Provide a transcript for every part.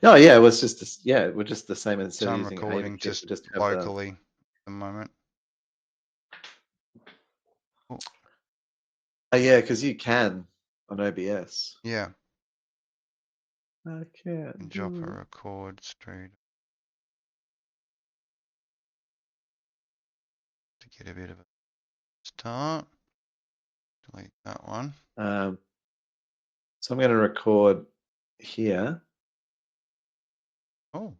Oh yeah, it was just this, yeah, we're just the same instead So of I'm using recording AVAKit, just we just have locally at the moment. Oh, yeah, because you can on OBS. yeah, I can't and drop a do record straight to get a bit of a start. Delete that one. so I'm going to record here. Oh,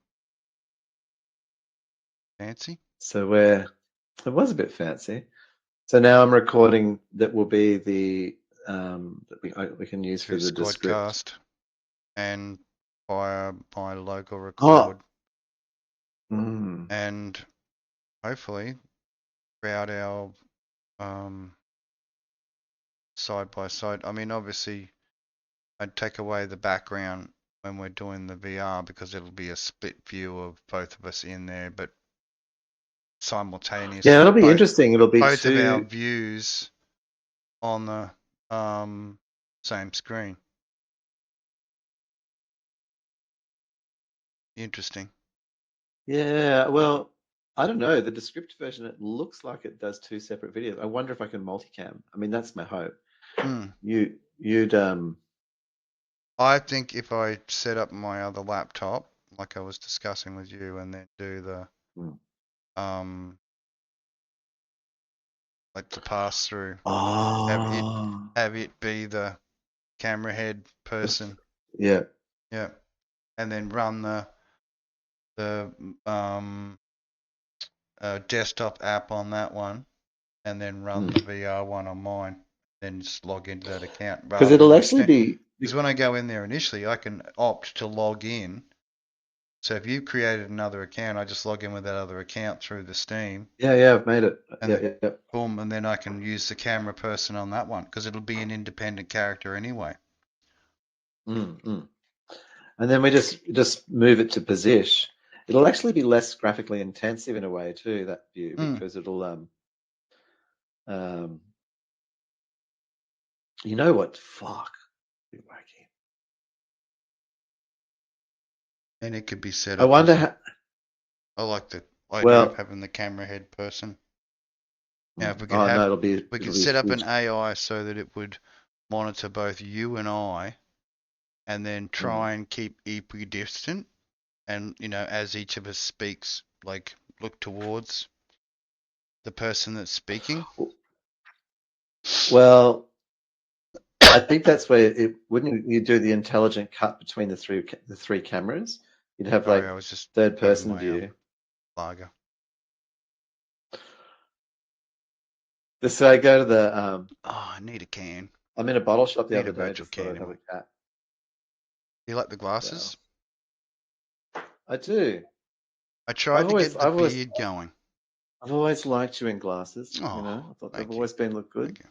fancy. So it was a bit fancy. So now I'm recording that will be the that we can use for To the script. Squadcast and via my local Oh, record, mm, and hopefully throughout our side by side. I mean, obviously, I'd take away the background when we're doing the VR because it'll be a split view of both of us in there, but simultaneously, yeah, it'll be interesting. It'll be both of our two. views on the same screen. Interesting. Yeah, well, I don't know. The descriptive version, it looks like it does two separate videos. I wonder if I can multicam. I mean, that's my hope. You'd I think if I set up my other laptop, like I was discussing with you, and then do the like the pass through, have oh, it be the camera head person, yeah. yeah, and then run the desktop app on that one, and then run the VR one on mine, then just log into that account Because rather it'll than actually be, because when I go in there initially, I can opt to log in. So if you created another account, I just log in with that other account through the Steam, yeah, I've made it. and Yeah. boom, and then I can use the camera person on that one because it'll be an independent character anyway. And then we just move it to position. It'll actually be less graphically intensive in a way too, that view, because it'll you know what? Fuck. Be wacky. And it could be set I up wonder as how. I like the idea of Well, having the camera head person. Now, if we could oh no, have, we it'll could be a set up full. an AI so that it would monitor both you and I, and then try and keep equidistant, and as each of us speaks, like look towards the person that's speaking. Well, I think that's where it wouldn't you do the intelligent cut between the three cameras. You'd have Sorry, like I was just third having person my view. lager. So I go to the Oh, I need a can. I'm in a bottle shop the Need a other day. virtual Just thought can I'd have a anyway. cat. You like the So glasses? I do. I tried to get the beard going. I've always liked you in glasses. Oh, I thought they've thank you. always been look good. Thank you.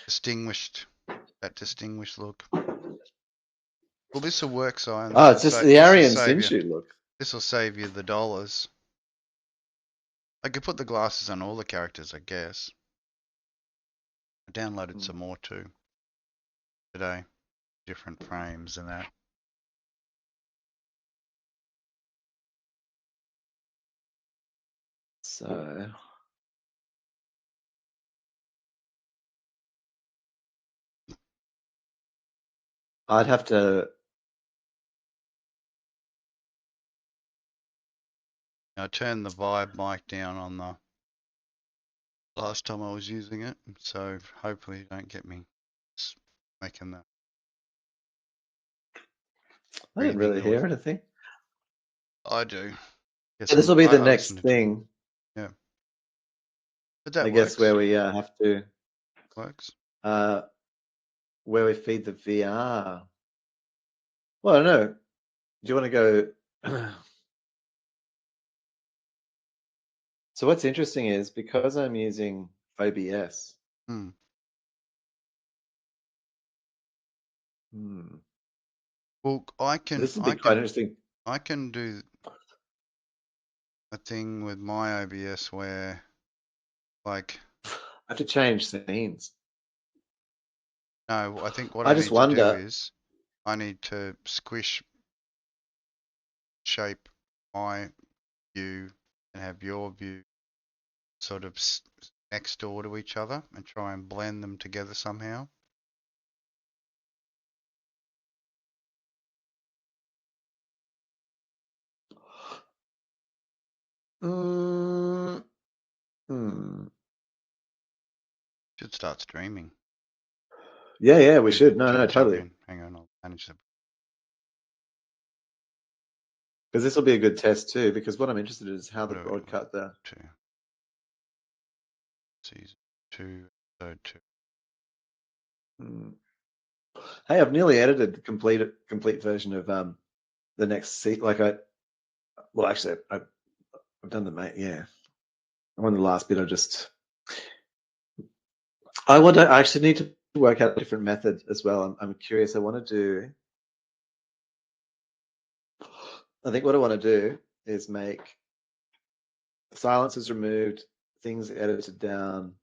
Distinguished. That distinguished look. Well, this will work, Sion. Oh, it's just the Aryan Sinchu look. This will save you the dollars. I could put the glasses on all the characters, I guess. I downloaded some more too today. Different frames and that. So I'd have to. I turned the Vibe mic down on the last time I was using it, so hopefully you don't get me making that. I didn't really hear anything. I do. Yeah, this will be the next thing. Yeah. But that I works. guess where we have to. Works. Where we feed the VR. Well, I don't know. Do you want to go? So what's interesting is because I'm using OBS. Well, This would be quite interesting. I can do a thing with my OBS where, like, I have to change scenes. No, I think what I I just need to do wonder. is I need to squish shape my view and have your view sort of next door to each other and try and blend them together somehow? Hmm. Should start streaming. Yeah, we should. No, totally. In. Hang on, I'll manage the. Because this will be a good test too. Because what I'm interested in is how the broadcast there. Season 2, episode 2. Hey, I've nearly edited the complete version of the next seat. Like I've done the mate. Yeah, I'm on the last bit. I actually need to work out a different method as well. I'm curious. I think what I want to do is make silences removed, things edited down,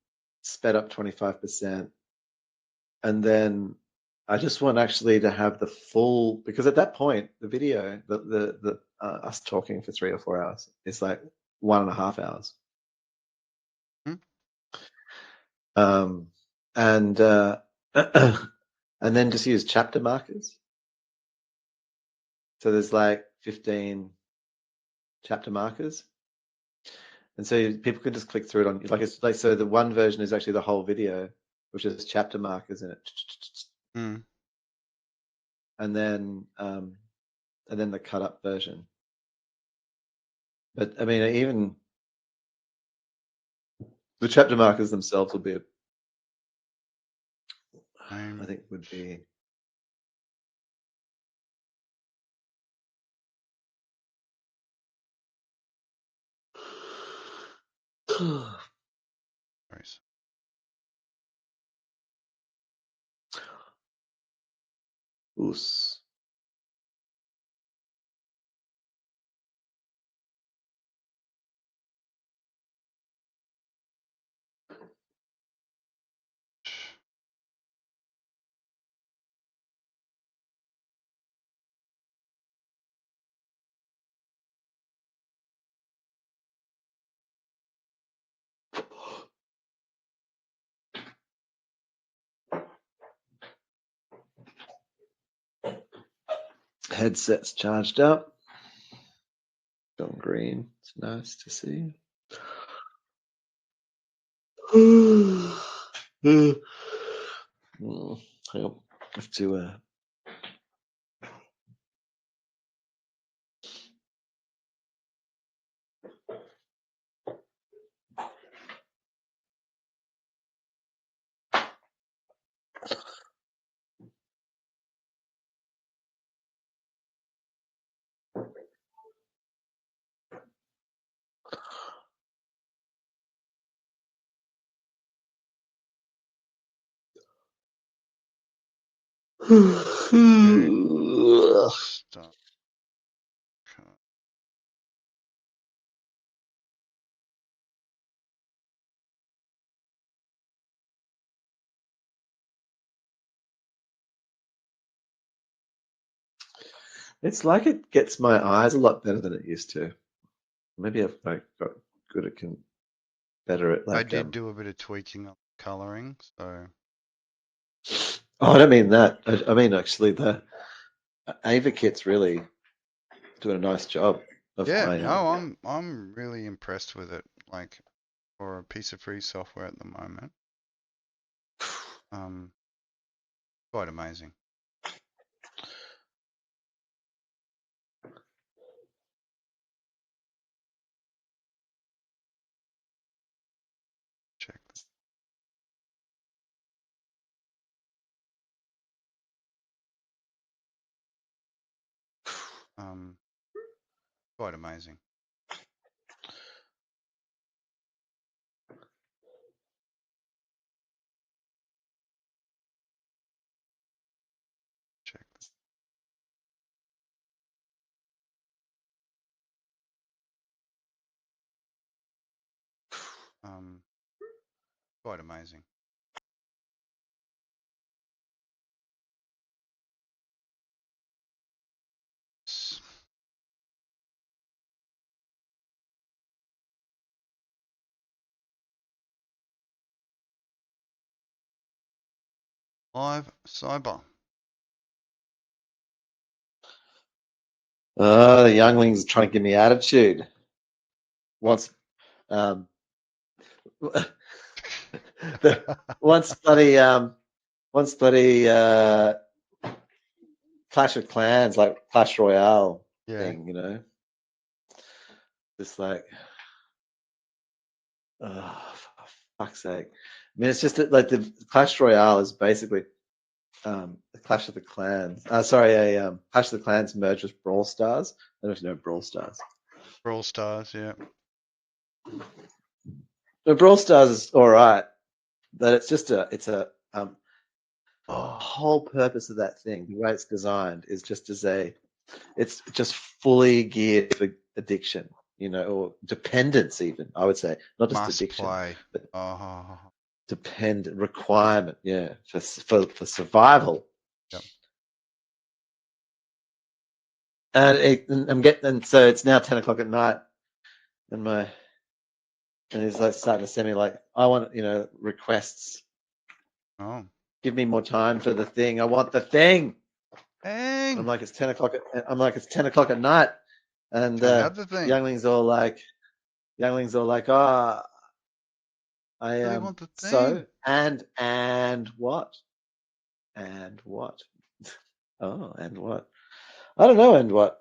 sped up 25%, and then I just want actually to have the full, because at that point the video, the us talking for 3 or 4 hours is like 1.5 hours. And and then just use chapter markers. So there's like 15 chapter markers, and so people can just click through it on, like, it's like, so the one version is actually the whole video, which is chapter markers in it. And then the cut up version. But I mean, even the chapter markers themselves will be, I think, would be. Oos. Headset's charged up. Gone green. It's nice to see. Hang on. I have to. It's like it gets my eyes a lot better than it used to. Maybe I've got good at better at, like. I did do a bit of tweaking on coloring, so. Oh, I don't mean that. I mean, actually, the AVAKIT's really doing a nice job of. I'm really impressed with it. Like, for a piece of free software at the moment, quite amazing. Check. Quite amazing. Check. Quite amazing. Live cyber. The younglings are trying to give me attitude. Once, once bloody Clash of Clans, like Clash Royale thing, you know, just like, oh, for fuck's sake. I mean, it's just that, like, the Clash Royale is basically a Clash of the Clans. Sorry, a Clash of the Clans merged with Brawl Stars. I don't know if you know Brawl Stars. Brawl Stars, yeah. But Brawl Stars is all right, but it's just the whole purpose of that thing, the way it's designed, is just it's just fully geared for addiction, you know, or dependence even, I would say, not just Must addiction, play. but Oh. requirement, yeah, for survival. Yep. And so it's now 10 o'clock at night, and he's like starting to send me like, I want, you know, requests. Oh. Give me more time for the thing. I want the thing. Dang. I'm like, it's 10 o'clock. It's 10 o'clock at night, and Can't have the thing. younglings all like, ah, I Really want the thing. So and what? And what? Oh, and what? I don't know. And what?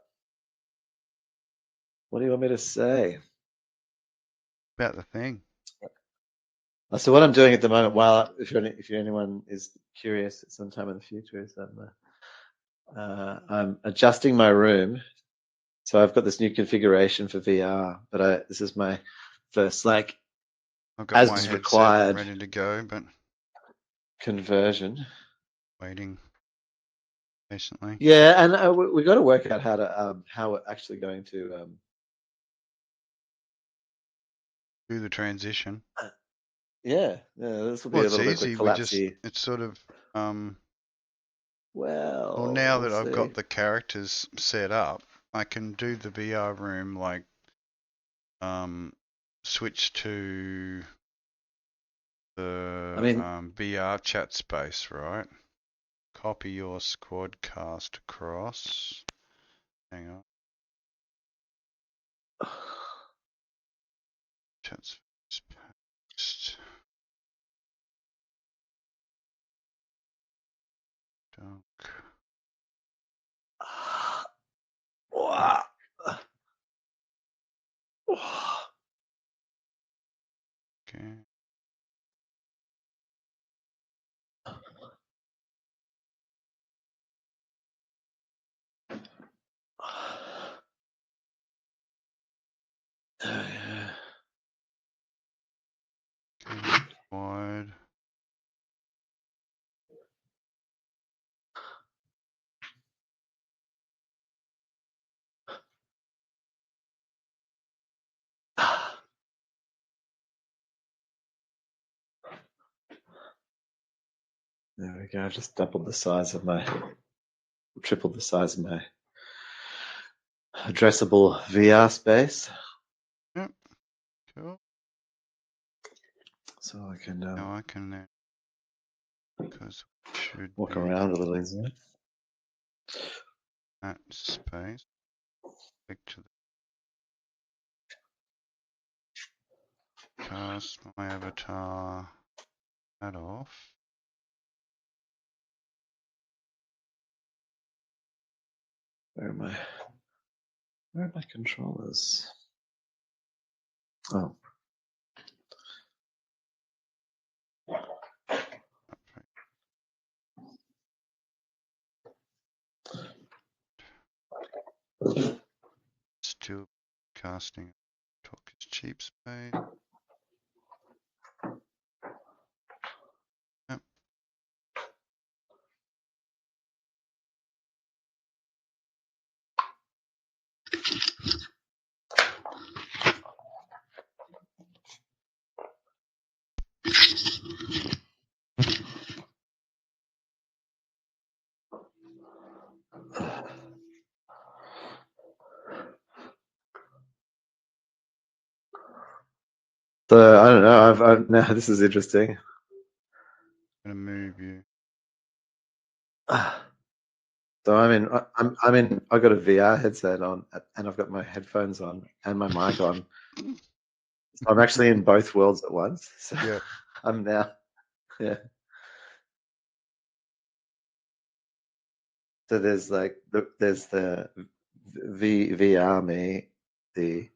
What do you want me to say About the thing? So what I'm doing at the moment, while if anyone is curious, at some time in the future, is I'm adjusting my room. So I've got this new configuration for VR, but this is my first, like, I've got my as headset required ready to go, but conversion. waiting patiently. Yeah, and we got to work out how we're actually going to Do the transition. yeah, this will be Well, a it's little bit of a easy. collapse here. It's sort of Well, now we'll that I've see. got the characters set up, I can do the VR room like switch to the VR chat space, right? Copy your squadcast across. Hang on. Chat space paste. Dunk. Okay. Wide. There we go. I just tripled the size of my addressable VR space. Yep. Cool. So I can Now I can because should walk be around a little easier. that space. Click to the cast my avatar. That off. Where are my controllers? Oh. Still casting. Talk is cheap space. Yep. So I don't know. I've now this is interesting. Gonna move you. So I've got a VR headset on and I've got my headphones on and my mic on. So I'm actually in both worlds at once. So Yeah. I'm now, yeah. So there's like there's the VR me, the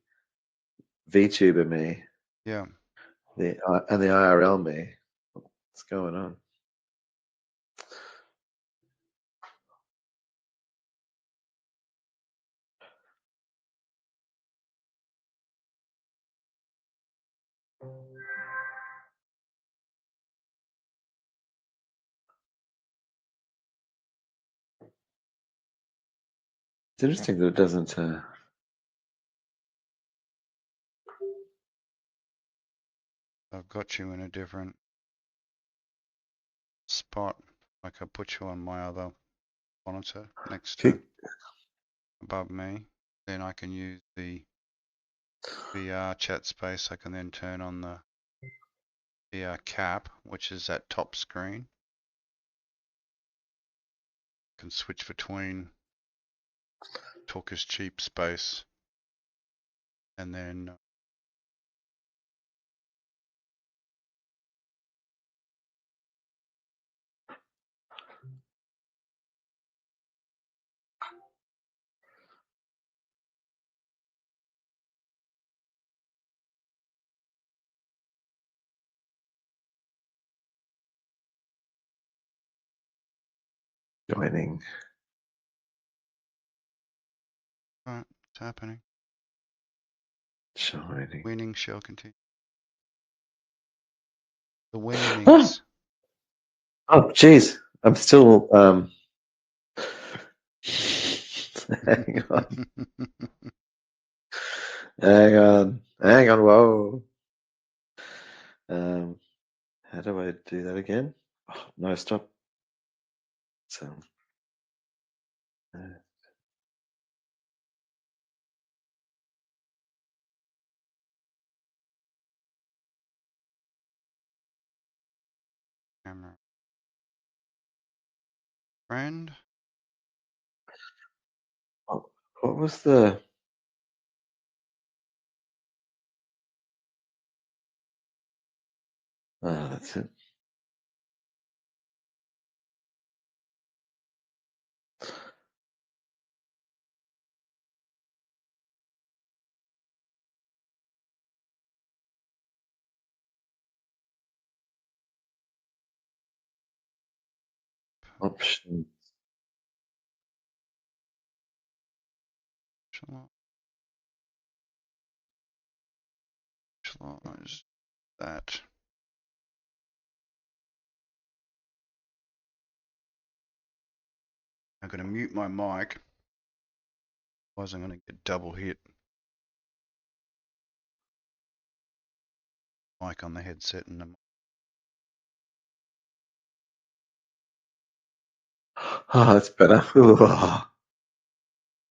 VTuber me, Yeah. and the IRL me. What's going on? It's interesting that it doesn't. I've got you in a different spot. Like I put you on my other monitor next to above me. Then I can use the VR chat space. I can then turn on the VR cap, which is that top screen. Can switch between talk is cheap space and then Joining. right, it's happening. Joining. Winning shall continue. The winnings. Oh, geez. I'm still. Hang on. Hang on. Hang on. Whoa. How do I do that again? Oh, no, stop. So. Camera. Friend. What was the? Oh, that's it. Option. Visualize that. I'm going to mute my mic. Otherwise I'm going to get double hit. Mic on the headset and the Oh, that's better. Alright,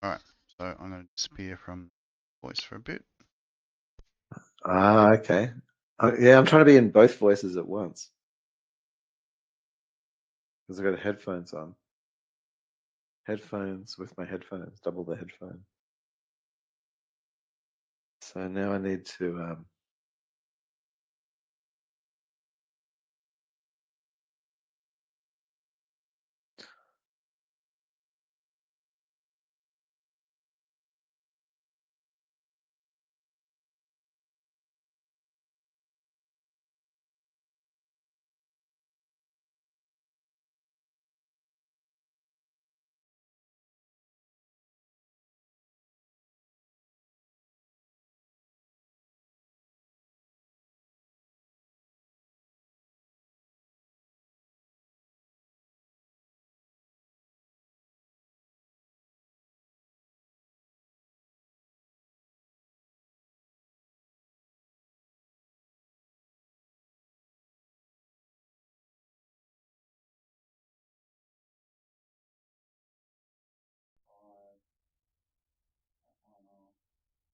so I'm going to disappear from voice for a bit. Ah, okay. Yeah, I'm trying to be in both voices at once. Because I've got headphones on. Headphones with my headphones, double the headphone. So now I need to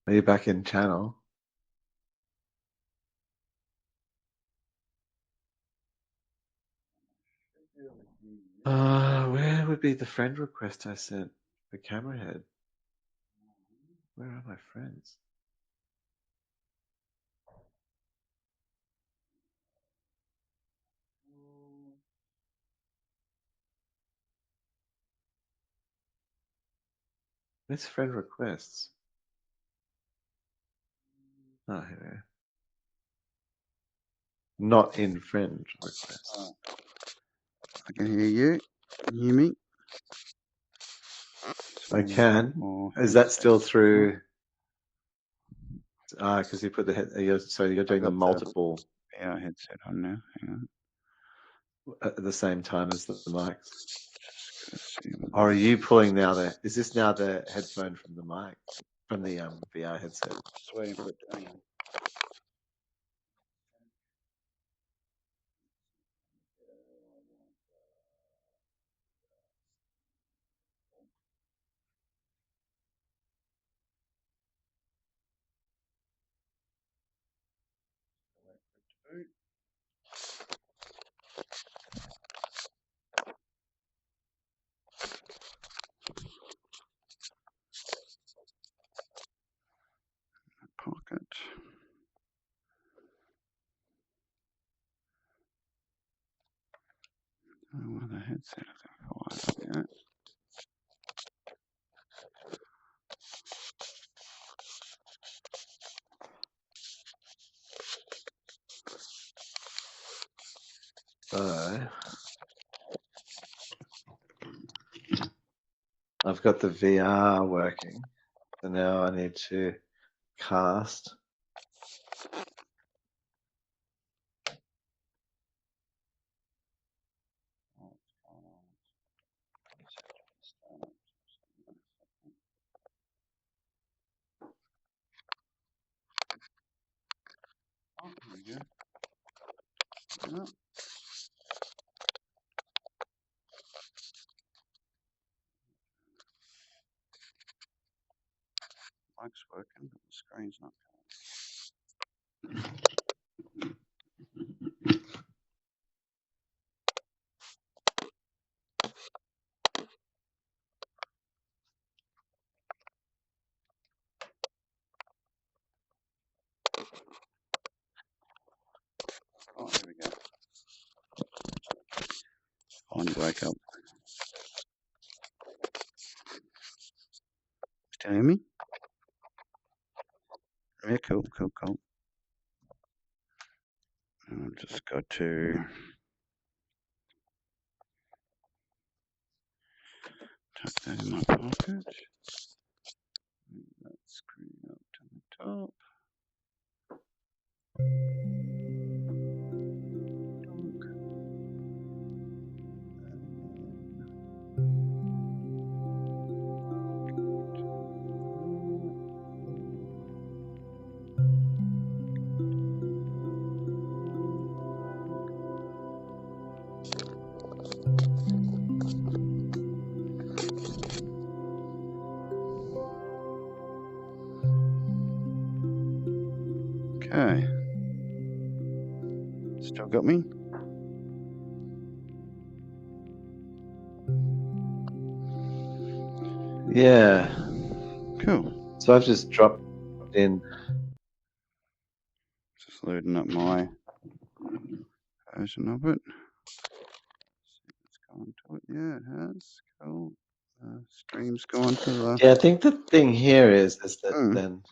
are you back in channel? Where would be the friend request I sent? The camera head. Where are my friends? Where's friend requests? Oh, here we are. Not in friend requests. I can hear you. Can you hear me? I can. Is that still through? Because you put the head. So you're doing the multiple VR headset on now. Hang on. at the same time as the mics. Just see what Or are you pulling now the? Is this now the headphone from the mic, from the VR headset? just waiting for it to hang on. Pocket. Oh, well, the headset is a 5. Yeah. So I've got the VR working. So now I need to cast. Oh, there we go. Yeah. Mic's working, but the screen's not going. Oh, there we go. On wake up. Can you hear me? Yeah, cool. I've just got to tuck that in my pocket. Move that screen up to the top. Okay. Still got me? Yeah. Cool. So I've just dropped in. Just loading up my version of it. See if it's gone to it. Yeah, it has. Cool. Stream's gone to the. Yeah, I think the thing here is that then.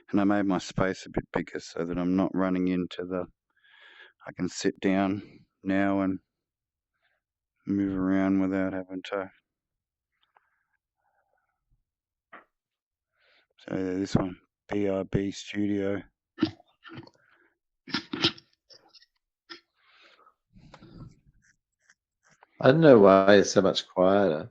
And I made my space a bit bigger so that I'm not running into the. I can sit down now and move around without having to. So this one, BRB Studio. I don't know why it's so much quieter.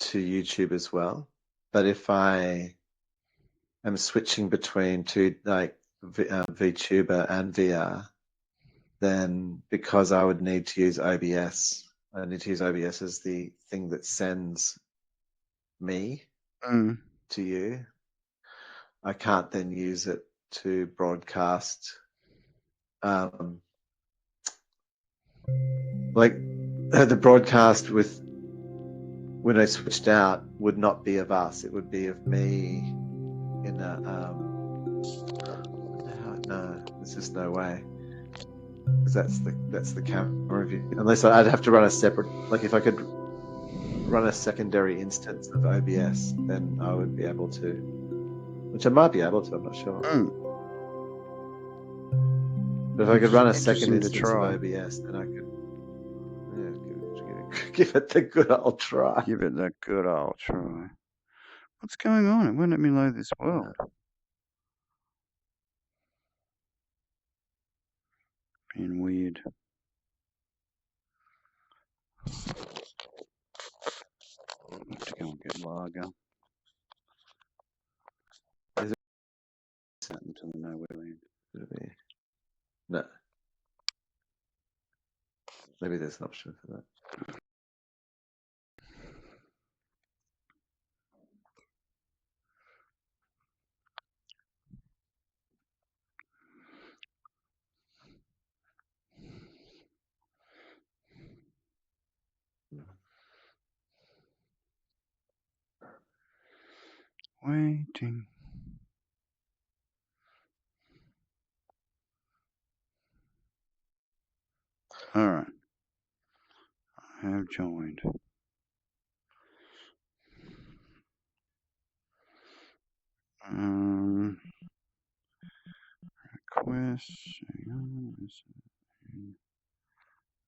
to YouTube as well. But if I am switching between two, like VTuber and VR, then because I would need to use OBS, I need to use OBS as the thing that sends me Mm. to you. I can't then use it to broadcast. Like the broadcast with when I switched out would not be of us. It would be of me in a no, there's just no way, because that's the camera view. Unless I'd have to run a separate, like if I could run a secondary instance of OBS, then I would be able to, which I might be able to, I'm not sure. Mm. But if I could run a Interesting second to instance of try. OBS, then I could give it the good old try. Give it that good old try. What's going on? It won't let me load this world. Being weird. Have to go and get lager. Is it Something to the nowhere land. No. Maybe there's an option for that. Waiting. All right. I have joined. Request. Hang on.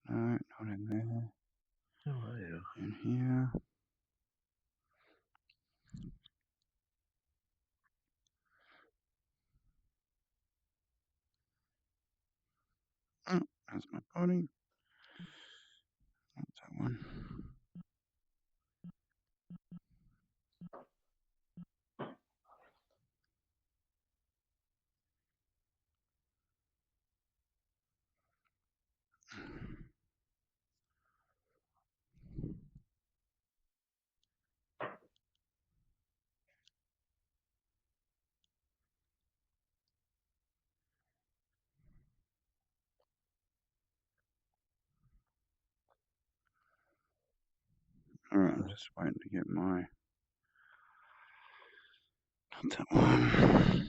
No, not in there. Oh, yeah. In here. Oh, that's my body. That's that one. All right, I'm just waiting to get my. Not that one.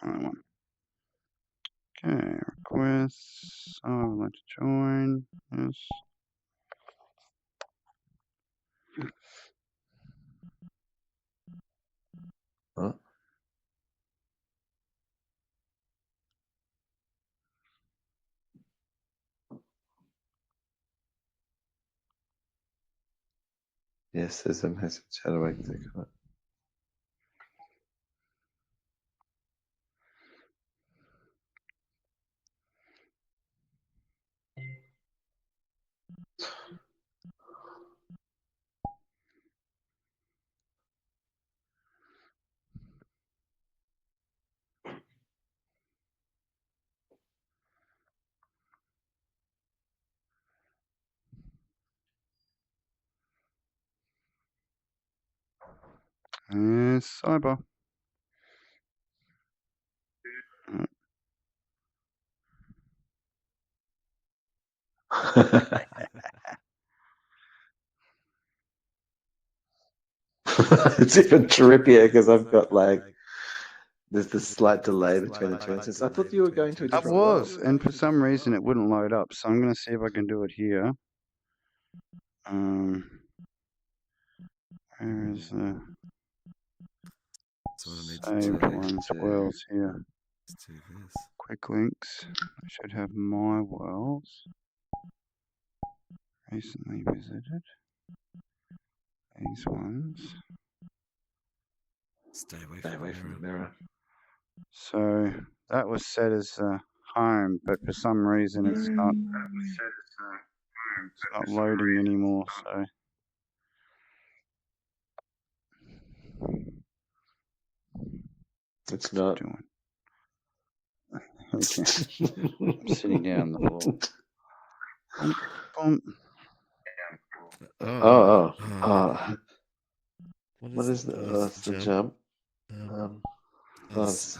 That one. Okay, requests. Oh, I would like to join. Yes. Huh? Yes, there's a message. How do I click on it? Yes, cyber. It's even trippier because I've got like there's this slight delay between the two instances. I thought you were going to a It different was, world. and for some reason it wouldn't load up. So I'm going to see if I can do it here. Where is the saved ones? Worlds here. Quick links. I should have my worlds. Recently visited. These ones. Stay away from the mirror. So that was set as home, but for some reason it's not loading anymore. So It's not. doing. Okay. I'm sitting down on the floor. Boom. What is the? That's the jump. That's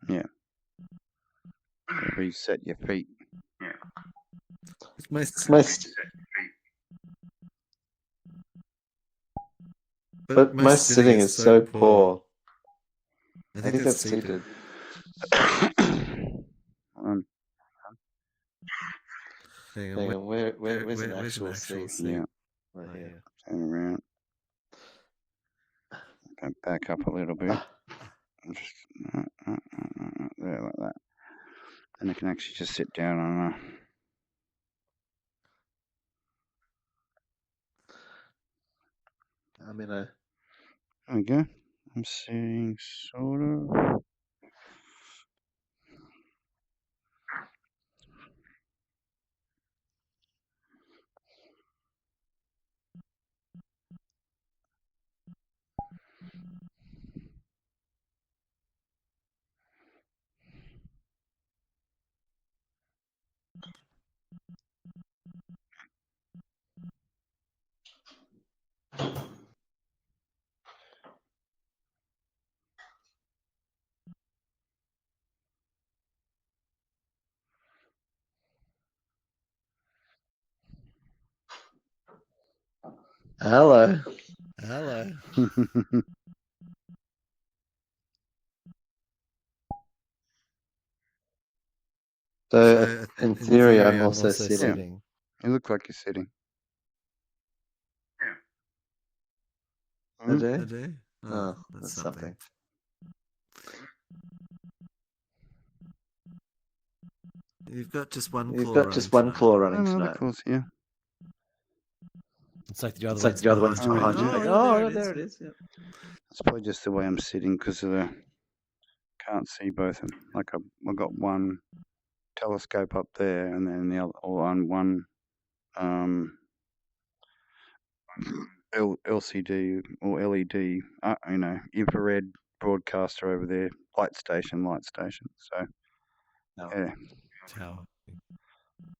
Yeah. Reset your feet. my But my sitting is so poor. I think that's seated. Hang on, where's an actual seat? Yeah. Right here. Turn around. Go back up a little bit. Just there, like that. And I can actually just sit down on I'm in a. There we go. I'm sitting sort of. Hello. So in theory, I'm also sitting. You look like you're sitting. I do? Oh, that's something. You've got just one claw running No, tonight. of course, yeah. It's like the other, It's like the other one's behind you. Oh, there it is. Yeah. It's probably just the way I'm sitting because of the can't see both of them. Like I've got one telescope up there, and then the other on one LCD or LED, infrared broadcaster over there, light station. So yeah, Tower.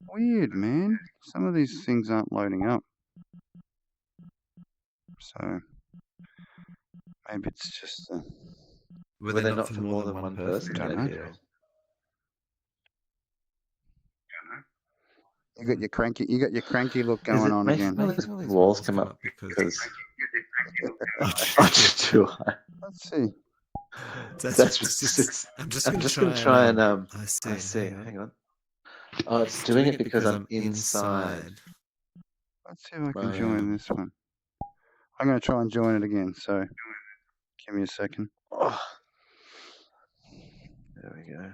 weird, man. Some of these things aren't loading up. So maybe it's just Were they not for more than one person? Don't Maybe. know. You got your cranky look going on again. Walls come up because too high. Let's see. I'm just gonna try and I see. Hang on. Oh, it's doing it because I'm inside. Let's see if I can join this one. I'm going to try and join it again. So give me a second. Oh. There we go.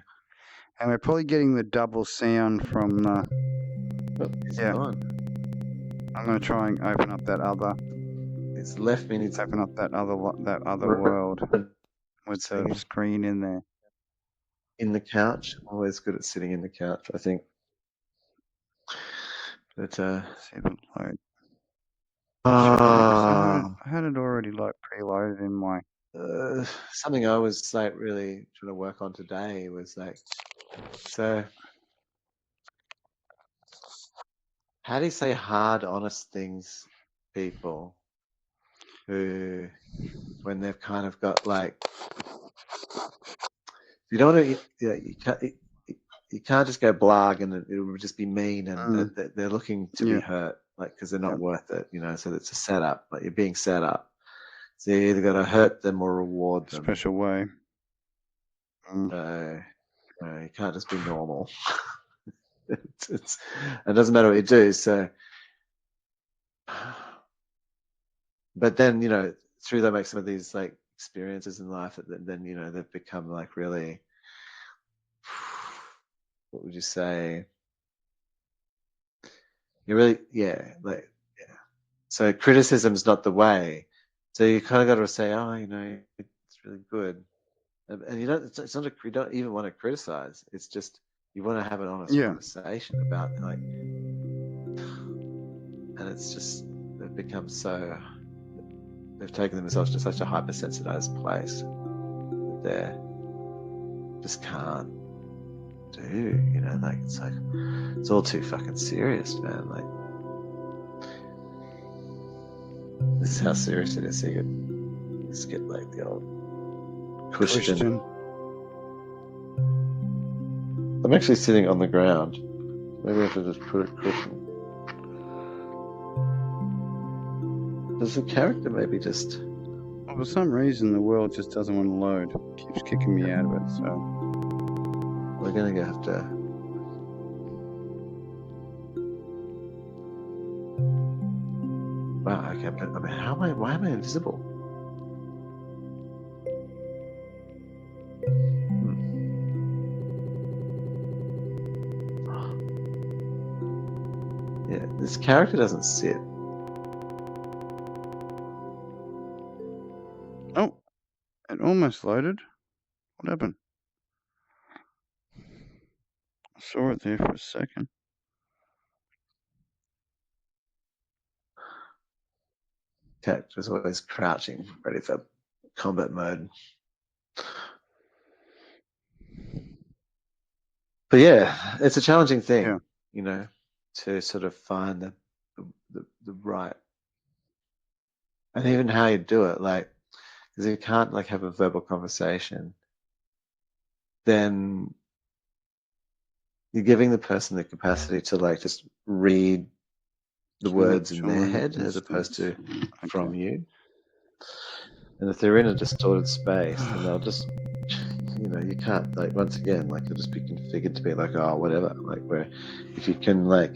And we're probably getting the double sound from Gone. I'm going to try and open up that other. It's left me. It's open up that other world with the screen in there. In the couch. Always good at sitting in the couch, I think. But let's see if it load. I had it already preloaded in my. Something I was really trying to work on today was so. How do you say hard, honest things, people who, when they've kind of got you don't want to, you can't just go blag and it will just be mean and they're looking to be hurt, because they're not worth it, so it's a setup, you're being set up. So you either got to hurt them or reward them. Special way. You can't just be normal. It doesn't matter what you do. So, but then through that, some of these experiences in life, that then they've become really. What would you say? You really, So criticism's not the way. So you kind of got to say, it's really good. And you don't. It's not. You don't even want to criticize. It's just you want to have an honest Yeah. conversation about like, and it's just they've become so. They've taken themselves to such a hypersensitized place that they just can't do. You know, like it's like it's all too fucking serious, man. Like this is how serious it is. So you just get like the old Christian. I'm actually sitting on the ground. Maybe I have to just put a cushion. Does the character maybe just... For some reason, the world just doesn't want to load. It keeps kicking me out of it, so... We're going to have to... Wow, okay, but I mean, why am I invisible? Yeah, this character doesn't sit. Oh, it almost loaded. What happened? I saw it there for a second. Character's always crouching, ready for combat mode. But yeah, it's a challenging thing, Yeah. you know, to sort of find the right, and even how you do it, like, because you can't like have a verbal conversation, then you're giving the person the capacity to like just read the words in their head as opposed to from you. And if they're in a distorted space, then they'll just, you know, you can't, like, once again, like, it'll just be configured to be like, oh, whatever. Like, where if you can, like,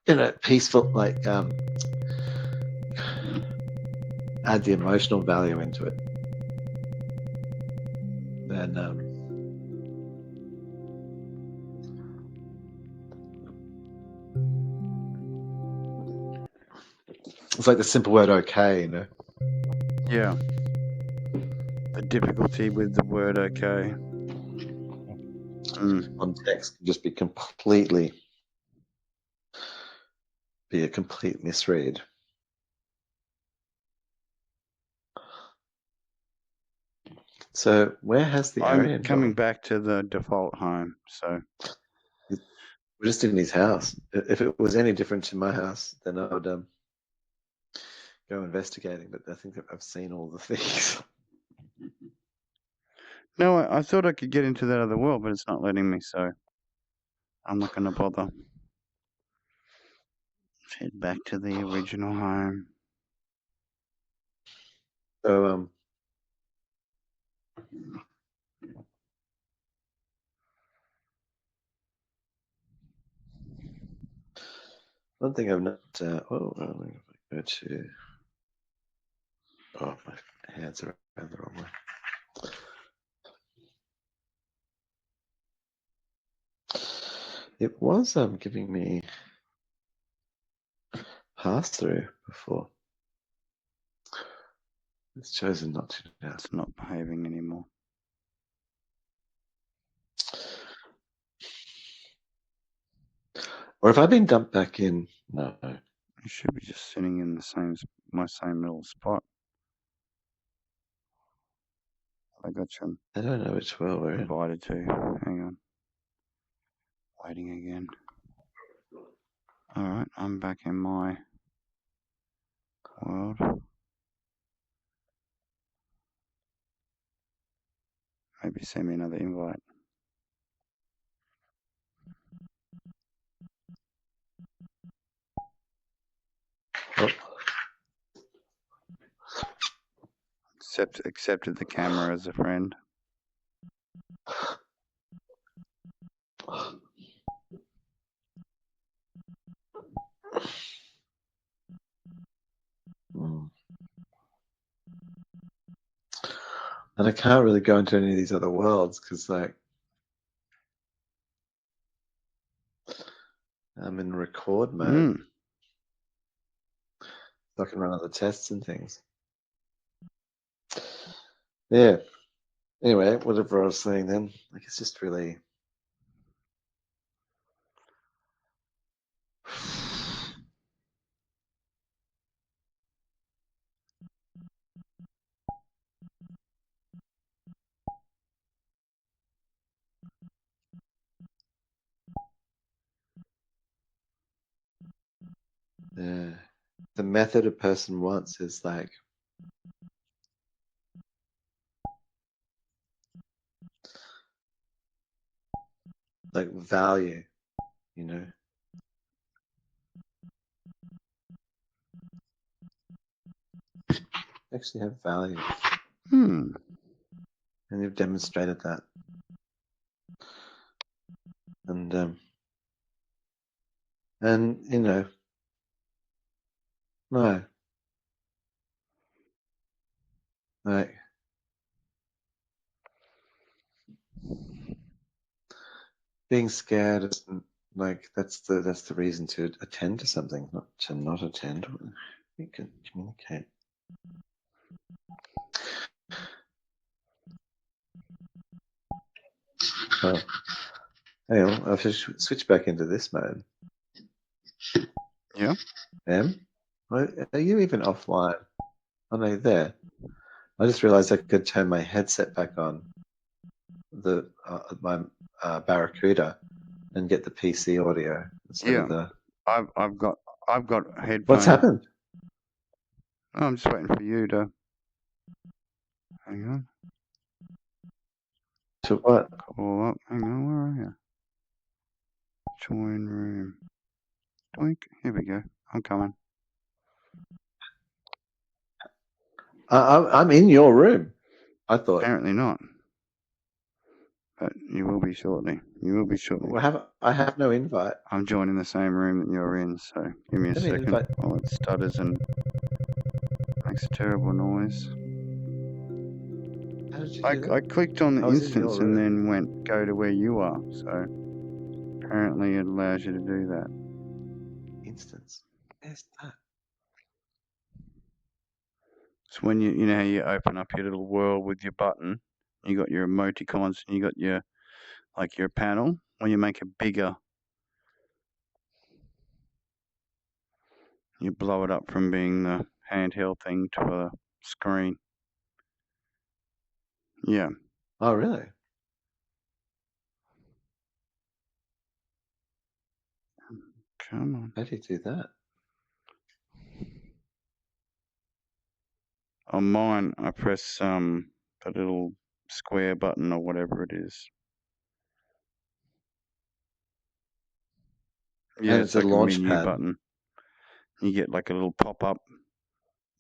you know, peaceful, like, add the emotional value into it, then, it's like the simple word okay, you know? Yeah. The difficulty with the word okay. On text can just be a complete misread. So where has the I'm Aryan coming gone? back to the default home, so... We're just in his house. If it was any different to my house, then I would go investigating, but I think that I've seen all the things. No, I thought I could get into that other world, but it's not letting me, so I'm not going to bother. Let's head back to the original home. So one thing I've not. Oh, if I go to. Oh, my hands are around the wrong way. It was giving me pass through before. It's chosen not to now. It's not behaving anymore. Or have I been dumped back in? No. You should be just sitting in the my same little spot. I got you I don't know which world we're in. invited to. Hang on. Waiting again. Alright, I'm back in my world. Maybe send me another invite. Oh. Accepted the camera as a friend. And I can't really go into any of these other worlds because, like, I'm in record mode. So I can run other tests and things. Yeah. Anyway, whatever I was saying then, like it's just really. Yeah. The method a person wants is like value, you know. Actually have value. Hmm. And you've demonstrated that. And you know, no. Like being scared isn't like that's the reason to attend to something, not to not attend. You can communicate. Oh, hang on, I've just switched back into this mode. Yeah. Are you even offline? Oh no, there. I just realized I could turn my headset back on, my Barracuda, and get the PC audio instead of the. I've got headphones. What's happened? Oh, I'm just waiting for you to. Hang on. To what? Call up. Hang on. Where are you? Join room. Doink. Here we go. I'm coming. I'm in your room. I thought. Apparently not. But you will be shortly. You will be shortly. I have no invite. I'm joining the same room that you're in, so give me a second while it stutters and makes a terrible noise. How did you do that? I clicked on the I was in instance your and room. then went go to where you are, so apparently it allows you to do that. Instance. Where's that? It's when you know how you open up your little world with your button, you got your emoticons and you got your your panel. When you make it bigger, you blow it up from being the handheld thing to a screen. Yeah. Oh, really? Come on. How do you do that? On mine, I press the little square button or whatever it is. Yeah, And it's it's a like a launch menu pad. button. You get like a little pop-up,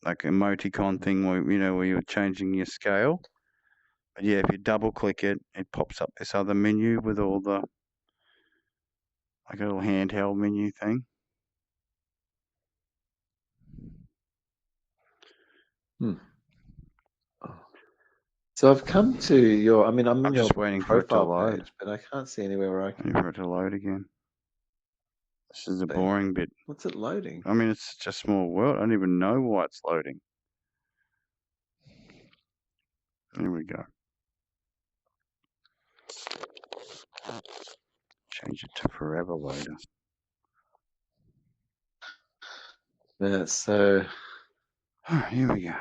like emoticon thing where where you're changing your scale. But yeah, if you double click it, it pops up this other menu with all the like a little handheld menu thing. So I've come to your. I mean, I'm in your just waiting for it to profile load. page, but I can't see anywhere where I can. Waiting for it to load again. This is the boring bit. What's it loading? I mean, it's just a small world. I don't even know why it's loading. Here we go. Change it to forever loader. Yeah. So. Here we go.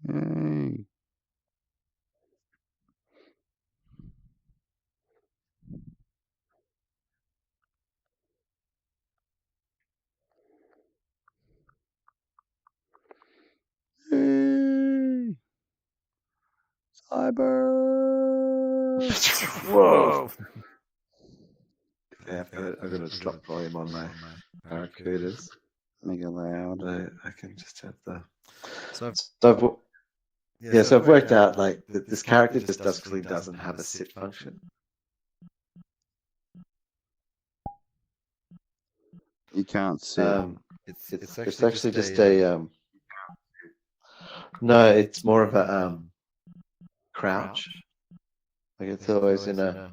Yay. Yay. Cyber. Whoa. Okay, I'm gonna drop volume on my Barracudas. Mega loud. I can just have the. So I've worked out like that this character just doesn't have a sit function. You can't sit. it's actually just a no, it's more of a crouch. Like it's always in a.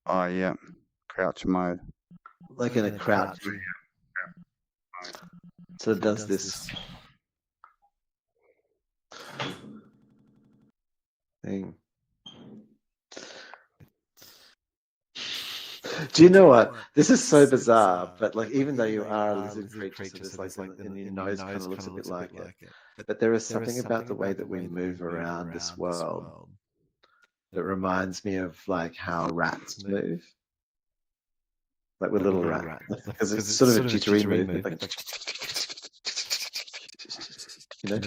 Oh yeah, crouch mode. like in a crouch. So it does this thing. Do you know what? This is so bizarre, but like even though you are a lizard creature, so there's like and your nose kind of looks a bit like it. But there is something about the way that we move around this world that reminds me of like how rats move. Like with little rat. Because it's sort of a jittery movement. Like, you know?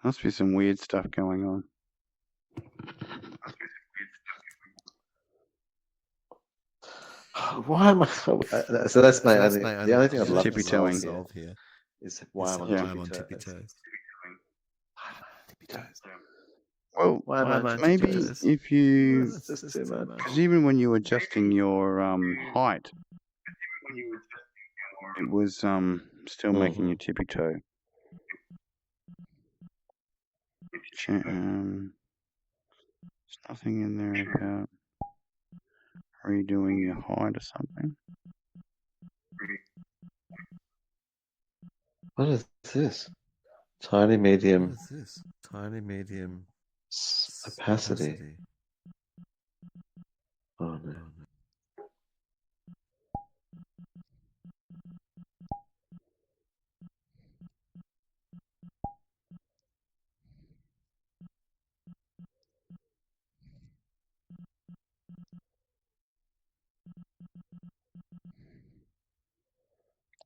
Must be some weird stuff going on. Why am I? So that's my only. The only thing I'd love to tippy-toeing solve here is why I'm on tippy toes. Well, Why am I on maybe tippy toes? if you, It's just too much. because even when you were adjusting your height, it was still making you tippy toe. There's nothing in there about redoing your height or something. What is this? Tiny medium What is this? Tiny medium opacity. Oh no.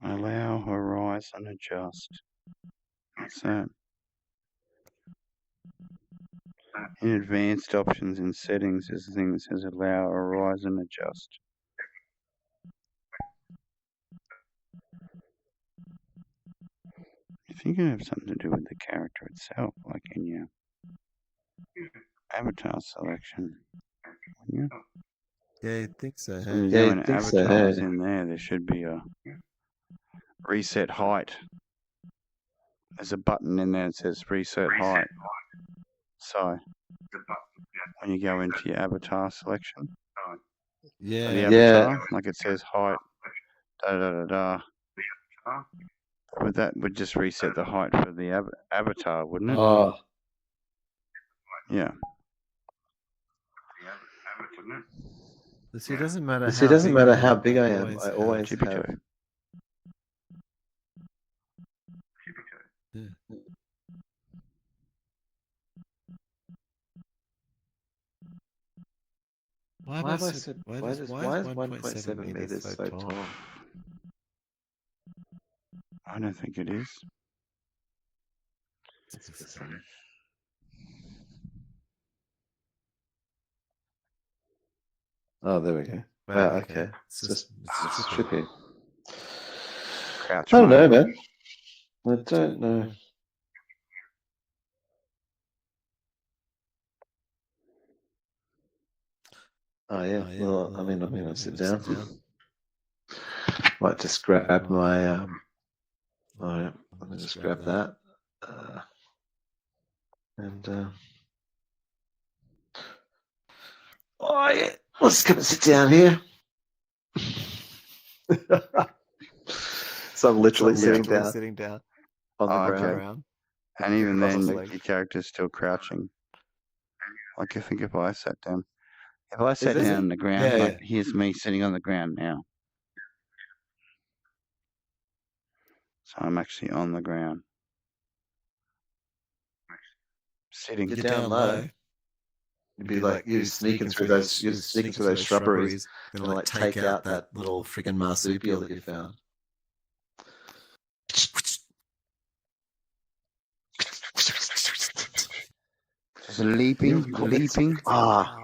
Allow horizon adjust. What's that? In advanced options in settings, there's a thing that says allow horizon adjust. I think it has something to do with the character itself, like in your avatar selection. Wouldn't you? Yeah, I think so. So when you Yeah, go I in think so, avatars hey. in there should be a reset height. There's a button in there that says reset height. So when you go into your avatar selection, Yeah. the avatar, like it says height, da da da da. But that would just reset the height for the avatar, wouldn't it? Oh, Yeah. See, it doesn't matter you see, it doesn't matter how big I am. always I always Tippy have. toe. Yeah. Why Why is is 1.7 meters so tall? I don't think it is. Oh, there we go. Wow, okay. It's just trippy. Crouch I don't know, mode. man. I don't know. Oh yeah. Well, I mean, I'm gonna sit down. Might just grab my. Oh yeah. Let me just grab that. Oh yeah. Let's come and sit down here. So I'm literally sitting down on the ground. Okay. And even then, Cross-legged. your character's still crouching. Like, I think if I sat down, it? down on the ground, Yeah, like, here's me sitting on the ground now. So I'm actually on the ground. Sitting. You're down low. You'd be like you sneaking through those shrubberies, and like take out that little freaking marsupial that you found. Just leaping. Ah,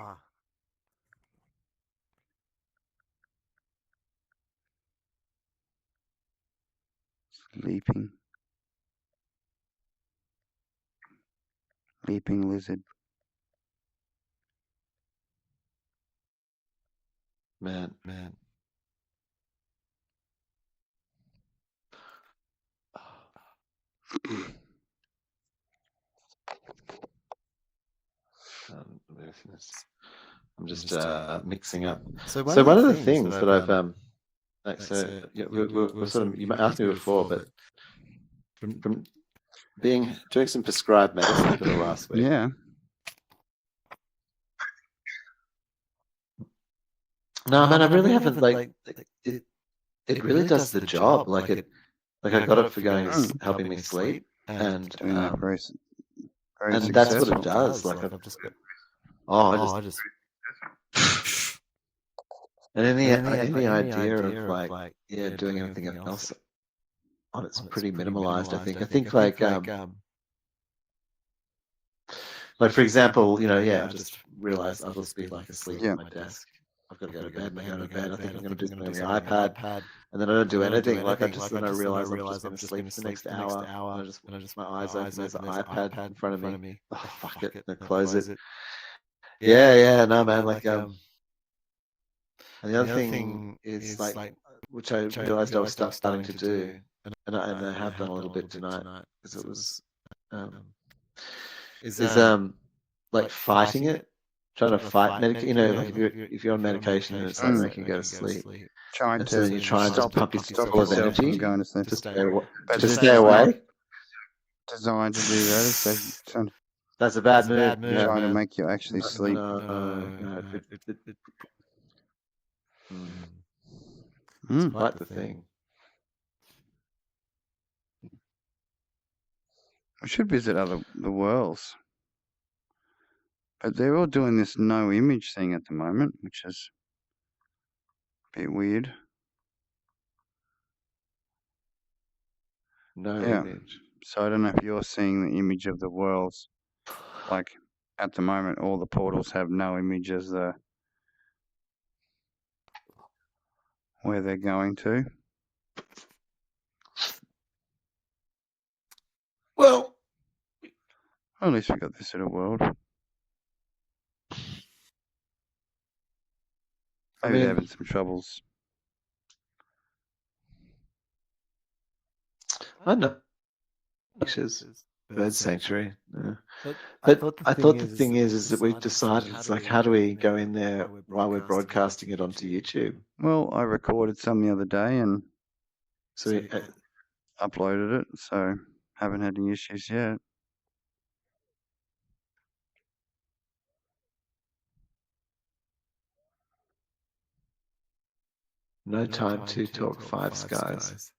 Leaping. Leaping lizard. man. Move I'm just mixing up. So So one of the things that I've we're sort of, you asked me before, but from doing some prescribed medicine for the last week. Yeah. No, man, I really haven't like it. It really does the job. Like I got it for helping me sleep, and Doing that very and that's what successful. it does. Like I've just got. I just and any idea of like doing anything else on it's pretty minimalized. I think like for example, I just realized I'll just be like asleep at my desk. I've got to go to bed. I think I'm going to do something on the iPad, and then I don't do anything. Like then I realize I've just been asleep for the next hour, and I just my eyes open. There's an iPad in front of me. Oh, fuck it, I close it. Yeah, no, man. Like and the other thing is like, which I realized I was starting to do, and I have done a little bit tonight because it was like fighting it. Trying to fight medication, like if you're on medication and it's like making you go to sleep, Trying and so then you try and just pump yourself full of yourself from energy going to sleep. to stay stay awake. Designed to do that. It's That's a bad move. Yeah, trying to man. make you actually sleep. No, Mm. it's quite the thing. We should visit the worlds. But they're all doing this no image thing at the moment, which is a bit weird. No Yeah. image. So I don't know if you're seeing the image of the worlds. Like at the moment, all the portals have no image as where they're going to. Well, At least we got this little world. Maybe they're having some troubles. I know. Pictures, bird sanctuary. Yeah. But I thought the thing is that we've decided it's like, how do we go in there while we're broadcasting it onto YouTube? Well, I recorded some the other day and So we, uploaded it, so haven't had any issues yet. no time to talk Five Skies.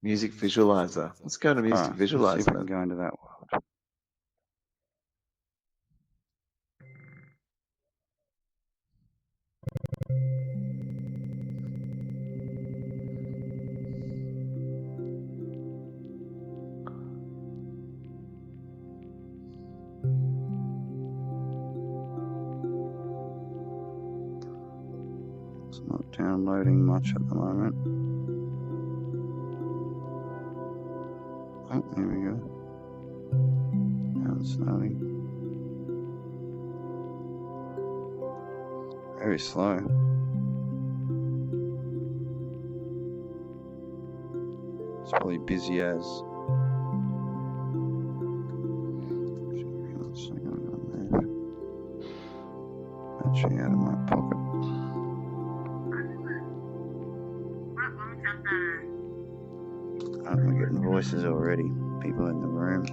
Music visualizer. Let's go to music Alright, let's see if we visualizer. can go into that world. It's not downloading much at the moment. Oh, here we go. Now it's starting. Very slow. It's probably busy as. Battery out of my pocket. We're getting voices already. People in the room.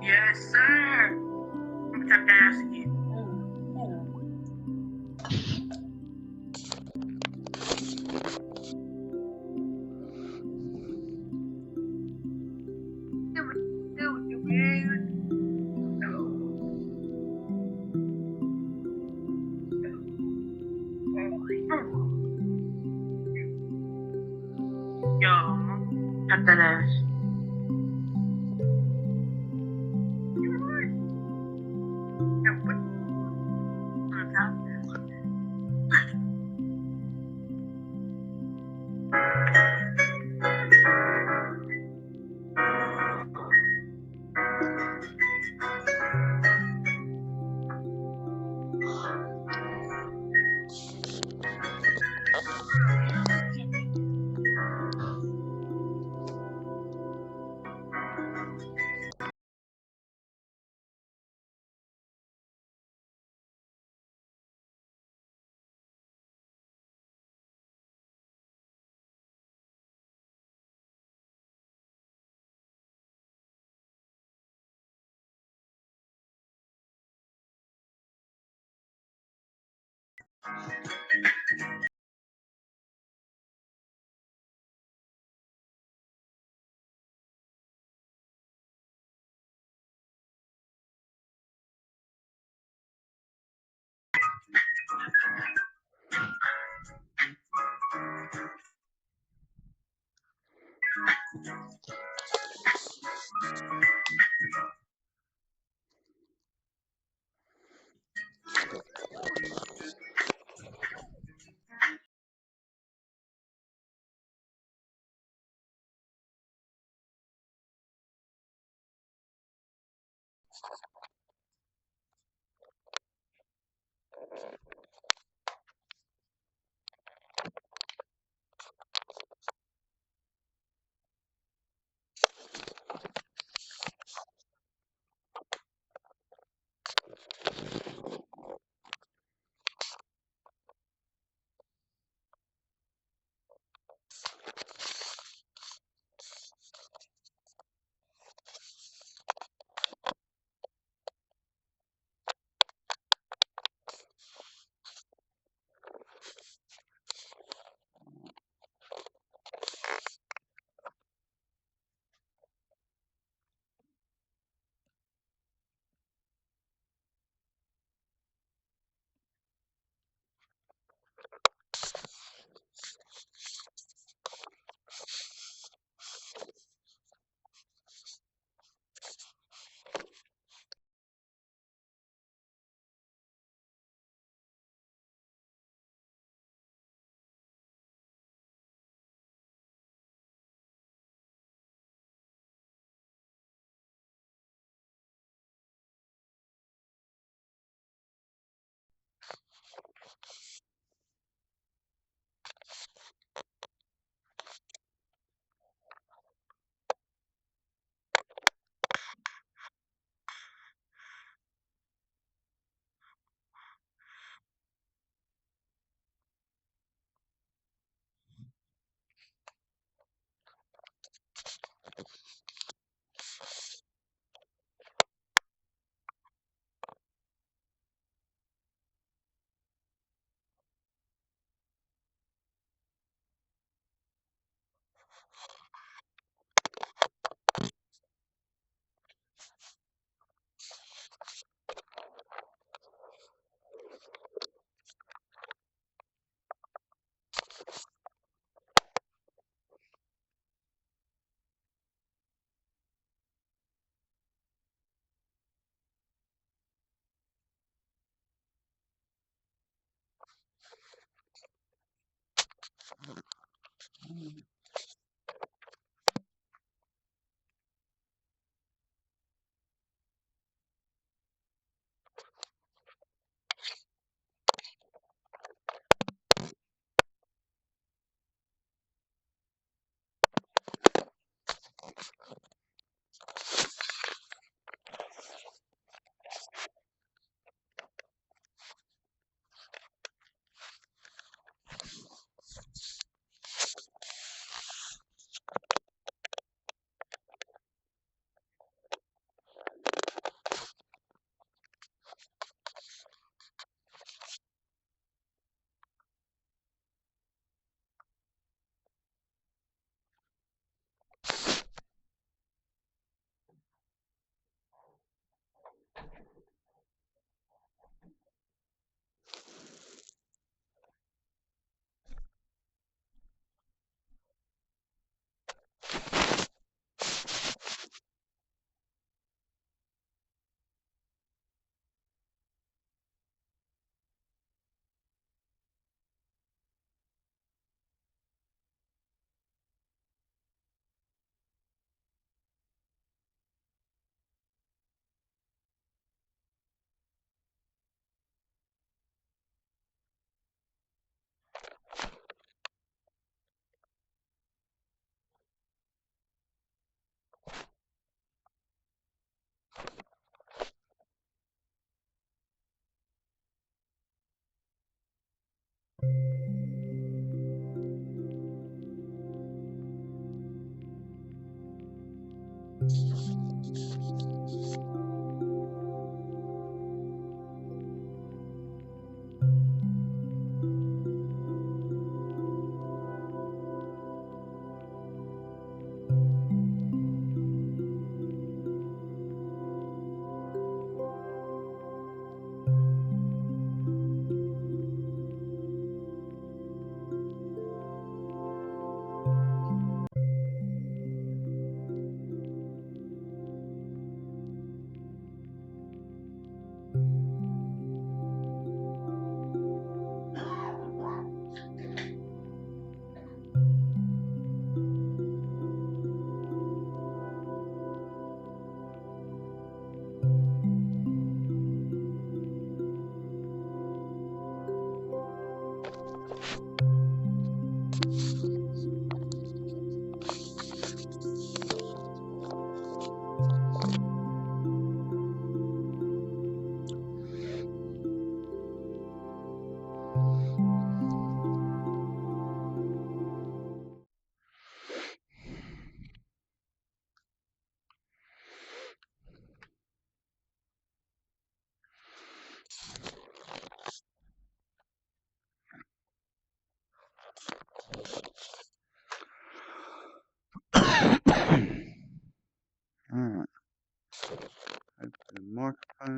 Yes, sir. I'm tap dancing. Yo, tap that ass.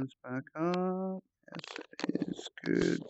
Turns back up. Yes, it is good.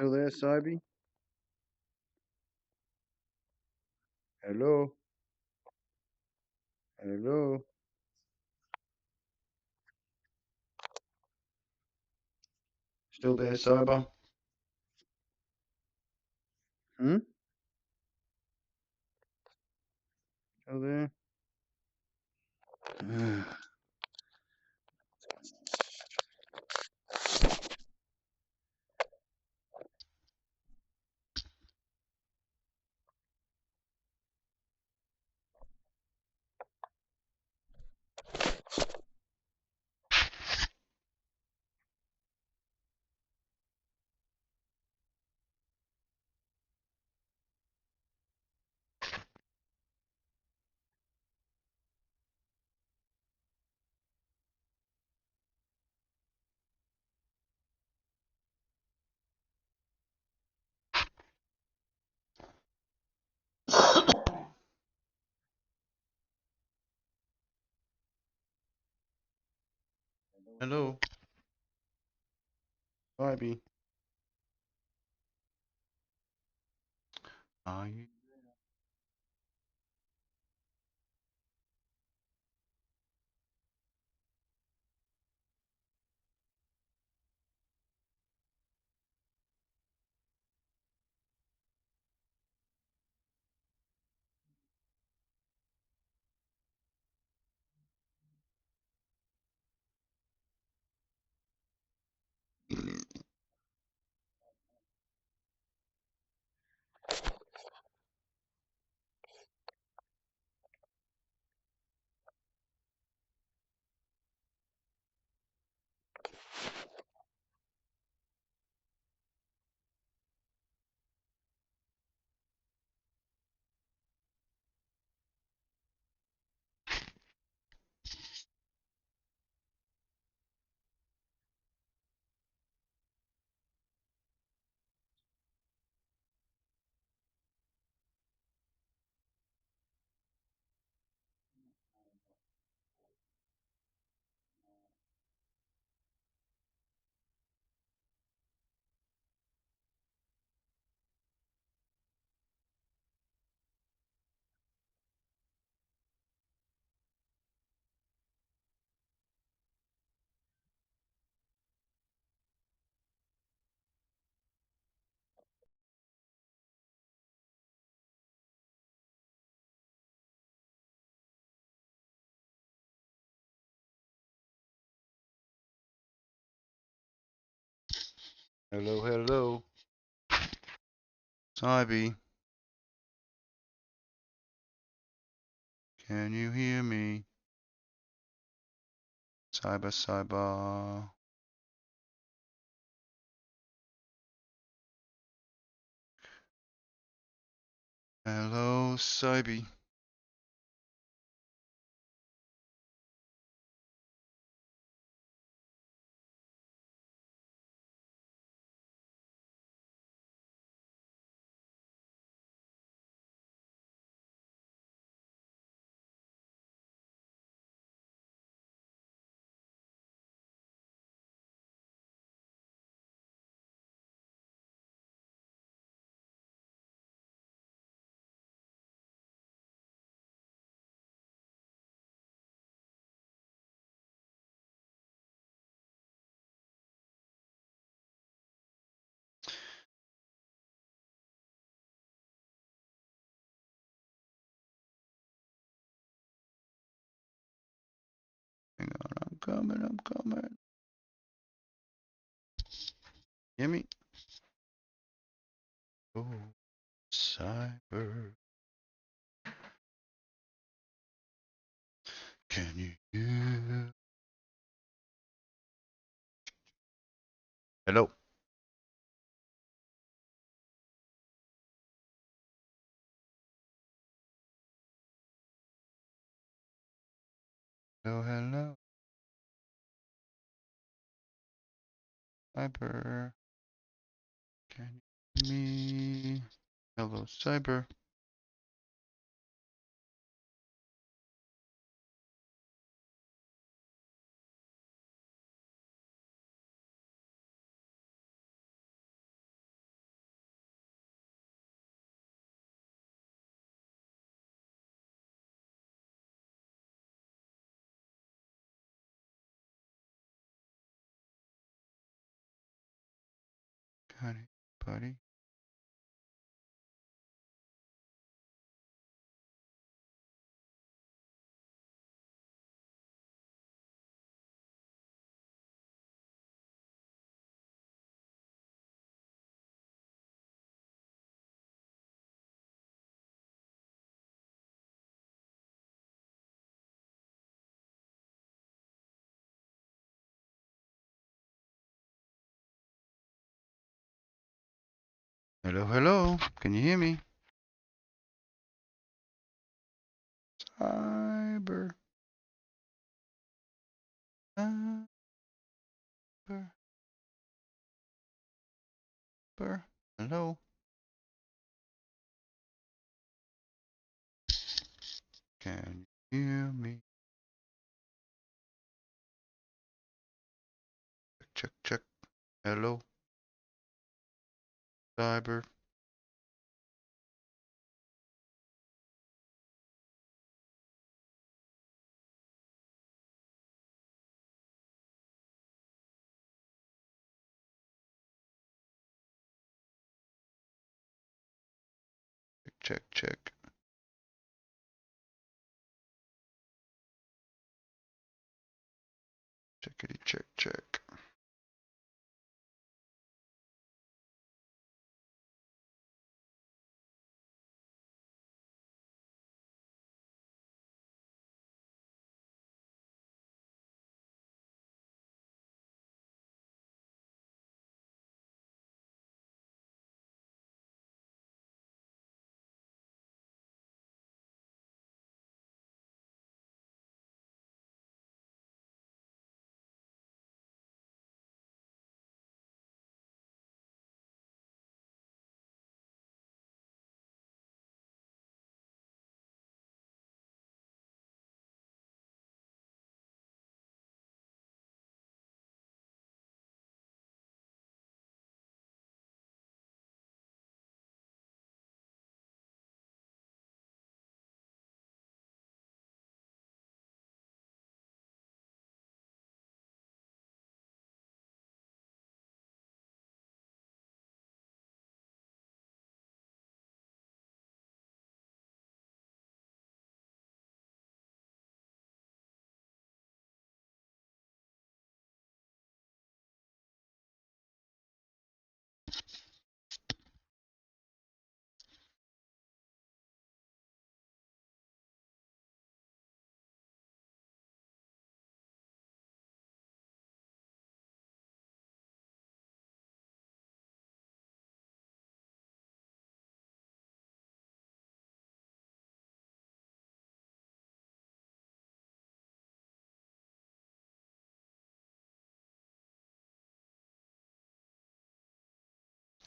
Still there, Sobe? Hello? Hello? Still there, Sober? Hmm? Still there? Hello. Sobe. Are you? Hello, hello. Sobe. Can you hear me? Cyber. Hello, Sobe. Hang on, I'm coming. Hear me? Oh, cyber. Can you hear? Hello. Hello, hello. Cyber. Can you hear me? Hello, cyber. Got it, buddy. Hello, hello. Can you hear me? Cyber. Cyber. Cyber. Hello. Can you hear me? Check, check. Hello. Cyber. Check, check. Checkity, check, check.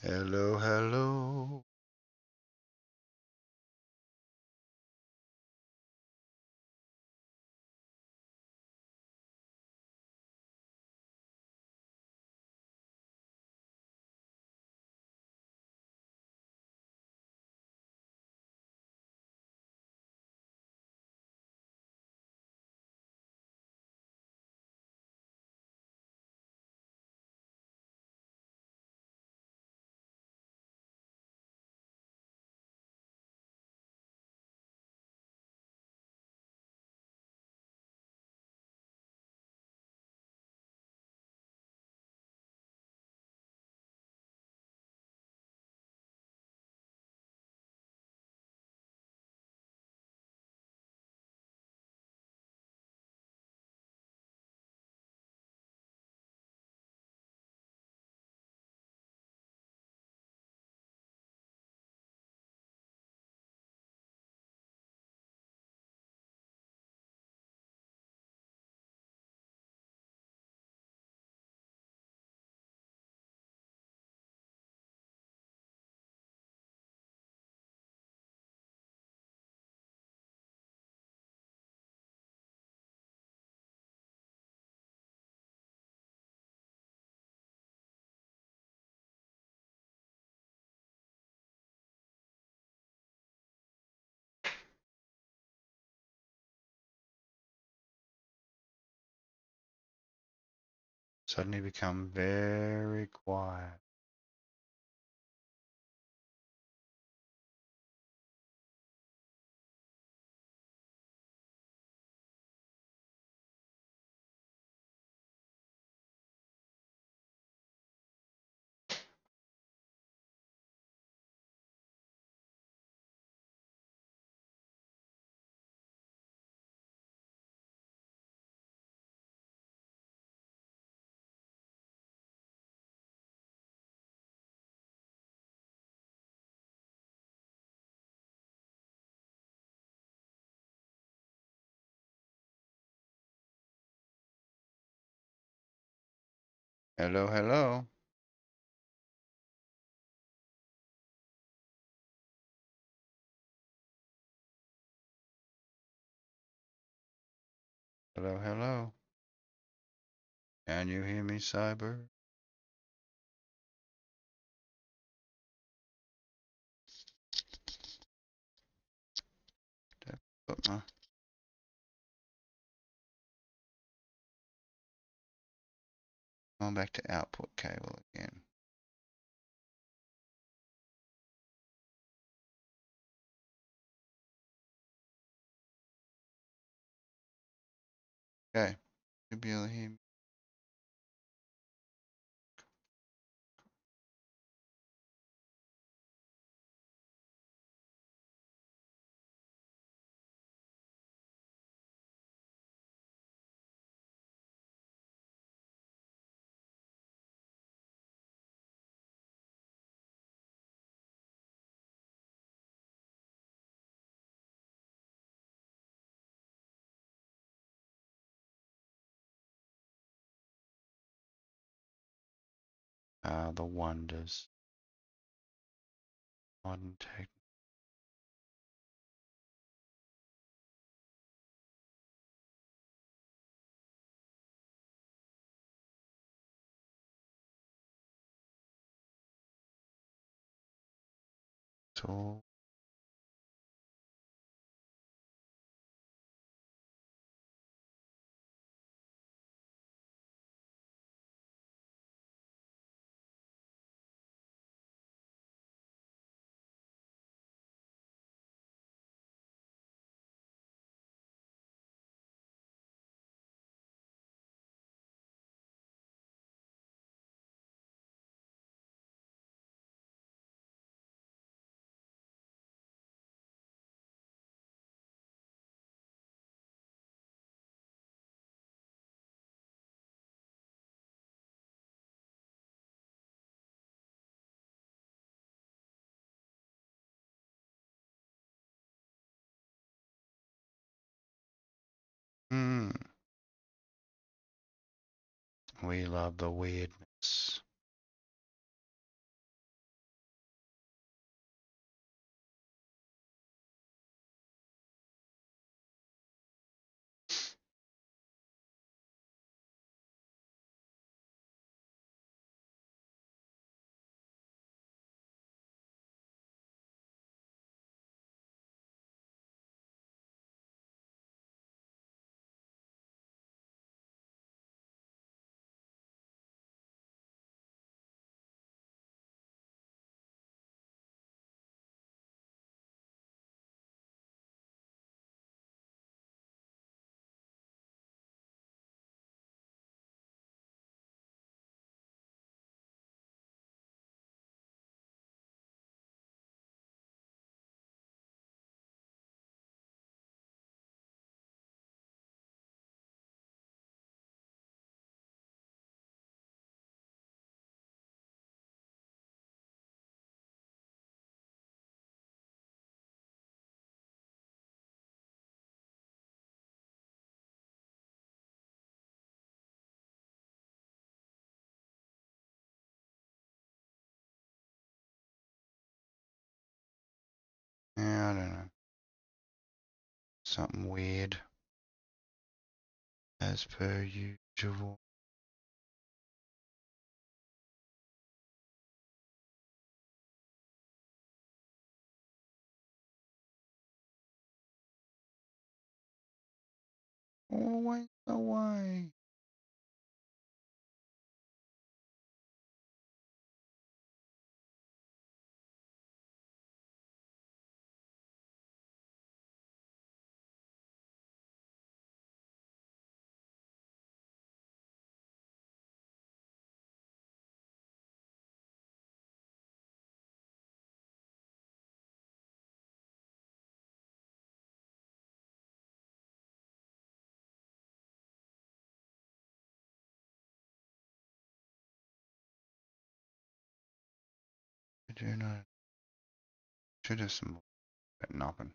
Hello, hello. suddenly become very quiet. Hello, hello. Hello, hello. Can you hear me, Cyber? Put my going back to output cable again. Okay, you'll be able to hear me. Ah, the wonders. Modern tech. Tool. Hmm. We love the weirdness. Yeah, I don't know. Something weird. As per usual. Always the way. do know. Should have some more, but nothing.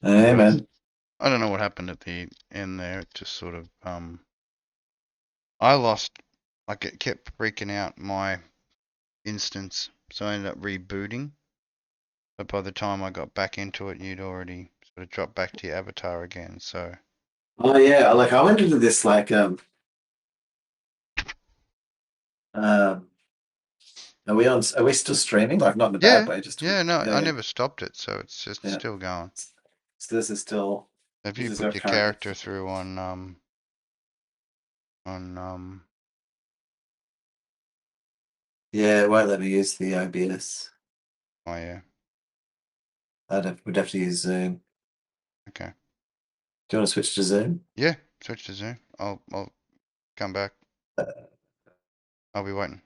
Hey, man. I don't know what happened at the end there. It just sort of I lost. Like it kept freaking out my instance, so I ended up rebooting. But by the time I got back into it, you'd already sort of dropped back to your avatar again. So Oh yeah, like I went into this like are we still streaming? Like not in a bad way, just yeah, no, I yeah. never stopped it, so it's just Yeah. still going. So this is still If this you is our put your current character through on yeah, it won't let me use the OBS. oh yeah, We'd have to use Zoom. okay, Do you want to switch to Zoom? yeah, switch to Zoom. I'll come back. Uh, I'll be waiting.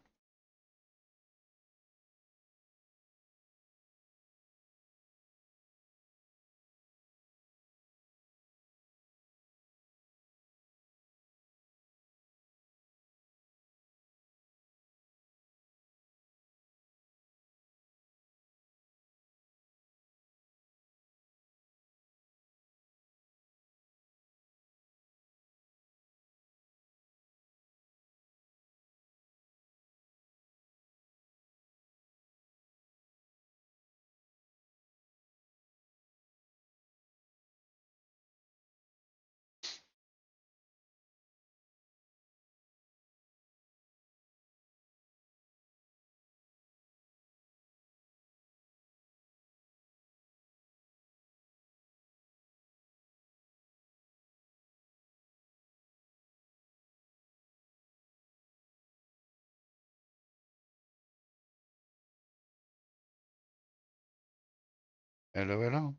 Hello, hello.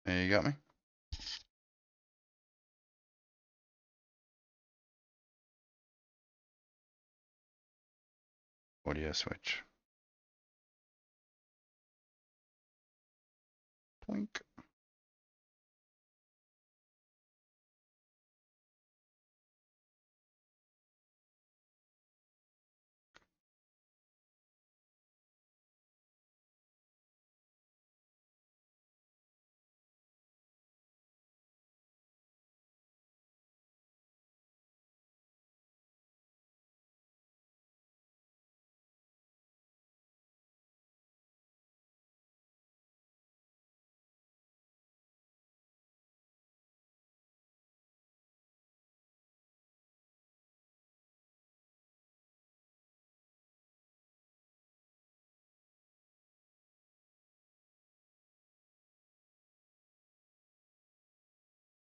There you got me. Audio switch. Blink.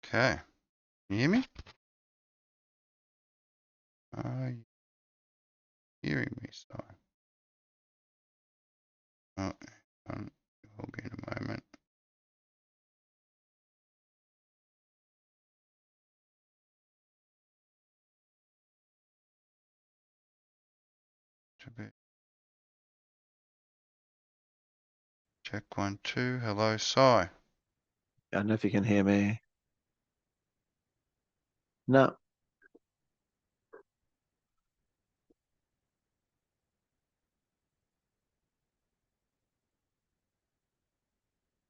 Okay. Can you hear me? Are you hearing me? Sorry. Oh, it will be in a moment. Should be. Check 1, 2. Hello, Si. I don't know if you can hear me. No.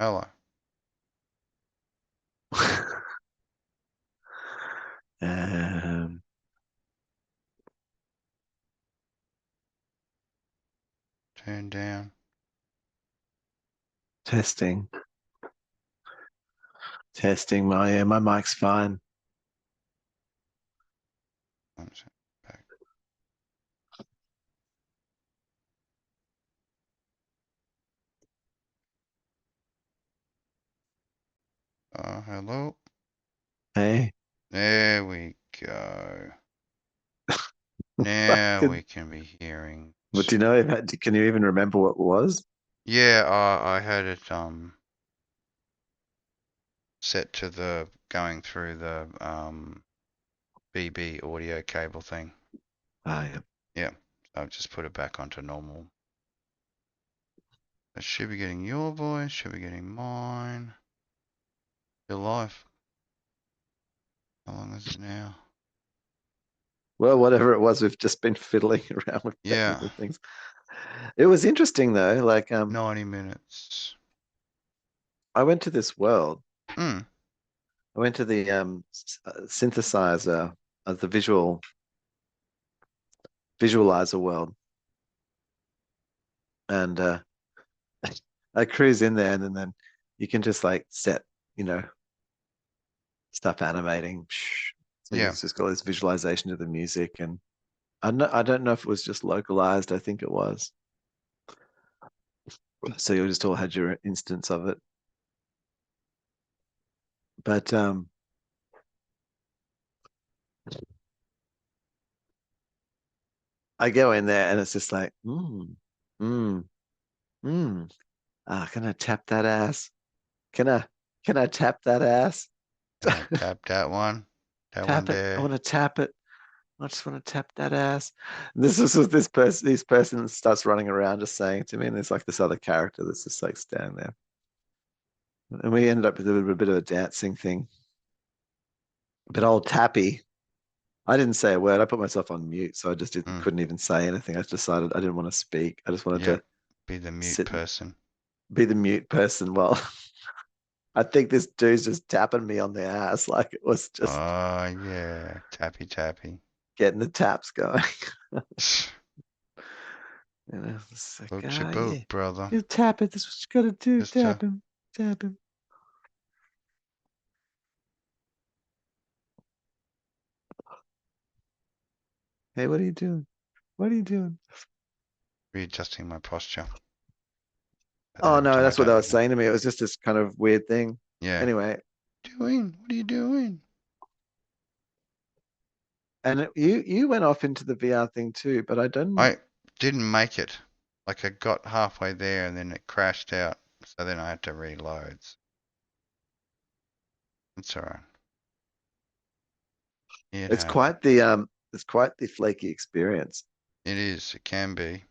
Hello. um, Turn down. testing. Testing. My mic's fine. One sec, back. Hello. Hey. There we go. What Now we can be hearing. do you know? Can you even remember what it was? Yeah, I had it set to the going through the BB audio cable thing. Ah, yeah. Yeah, so I've just put it back onto normal. It should be getting your voice, should be getting mine. Your life. How long is it now? Well, whatever it was, we've just been fiddling around with Yeah, technical things. It was interesting though. Like, 90 minutes. I went to this world. Hmm. I went to the synthesizer, the visualizer world, and I cruise in there, and then you can just like set, stuff animating. So Yeah. it's just got this visualization of the music, and I don't know if it was just localized. I think it was. So you just all had your instance of it, but I go in there and it's just like, mm. Can I tap that ass? Can I tap that ass? Can I tap that one? That one Tap it. I there. want to tap it. I just want to tap that ass. And this is what this person starts running around just saying to me, and there's like this other character that's just like standing there. And we ended up with a bit of a dancing thing. But old Tappy, I didn't say a word. I put myself on mute, so I just couldn't even say anything. I decided I didn't want to speak. I just wanted to Be the mute sit, person. be the mute person. Well, I think this dude's just tapping me on the ass, like it was just Oh yeah, tappy tappy. getting the taps going. It's like, Float your yeah, boat, brother. you tap it. That's what you gotta do. Just Tap him. Tap him. Hey, what are you doing? What are you doing? readjusting my posture. Oh Every no, time I that's what don't they were look at- saying to me. It was just this kind of weird thing. Yeah. Anyway, What are you doing? and you went off into the VR thing too, but I don't. I didn't make it. Like I got halfway there and then it crashed out. So then I had to reload. It's alright. It's quite the flaky experience. It is. It can be.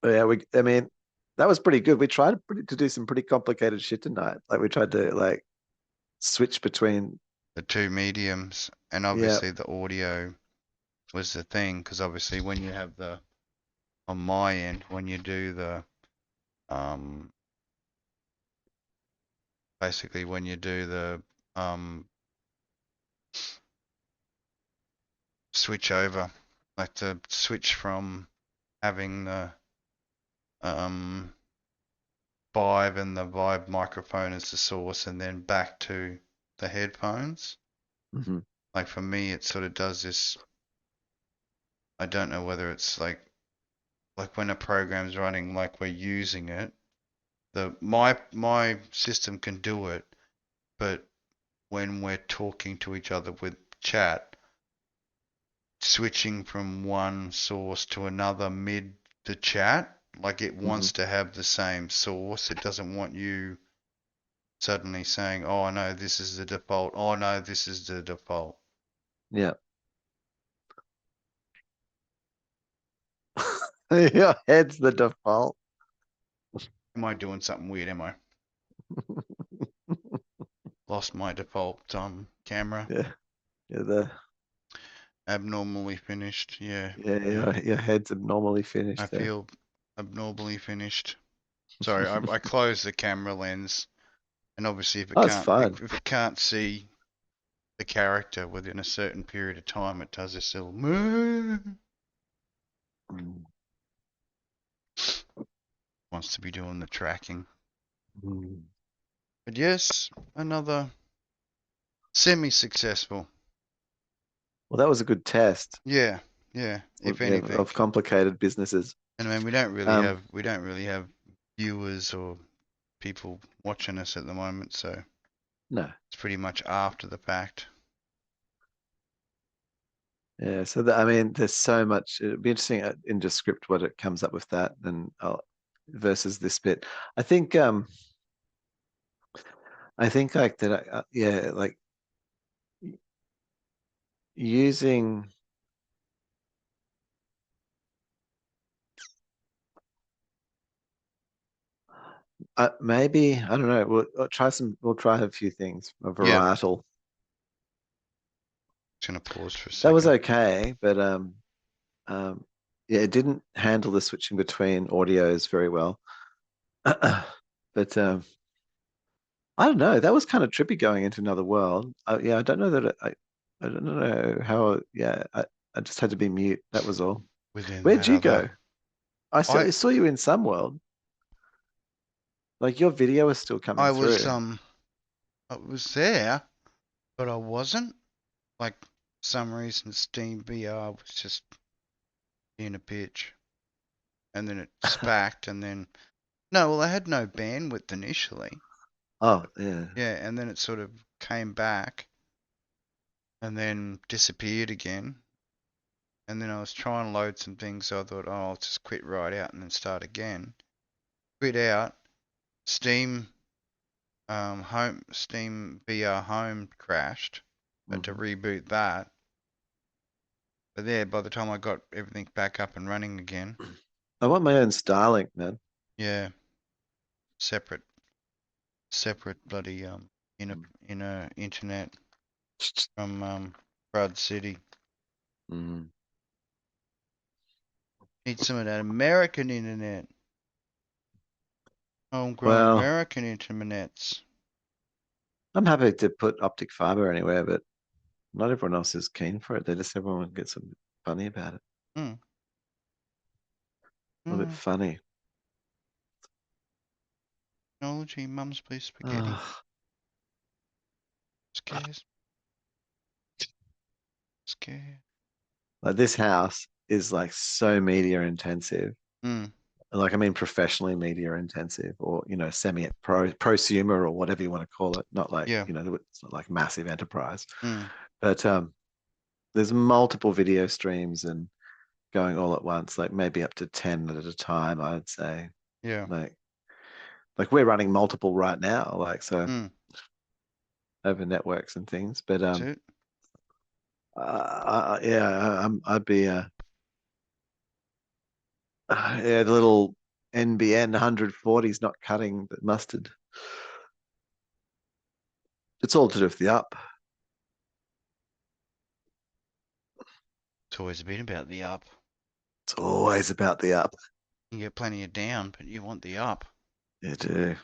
Yeah, I mean, that was pretty good. We tried to do some pretty complicated shit tonight. Like we tried to like switch between. The two mediums, and Yeah, obviously the audio was the thing, because obviously when you have the, on my end, when you do the, basically when you do the, switch over, like the switch from having the, Vive and the Vive microphone as the source and then back to the headphones. hmm Like for me, it sort of does this. I don't know whether it's like when a program's running, like we're using it. My system can do it, but when we're talking to each other with chat, switching from one source to another mid the chat. Like it wants to have the same source. It doesn't want you suddenly saying, oh, no, this is the default. Oh, no, this is the default. Yeah. Your head's the default. Am I doing something weird? Am I? Lost my default camera. Yeah. You're the Abnormally finished. Yeah. your head's abnormally I finished there. feel abnormally finished. Sorry, I closed the camera lens, and obviously if it Oh, it's can't fine. if it can't see the character within a certain period of time, it does this little moo. Mm. Wants to be doing the tracking. Mm. But yes, another semi-successful. Well, that was a good test. Yeah, if Yeah, anything. of complicated businesses. And I mean, we don't really have viewers or people watching us at the moment, so No. it's pretty much after the fact. Yeah, so I mean, there's so much. It'd be interesting in Descript what it comes up with that, and versus this bit. I think like that. Yeah, like using. Maybe I don't know. We'll try some. We'll try a few things. A varietal. Just gonna pause for a second. That was okay, but yeah, it didn't handle the switching between audios very well. But I don't know. That was kind of trippy going into another world. Yeah, I don't know that I don't know how. Yeah, I just had to be mute. That was all. Within Where'd that you other- go? I saw you in some world. Like your video was still coming through. I was there, but I wasn't. Like for some reason Steam VR was just in a pitch. And then it spacked and then no, well I had no bandwidth initially. Oh, yeah. Yeah, and then it sort of came back and then disappeared again. And then I was trying to load some things, so I thought, oh, I'll just quit right out and then start again. Quit out. Steam VR home crashed. Had to reboot that. But yeah, by the time I got everything back up and running again. I want my own Starlink, man. Yeah. Separate bloody inner internet from Brad City. Mm. Need some of that American internet. Homegrown American internets. I'm happy to put optic fiber anywhere, but not everyone else is keen for it. Everyone gets a bit funny about it. A little bit funny. Technology, mum's please spaghetti. Scares. Like this house is like so media intensive. Like I mean professionally media intensive, or semi prosumer or whatever you want to call it. Not like it's not like massive enterprise. But there's multiple video streams and going all at once, like maybe up to 10 at a time, I'd say. Yeah. Like we're running multiple right now, like so over networks and things. But I'd be the little NBN 140 is not cutting the mustard. It's all to do with the up. It's always been about the up. It's always about the up. You get plenty of down, but you want the up. You do.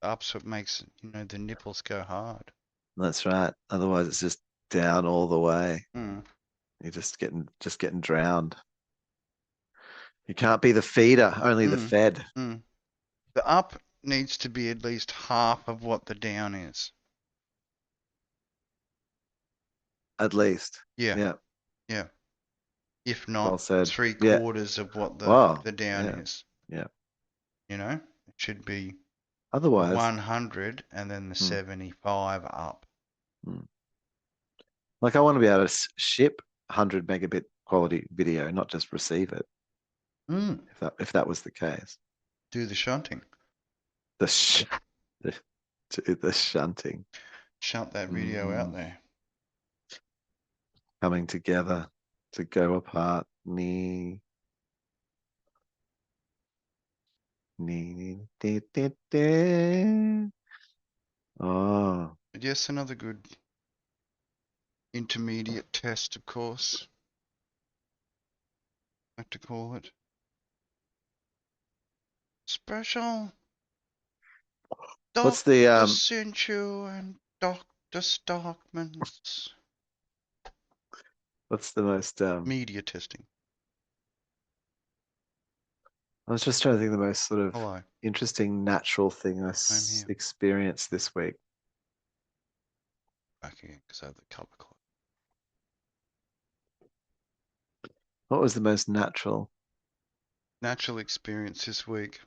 Up's what makes the nipples go hard. That's right. Otherwise, it's just down all the way. You're just getting drowned. You can't be the feeder, only the fed. The up needs to be at least half of what the down is. At least. Yeah. If not, Well said. 3/4 of what the down is. Yeah. It should be Otherwise, 100 and then the 75 up. like I want to be able to ship 100 megabit quality video, not just receive it. If that was the case, Do the shunting. the shunting Shunt that video out there. coming together to go apart. Knee. Oh, But yes, another good intermediate test, of course. Like to call it. Special. what's the Dr. Cinchu and Dr. Starkman's what's the most media testing. I was just trying to think of the most sort of Hello. interesting natural thing I here. experienced this week. Back again because I have the cover clock. What was the most natural? Natural experience this week.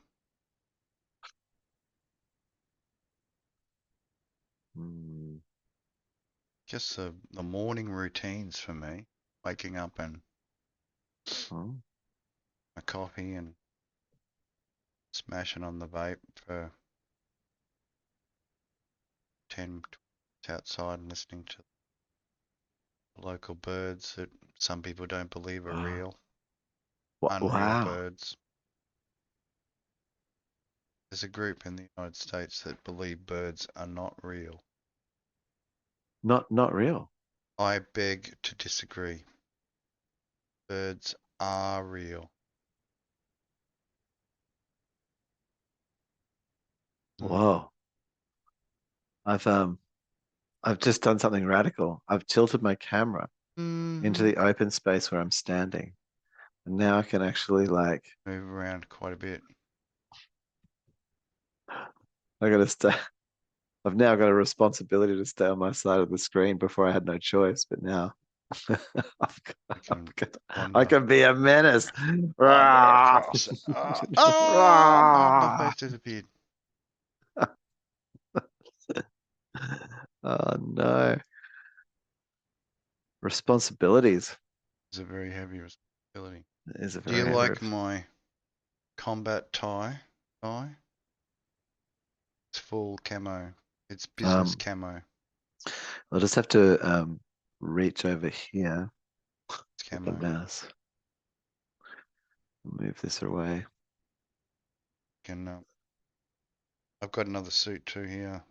Just the morning routines for me. Waking up and a coffee and smashing on the vape for 10 minutes outside and listening to the local birds that some people don't believe are real. Unreal Wow. birds. There's a group in the United States that believe birds are not real. Not real. I beg to disagree. Birds are real. Whoa. I've just done something radical. I've tilted my camera into the open space where I'm standing. And now I can actually like move around quite a bit. I gotta stay. I've now got a responsibility to stay on my side of the screen. Before I had no choice, but now I can be a menace. Across. My face disappeared. Oh no. Responsibilities. It's a very heavy responsibility. It is a Do very you heavy like my combat tie? It's full camo. It's business camo. I'll just have to reach over here It's with the camo. mouse. Move this away. I've got another suit too here,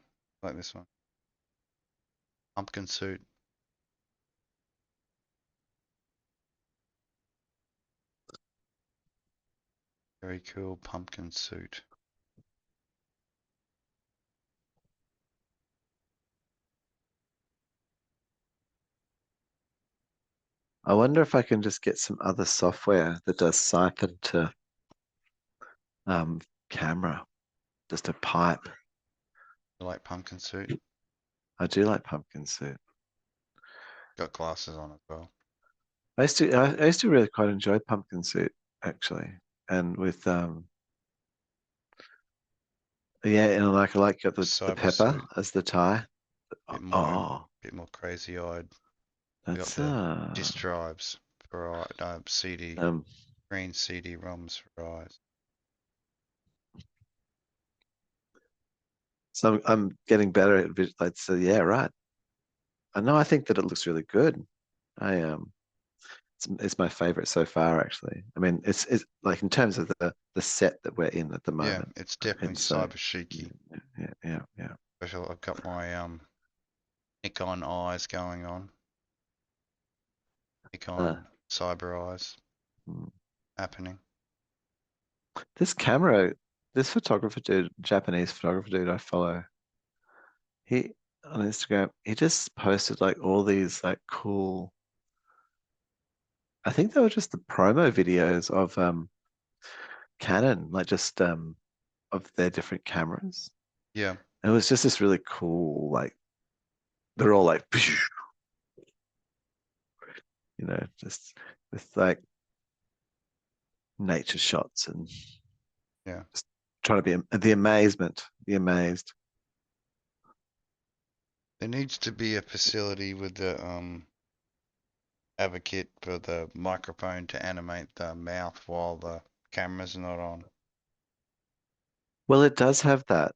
like this one. Pumpkin suit. Very cool pumpkin suit. I wonder if I can just get some other software that does siphon to camera, just a pipe. You like pumpkin suit? I do like pumpkin suit. Got glasses on as well. I used to really quite enjoy pumpkin suit actually, and with yeah, and like I like the pepper suit. as the tie. Bit more crazy-eyed. That's got the disk drives for CD, green CD-ROMs for eyes. So I'm getting better at like, so yeah, right. I know. I think that it looks really good. It's my favorite so far, actually. I mean, it's like in terms of the set that we're in at the moment. Yeah, it's definitely cyber chic-y. Yeah. Especially, I've got my Nikon eyes going on. Nikon cyber eyes happening. This photographer dude, Japanese photographer dude I follow, he on Instagram, he just posted like all these like cool, I think they were just the promo videos of Canon, like just of their different cameras. Yeah. And it was just this really cool, like they're all like just with like nature shots and yeah, just trying to be the amazement, the amazed. There needs to be a facility with the AVAKIT for the microphone to animate the mouth while the camera's not on. Well, it does have that.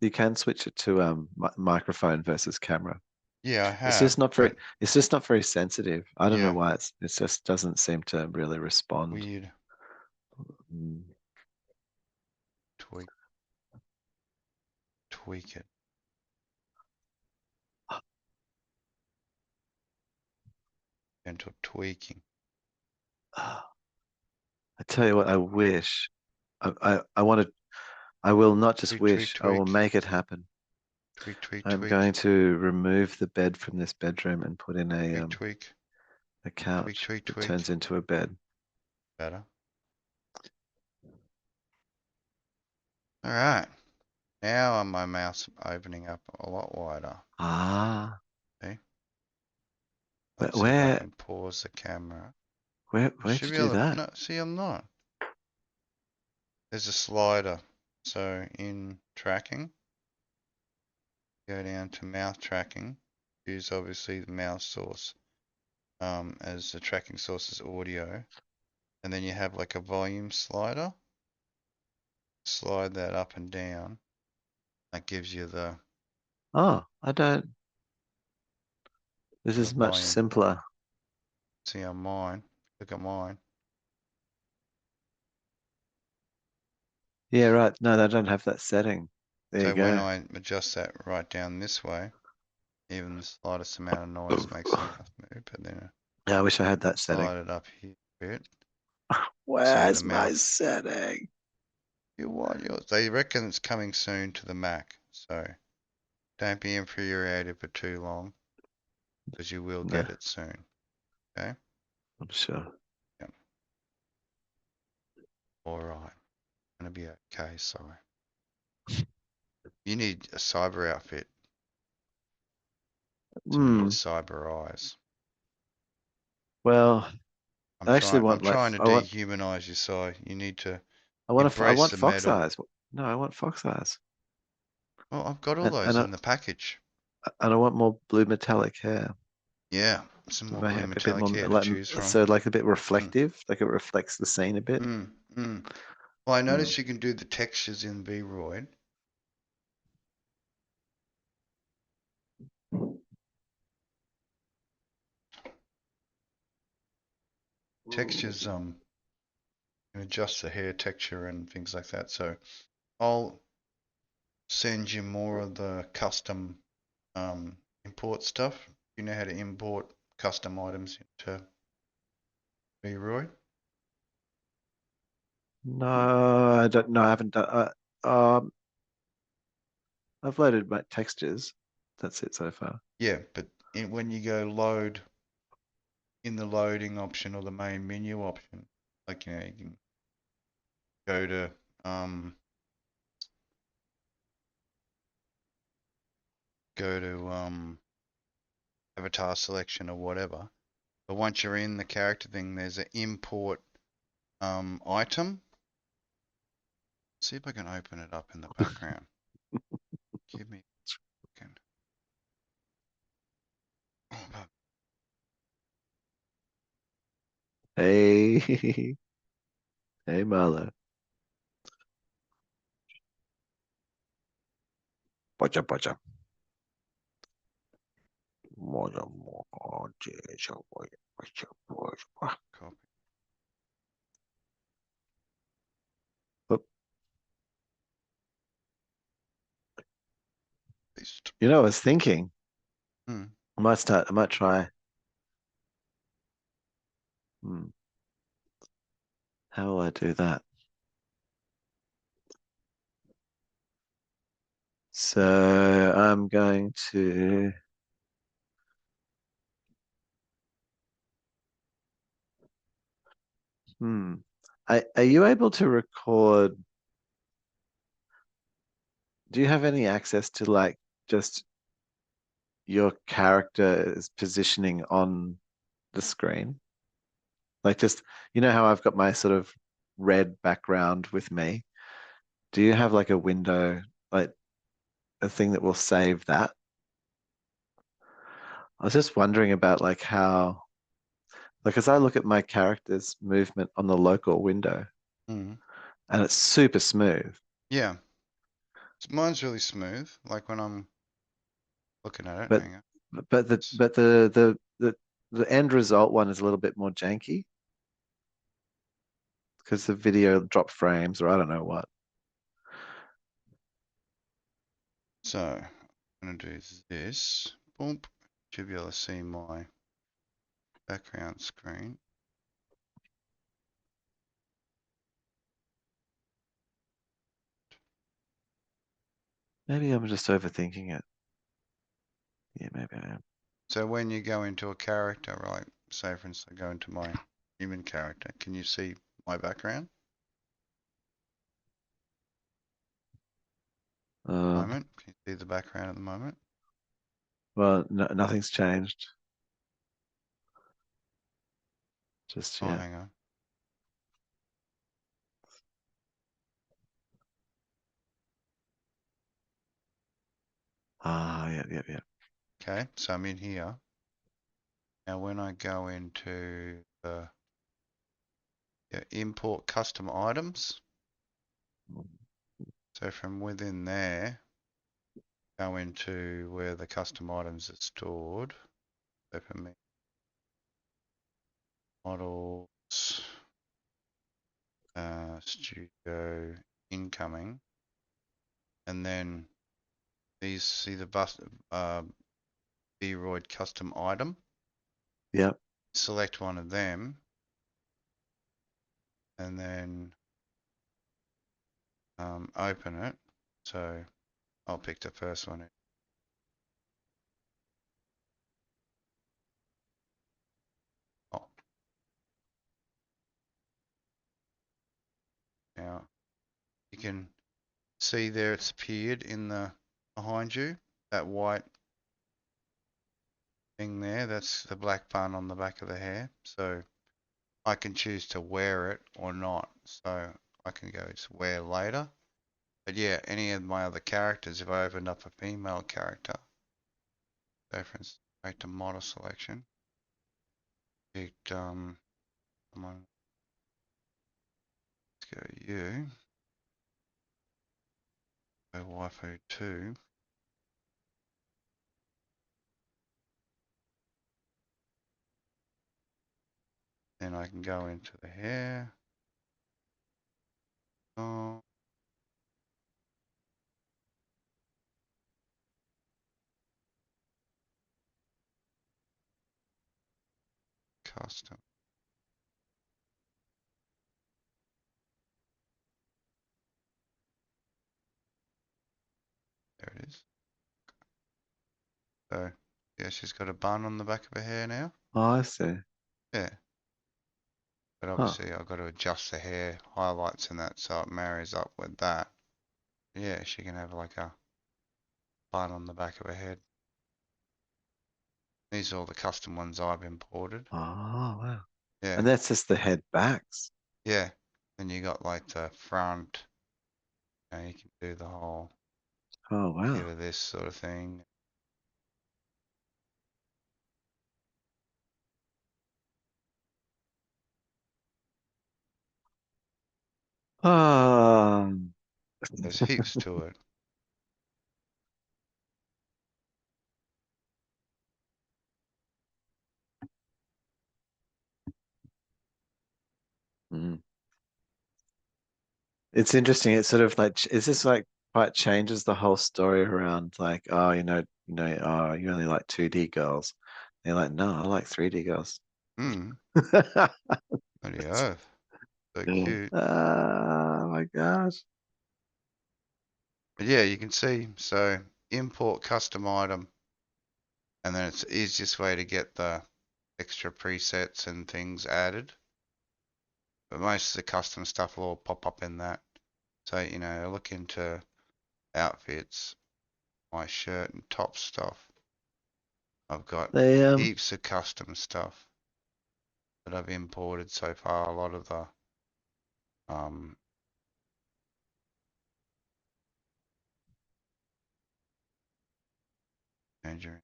You can switch it to microphone versus camera. Yeah, I It's have. just not very. but It's just not very sensitive. I don't know Yeah. why it just doesn't seem to really respond. Weird. Mm. Tweak it. Gentle tweaking. I tell you what, I wish. I want to. I will not just Tweak, wish. tweak, I will tweak. make it happen. Tweak, tweak, I'm tweak. going to remove the bed from this bedroom and put in Tweak, tweak. a couch tweak, that tweak. turns into a bed. Better. All right. Now my mouth's opening up a lot wider. Ah, Let's see if I can pause the camera. where'd Should you be do able to, that? no, see, I'm not. There's a slider. So in tracking, go down to mouth tracking. Use obviously the mouse source as the tracking source is audio. And then you have like a volume slider. Slide that up and down. That gives you the Oh, I don't. This is much volume. simpler. See on mine. Look at mine. Yeah, right. No, they don't have that setting. There you So when go. I adjust that right down this way, even the slightest amount of noise makes the mouth move. But then Yeah, I wish I had that setting. slide it up here a bit. Where's the my mouth. setting? You want yours? They reckon it's coming soon to the Mac, so don't be infuriated for too long, because you will get it soon. Okay? I'm sure. All right. Gonna be okay. Sorry. You need a cyber outfit to be your cyber eyes. Well, I actually I'm want trying to I want dehumanize you, so you need to I want embrace the fox metal. eyes. No, I want fox eyes. Well, I've got all those in the package. And I want more blue metallic hair. Yeah, some more My blue hair, a bit metallic more hair to like, choose from. so like a bit reflective, like it reflects the scene a bit. Well, I noticed you can do the textures in VROID. Textures, can adjust the hair texture and things like that. So I'll send you more of the custom import stuff. You know how to import custom items into VROID? No, I don't. No, I haven't done. I've loaded my textures. That's it so far. Yeah, but when you go load in the loading option or the main menu option, like you can go to avatar selection or whatever. But once you're in the character thing, there's an import item. See if I can open it up in the background. Give me a second. Hey, hey, Marlo. Bacha, bacha. Copy. Paste. You know, I was thinking, Hmm. I might try. How will I do that? So I'm going to. Are you able to record? Do you have any access to like just your character's positioning on the screen? Like just, you know how I've got my sort of red background with me, do you have like a window, like a thing that will save that? I was just wondering about like how, like as I look at my character's movement on the local window, Mm. and it's super smooth. Yeah. Mine's really smooth, like when I'm looking at it. But Hang on. but the end result one is a little bit more janky because the video dropped frames or I don't know what. So I'm gonna do this. Boom. Should be able to see my background screen. Maybe I'm just overthinking it. Yeah, maybe I am. So when you go into a character, right? Say for instance, I go into my human character. Can you see my background? Moment. Can you see the background at the moment? Well, no, nothing's changed. Just Oh, yeah. hang on. Ah, yeah. Okay, so I'm in here. Now when I go into the import custom items, so from within there, go into where the custom items are stored. So for me, models, studio, incoming, and then these, see the bus, VROID custom item. Yep. Select one of them, and then open it. So I'll pick the first one. Oh, now you can see there it's appeared in the behind you, that white thing there. That's the black bun on the back of the hair. So I can choose to wear it or not. So I can go to wear later. But yeah, any of my other characters, if I opened up a female character, so for instance, back to model selection, picked come on, let's go you, go waifu 2. Then I can go into the hair. Oh, custom. There it is. So yeah, she's got a bun on the back of her hair now. Oh, I see. Yeah. But Huh. obviously I've got to adjust the hair highlights and that so it marries up with that. Yeah, she can have like a bun on the back of her head. These are all the custom ones I've imported. Oh, wow. Yeah. And that's just the head backs. Yeah. Then you got like the front. You know, you can do the whole Oh, wow. bit of this sort of thing. There's heaps to it. Mm. It's interesting. It's sort of like, is this like quite changes the whole story around like, oh, oh, you only like 2D girls. And you're like, no, I like 3D girls. Hmm. Bloody oath. So cute. Oh my gosh. But yeah, you can see, so import custom item, and then it's the easiest way to get the extra presets and things added. But most of the custom stuff will all pop up in that. So, you know, look into outfits, my shirt and top stuff. I've got They heaps of custom stuff that I've imported so far. A lot of the Tangerine,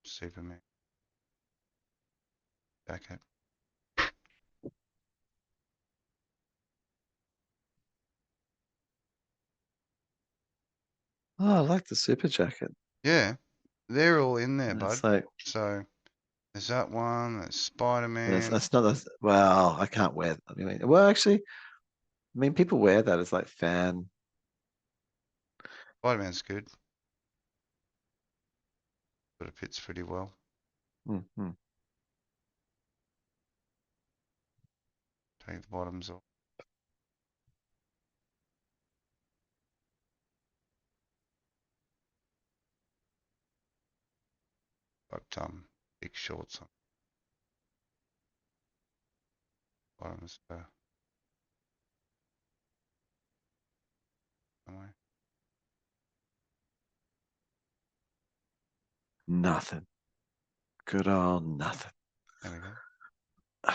Superman, jacket. Oh, I like the super jacket. Yeah, they're all in there, bud. It's like So there's that one. There's Spider-Man. that's not the well. I can't wear that. I mean, well, actually, I mean, people wear that as like fan. Spider-Man's good, but it fits pretty well. Mm-hmm. Take the bottoms off. Got big shorts on. Bottoms somewhere. Nothing. Good old nothing. There we go.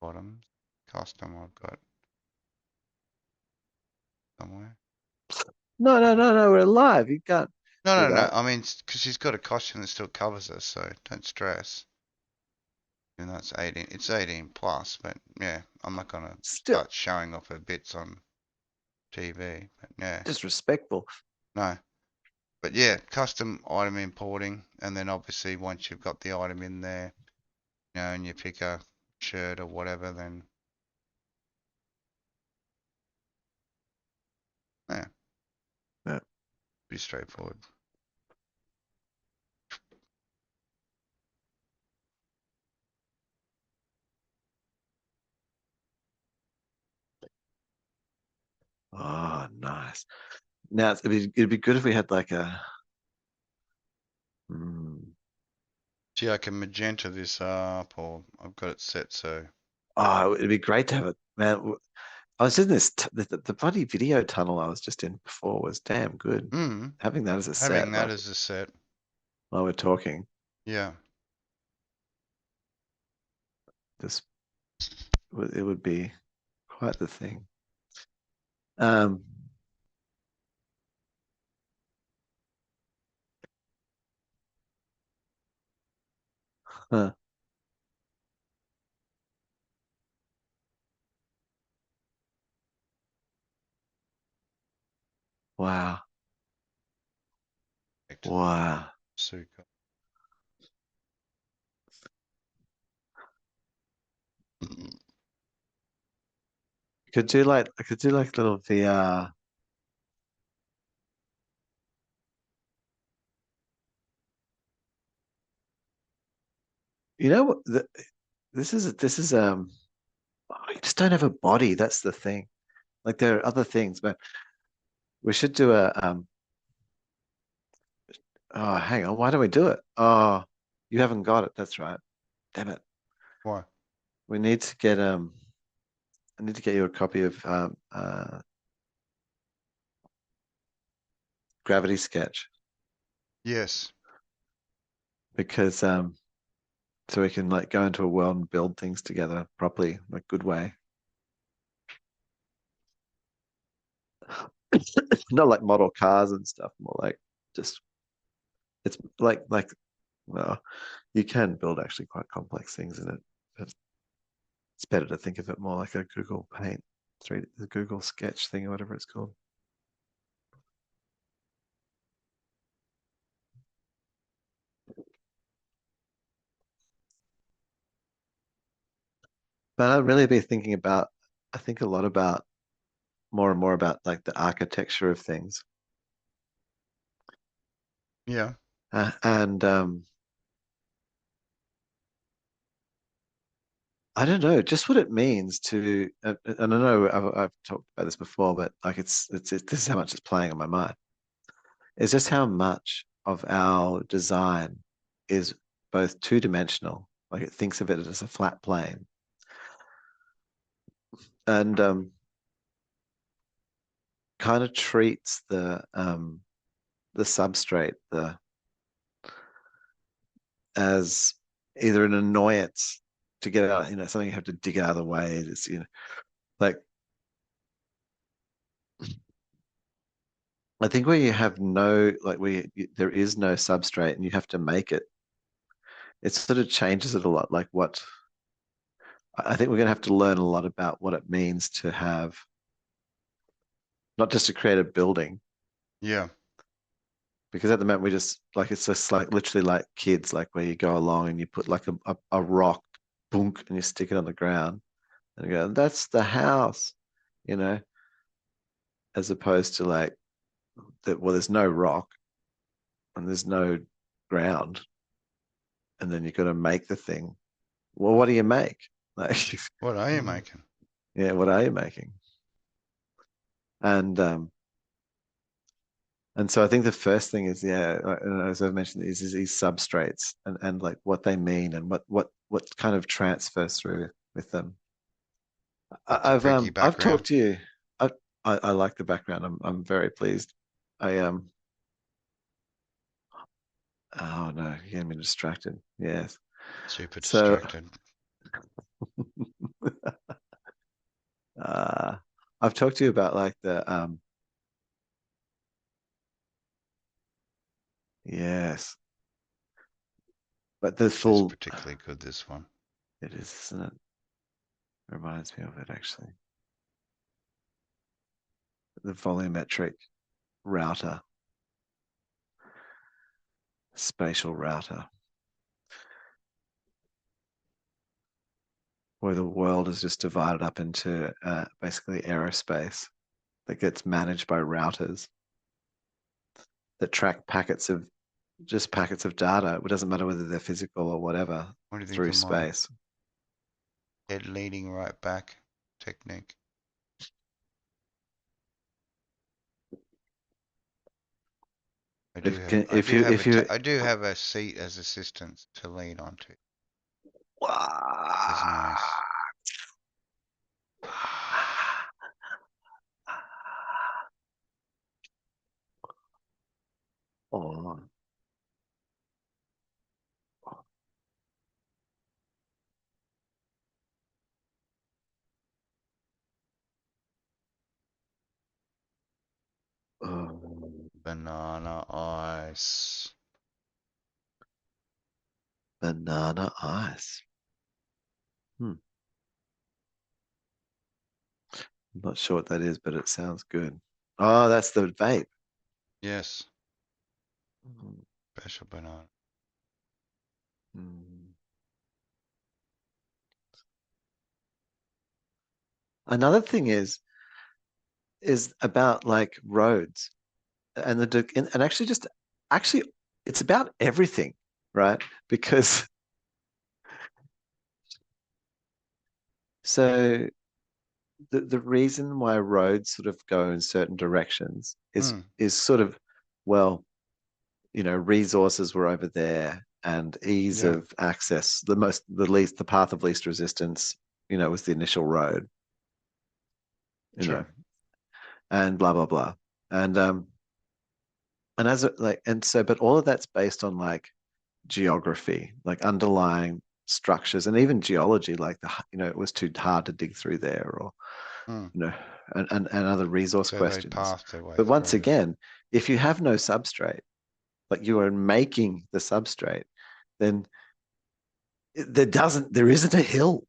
Bottoms. Custom I've got somewhere. No. We're alive. You can't No, do no, no. that. I mean, because she's got a costume that still covers her, so don't stress. And that's 18. It's 18 plus, but yeah, I'm not gonna Still start showing off her bits on TV. But yeah, disrespectful. no. But yeah, custom item importing, and then obviously once you've got the item in there, you know, and you pick a shirt or whatever, then yeah, Yeah. pretty straightforward. Oh, nice. Now it'd be good if we had like a. See, I can magenta this up, or I've got it set so. Oh, it'd be great to have it, man. I was in this the bloody video tunnel I was just in before was damn good. Having that as a Having set, that like, as a set, while we're talking, yeah. this it would be quite the thing. Huh. Wow. Perfect. Wow. Super. I could do like little VR. You know what? This is oh, you just don't have a body. That's the thing. Like there are other things, but we should do a oh, hang on. Why don't we do it? Oh, you haven't got it. That's right. Damn it. Why? We need to get I need to get you a copy of Gravity Sketch Yes. because so we can like go into a world and build things together properly, like good way. Not like model cars and stuff, more like just it's like well, you can build actually quite complex things in it. It's better to think of it more like a Google Paint, the Google Sketch thing or whatever it's called. But I'd really be thinking about, I think a lot about more and more about like the architecture of things. Yeah. And I don't know, just what it means to, and I know I've talked about this before, but like this is how much it's playing on my mind. It's just how much of our design is both two-dimensional, like it thinks of it as a flat plane, and kind of treats the substrate as either an annoyance to get out, you know, something you have to dig out of the way. It's, you know, like, I think where you have no, like there is no substrate and you have to make it, it sort of changes it a lot. Like I think we're going to have to learn a lot about what it means to have, not just to create a building, Yeah. because at the moment we just like, it's just like literally like kids, like where you go along and you put like a rock, boonk, and you stick it on the ground and you go, that's the house, you know, as opposed to like that, well, there's no rock and there's no ground. And then you've got to make the thing. Well, what do you make? Like, What are you making? yeah, what are you making? And so I think the first thing is, yeah, as I've mentioned, is these substrates and like what they mean and what kind of transfers through with them. I've talked to you. I like the background. I'm very pleased. Oh no, you're getting me distracted. Yes. Super So distracted. I've talked to you about like the yes. But the full, It's particularly good, this one. it is, isn't it? It reminds me of it actually. The volumetric router, spatial router, where the world is just divided up into basically aerospace that gets managed by routers that track packets of data. It doesn't matter whether they're physical or whatever, What do you think through of my space. head leading right back technique? I do have a seat as assistance to lean onto. It's nice. Oh. Banana ice. Banana ice. I'm not sure what that is, but it sounds good. Oh, that's the vape. Yes. Special banana. Another thing is about like roads and and actually it's about everything, right? Because so the reason why roads sort of go in certain directions is sort of, well, you know, resources were over there and ease of access, the path of least resistance, you know, was the initial road, you know, and blah blah blah. And as it, like, and so, but all of that's based on like geography, like underlying structures and even geology, like you know, it was too hard to dig through there, or you know, and other resource So questions. they passed their way But once through. again, if you have no substrate, like you are making the substrate, then there isn't a hill.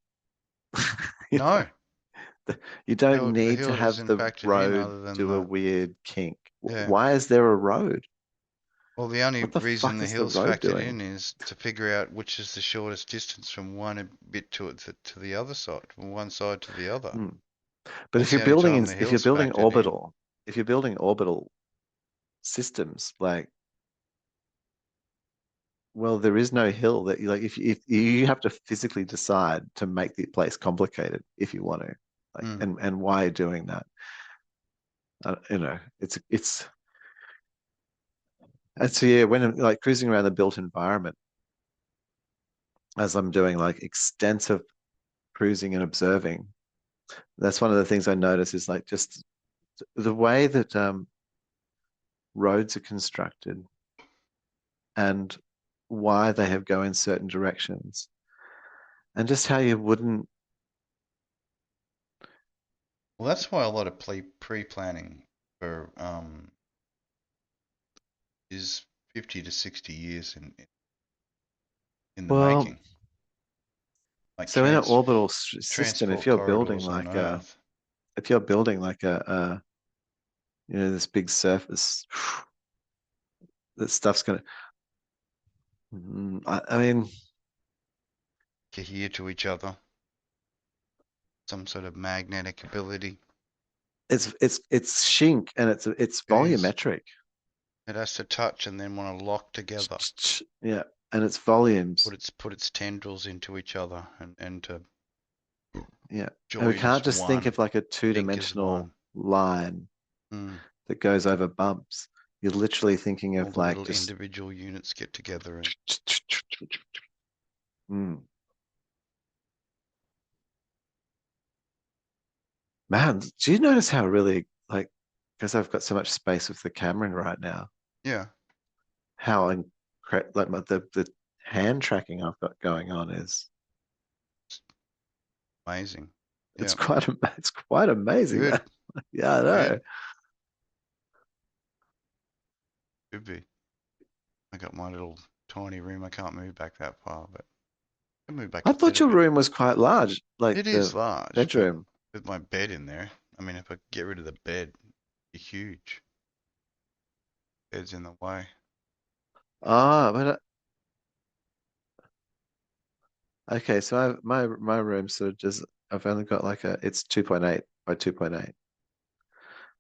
No. You don't The need hill to have isn't the factored in road other than do a the. weird kink. Yeah. Why is there a road? Well, the only What the reason fuck the is the hill's road factored doing? in is to figure out which is the shortest distance from one bit to the other side, from one side to the other. But That's the only time the if you're hill's building factored in. orbital systems, like, well, there is no hill that you like. If you have to physically decide to make the place complicated if you want to, like, and why are you doing that? You know, it's. And so yeah, when I'm like cruising around the built environment, as I'm doing like extensive cruising and observing, that's one of the things I notice is like just the way that roads are constructed and why they have go in certain directions. and just how you wouldn't. Well, that's why a lot of pre-planning for is 50 to 60 years in the Well, making. Like so in an orbital system, if transport you're building corridors on like Earth. if you're building like you know, this big surface, that stuff's gonna. I mean, Adhere to each other. Some sort of magnetic ability. it's shink and it's It is. volumetric. It has to touch and then want to lock together. Yeah, and it's volumes. Put its tendrils into each other and to Yeah, join and we can't as just think one. of like a Think as two-dimensional one. line that goes over bumps. You're literally thinking All of the like little just individual units get together and Man, do you notice how really like, because I've got so much space with the camera in right now, yeah. how like the hand tracking I've got going on is Amazing. it's Yeah. quite amazing, Good. man. Yeah, I know. Good. Could be. I got my little tiny room. I can't move back that far, but I can move back I a thought fair your bit. room was quite large, like It the is large, but bedroom. with my bed in there, I mean, if I get rid of the bed, it'd be huge. Bed's in the way. Ah, but okay, so my room sort of just I've only got like it's 2.8 by 2.8.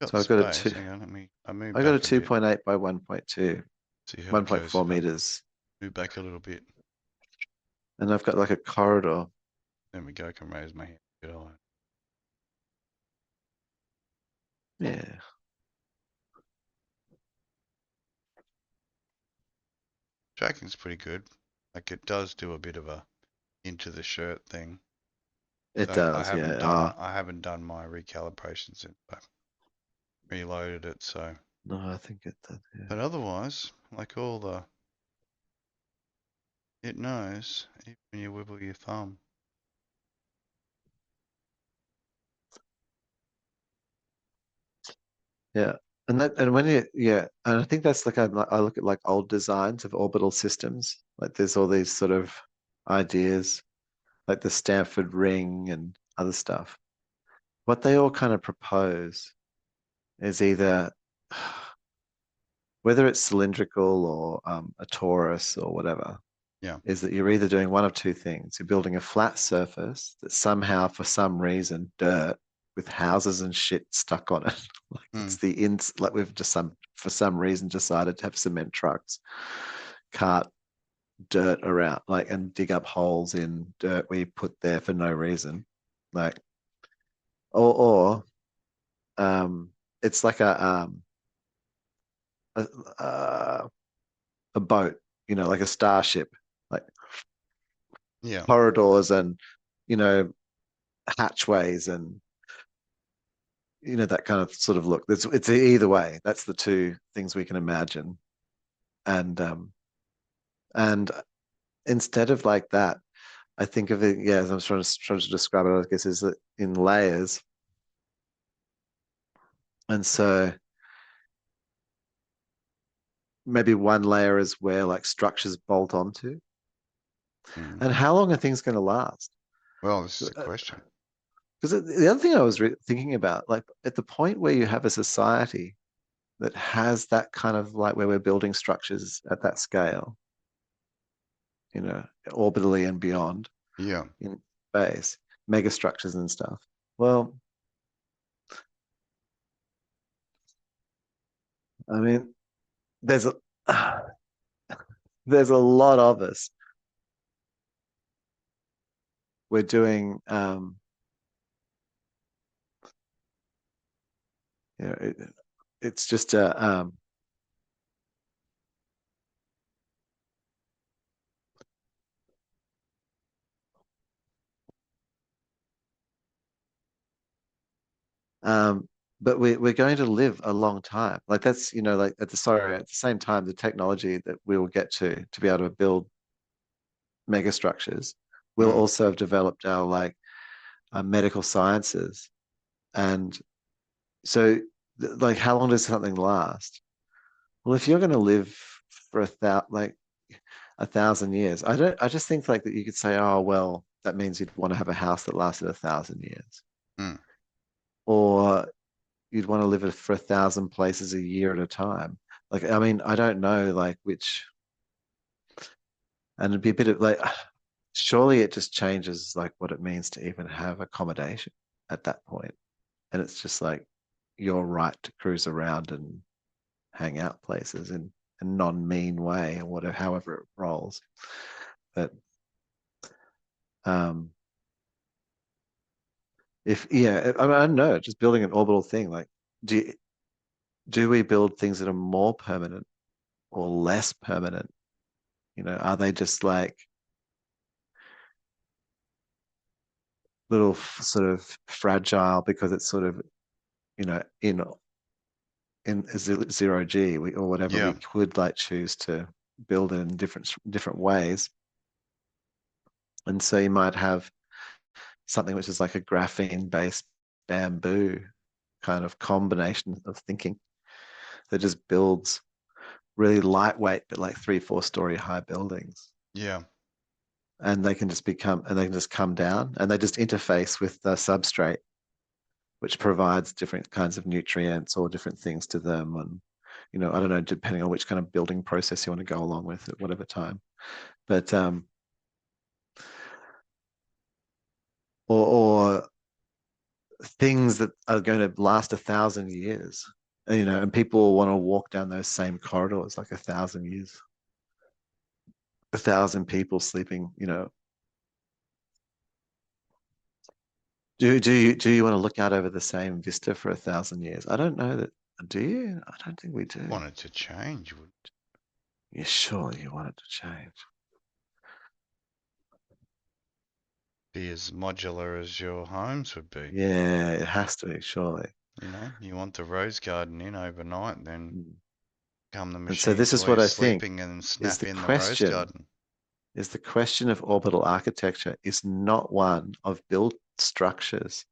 Got So the I've got a space. two. Hang on, I move I got a back a bit. 2.8 by 1.2, See how it goes 1.4 if I meters, move back a little bit. and I've got like a corridor. There we go. I can raise my hand a bit higher. Yeah. Tracking's pretty good. Like it does do a bit of a into the shirt thing. It So does, yeah. I haven't done my recalibration since I reloaded it. So, No, I think it does. Yeah. but otherwise, like it knows even when you wiggle your thumb. Yeah. And when and I think that's like I look at like old designs of orbital systems. Like there's all these sort of ideas, like the Stanford ring and other stuff. What they all kind of propose is either whether it's cylindrical or a torus or whatever, Yeah. is that you're either doing one of two things. You're building a flat surface that somehow, for some reason, dirt with houses and shit stuck on it. Like it's like we've just for some reason decided to have cement trucks cart dirt around, like, and dig up holes in dirt we put there for no reason. Like, or it's like a boat, you know, like a starship, like Yeah. corridors and, you know, hatchways and, you know, that kind of sort of look. It's either way. That's the two things we can imagine. And instead of like that, I think of it, yeah, as I'm trying to describe it, I guess, is that in layers. And so maybe one layer is where like structures bolt onto. And how long are things going to last? Well, this is a question. Because the other thing I was thinking about, like at the point where you have a society that has that kind of like where we're building structures at that scale, you know, orbitally and beyond, Yeah. in space, mega structures and stuff. Well, I mean, there's a there's a lot of us. We're doing, you know, it's just a but we're going to live a long time. Like that's, you know, like at the same time, the technology that we will get to be able to build mega structures we'll Mm. also have developed our like medical sciences. And so like how long does something last? Well, if you're going to live for 1,000 years, I just think like that you could say, oh well, that means you'd want to have a house that lasted 1,000 years. Mm. Or you'd want to live for 1,000 places a year at a time. Like, I mean, I don't know like which, and it'd be a bit of like, surely it just changes like what it means to even have accommodation at that point. And it's just like your right to cruise around and hang out places in a non-mean way or whatever, however it rolls. But if yeah, I mean, I don't know, just building an orbital thing, like do we build things that are more permanent or less permanent? You know, are they just like little sort of fragile because it's sort of, you know, in zero G or whatever, Yeah. we could like choose to build it in different ways. And so you might have something which is like a graphene based bamboo kind of combination of thinking that just builds really lightweight but like 3-4 story high buildings. Yeah. And they can just come down and they just interface with the substrate, which provides different kinds of nutrients or different things to them. And, you know, I don't know, depending on which kind of building process you want to go along with at whatever time. But, or things that are going to last 1,000 years, you know, and people want to walk down those same corridors like 1,000 years, 1,000 people sleeping, you know. Do you want to look out over the same vista for 1,000 years? I don't know that. Do you? I don't think we do. Want it to change, would Yeah, sure. You want it to change. be as modular as your homes would be. Yeah, it has to be, surely. You know, you want the rose garden in overnight, then Mm. come the And so machines this is while what you're I think sleeping and is snap the in the rose question. garden. Is the question of orbital architecture is not one of built structures,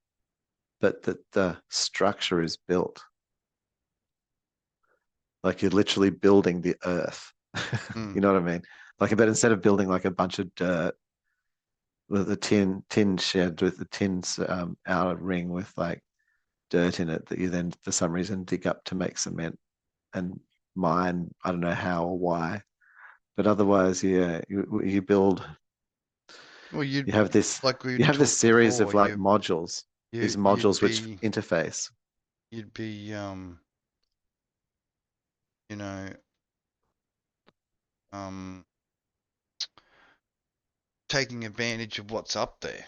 but that the structure is built. Like you're literally building the earth. Mm. You know what I mean? Like, but instead of building like a bunch of dirt with a tin shed with the tin's outer ring with like dirt in it that you then for some reason dig up to make cement and mine, I don't know how or why. But otherwise, yeah, you build. Well, You have this. like we You have this talked series before, of like modules. These modules which interface. You'd be, you know, taking advantage of what's up there.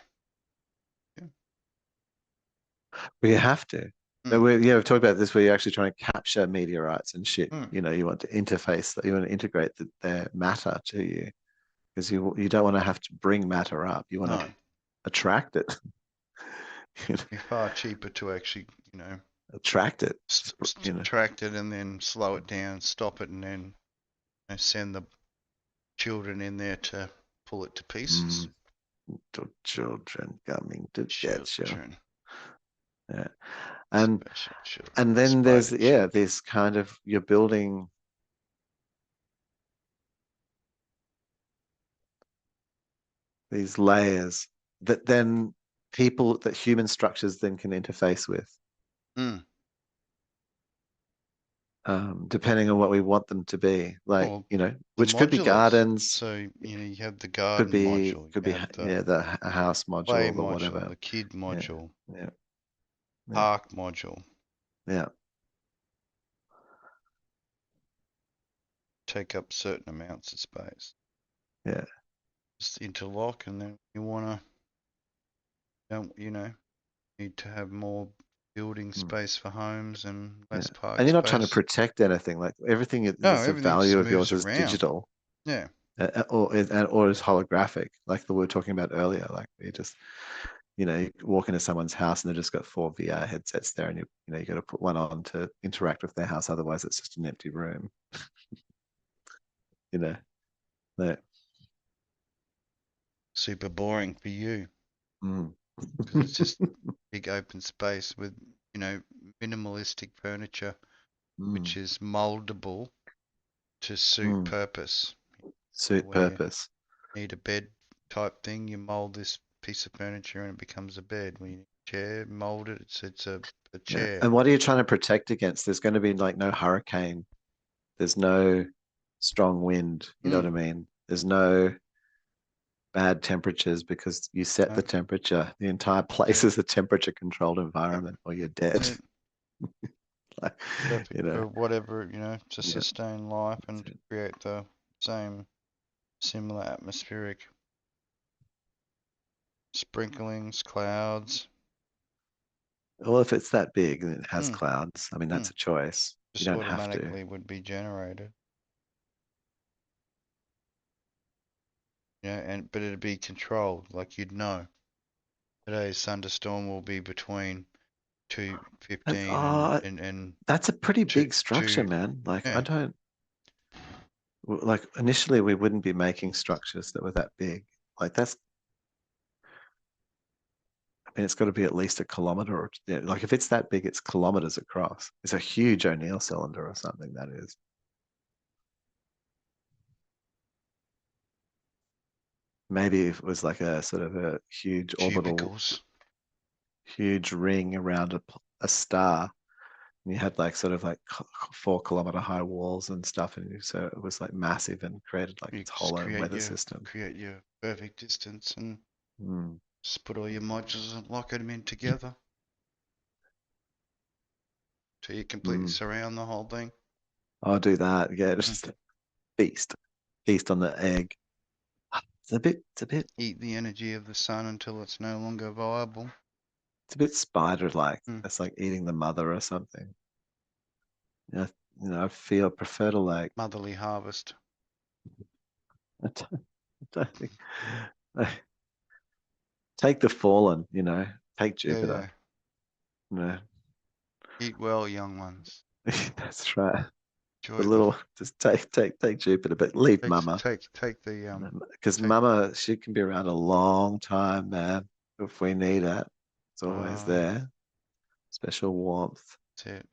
We have to. But we've talked about this where you're actually trying to capture meteorites and shit. Mm. You know, you want to interface, you want to integrate their matter to you because you don't want to have to bring matter up. You want to attract it. It'd be far cheaper to actually, you know, attract it. Attract it and then slow it down, stop it, and then you know, send the children in there to pull it to pieces. The children coming to get you. Yeah. And then there's this kind of you're building these layers that then human structures then can interface with. Depending on what we want them to be, like which could be gardens. So you have the garden module, could be the house module, play or module, whatever, the kid module, yeah. park module. Yeah. Take up certain amounts of space. Yeah. Just interlock, and then you want to, need to have more building space for homes and less park and you're not space. trying to protect anything. Like everything is a value of yours is digital. Yeah. Or is holographic, like we were talking about earlier. Like you just, you walk into someone's house and they've just got 4 VR headsets there, and you got to put one on to interact with their house. Otherwise, it's just an empty room. super boring for you Mm. because it's just big open space with, you know, minimalistic furniture, which Mm. is moldable to suit Mm. purpose. Suit Where you purpose. need a bed type thing, you mold this piece of furniture and it becomes a bed. When you need a chair, mold it, it's a Yeah. chair. And what are you trying to protect against? There's going to be like no hurricane. There's no strong wind. You know what I mean? There's no bad temperatures because you set the No. temperature. The entire place is a temperature controlled environment or you're dead. That's it. Like, Perfect you know, for whatever, you know, to Yeah. sustain life and That's to create the same similar atmospheric sprinklings, clouds. well, if it's that big and it has Mm. clouds, I mean, that's a choice. You Just don't have to. automatically would be generated. Yeah, and but it'd be controlled, like you'd know. Today's thunderstorm will be between 2:15 and That's a pretty big two structure, man. Like, I yeah. don't, like, initially we wouldn't be making structures that were that big. Like, that's, I mean, it's got to be at least a kilometer or, yeah, like, if it's that big, it's kilometers across. It's a huge O'Neill cylinder or something, that is. Maybe if it was like a sort of a huge orbital, Cubicles. huge ring around a star. And you had like sort of like 4 kilometer high walls and stuff. And so it was like massive and created like You its just hollow weather system. create your perfect distance and Mm. just put all your modules and lock them in together. Till you completely surround the whole thing. I'll do that. Yeah, just feast on the egg. It's a bit Eat the energy of the sun until it's no longer viable. spider-like. It's like eating the mother or something. Yeah, you know, I prefer to like. Motherly harvest. I don't think, take the fallen. You know, take Jupiter. Yeah. You know, Eat well, young ones. that's right. Enjoy The them. little, just take Jupiter, but leave Mama. Take the Because take- Mama, she can be around a long time, man. If we need it, it's always there. Special warmth. That's it.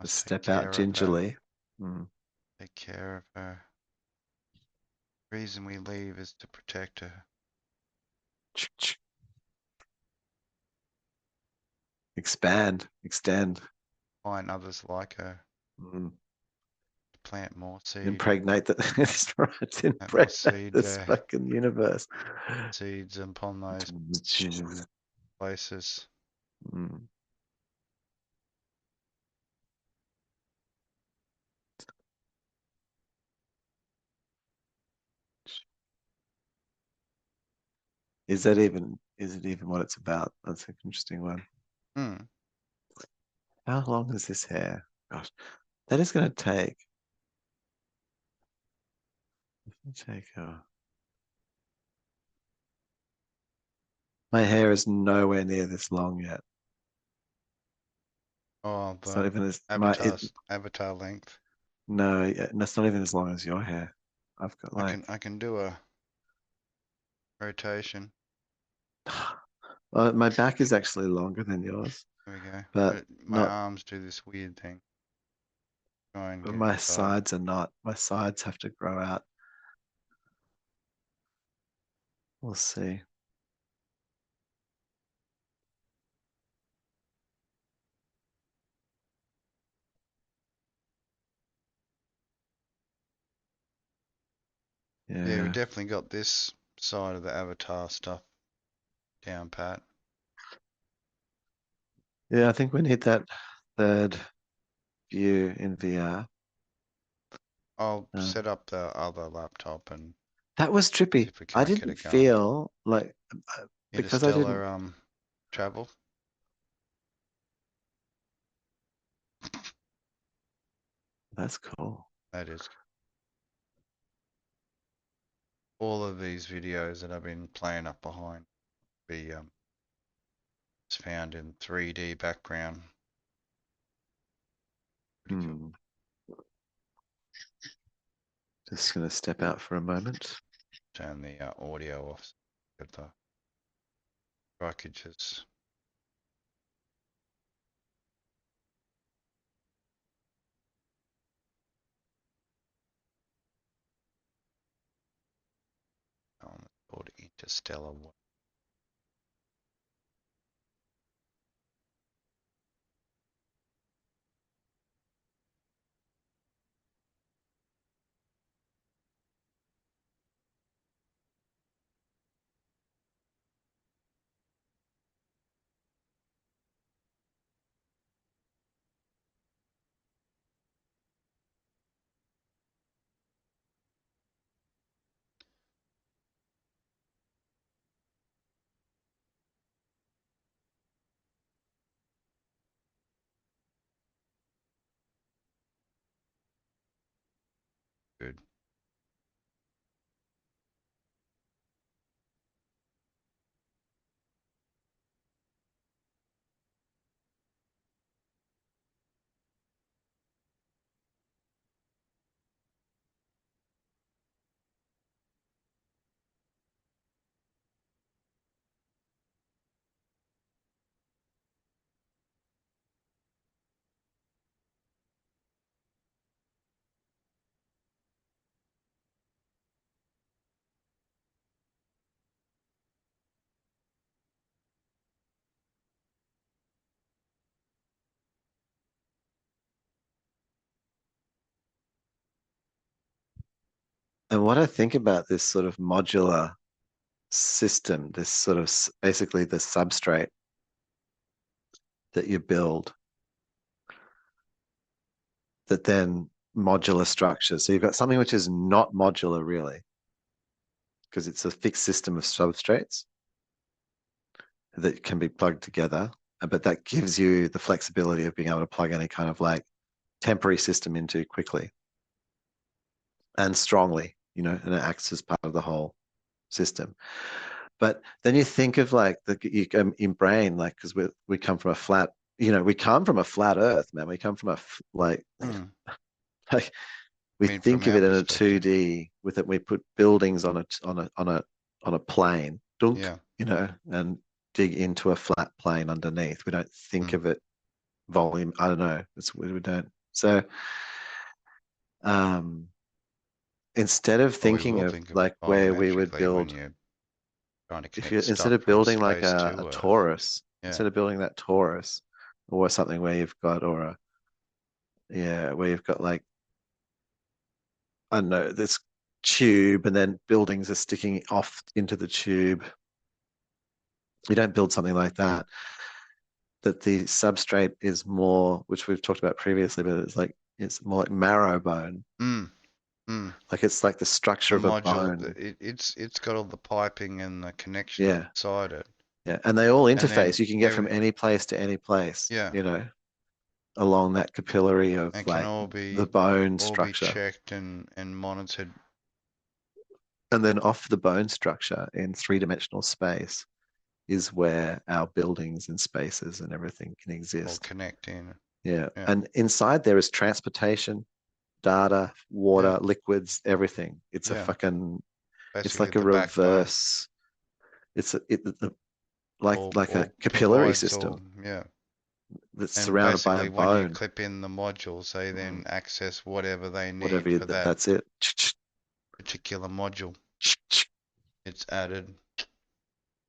Just Must take step out care of her. gingerly. Take care of her. The reason we leave is to protect her. Expand, extend. Find others like her. Mm. Plant more seed. Impregnate the that's right. Impregnate seed this there. fucking universe. Seeds upon those places. Mm. Is it even what it's about? That's an interesting one. How long is this hair? Gosh, that is going to take. My hair is nowhere near this long yet. Oh, It's not even as avatar length. No, that's not even as long as your hair. I've got like I can do a rotation. my back is actually longer than yours. There we go. But my not. arms do this weird thing. Try and But get my inside. sides are not. My sides have to grow out. We'll see. Yeah, we definitely got this side of the avatar stuff down pat. Yeah, I think we need that third view in VR. I'll set up the other laptop and that was trippy. I didn't feel like because I didn't travel. That's cool. That is. All of these videos that I've been playing up behind be it's found in 3D background. Cool. Just gonna step out for a moment. Turn the audio off. at the packages. Called Interstellar one. Good. And what I think about this sort of modular system, this sort of basically the substrate that you build, that then modular structure. So you've got something which is not modular really, because it's a fixed system of substrates that can be plugged together, but that gives you the flexibility of being able to plug any kind of like temporary system into quickly and strongly, you know, and it acts as part of the whole system. But then you think of like in brain, like, because we come from a flat, you know, we come from a flat Earth, man. We come from a like like we mean, think from of our it in a perspective. 2D with it. We put buildings on a plane, dunk, Yeah. you know, and dig into a flat plane underneath. We don't think of it volume. I don't know. We don't. So instead of Well, we thinking will of think of it like where we would volumetrically when build, you're trying to if connect you stuff instead of from building like space a to Earth. torus, Yeah. instead of building that torus or something where you've got where you've got like, I don't know, this tube and then buildings are sticking off into the tube. You don't build something like that. That the substrate is more, which we've talked about previously, but it's more like marrow bone. Like it's like the structure of a bone. It's got all the piping and the connection Yeah. inside it. Yeah. And they all And then interface. You can get from any place to any place. Yeah. You know, along that capillary of And like can all be the bone all structure. be checked and monitored. And then off the bone structure in three-dimensional space is where our buildings and spaces and everything can All exist. connect in. Yeah. Yeah. And inside there is transportation, data, water, liquids, everything. It's a fucking, it's Basically like a the backbone. reverse. It's like All a capillary provides system all, yeah. that's And surrounded by a basically when you bone. clip in the modules, they then access whatever they need Whatever you, for that that's it. particular module. It's added.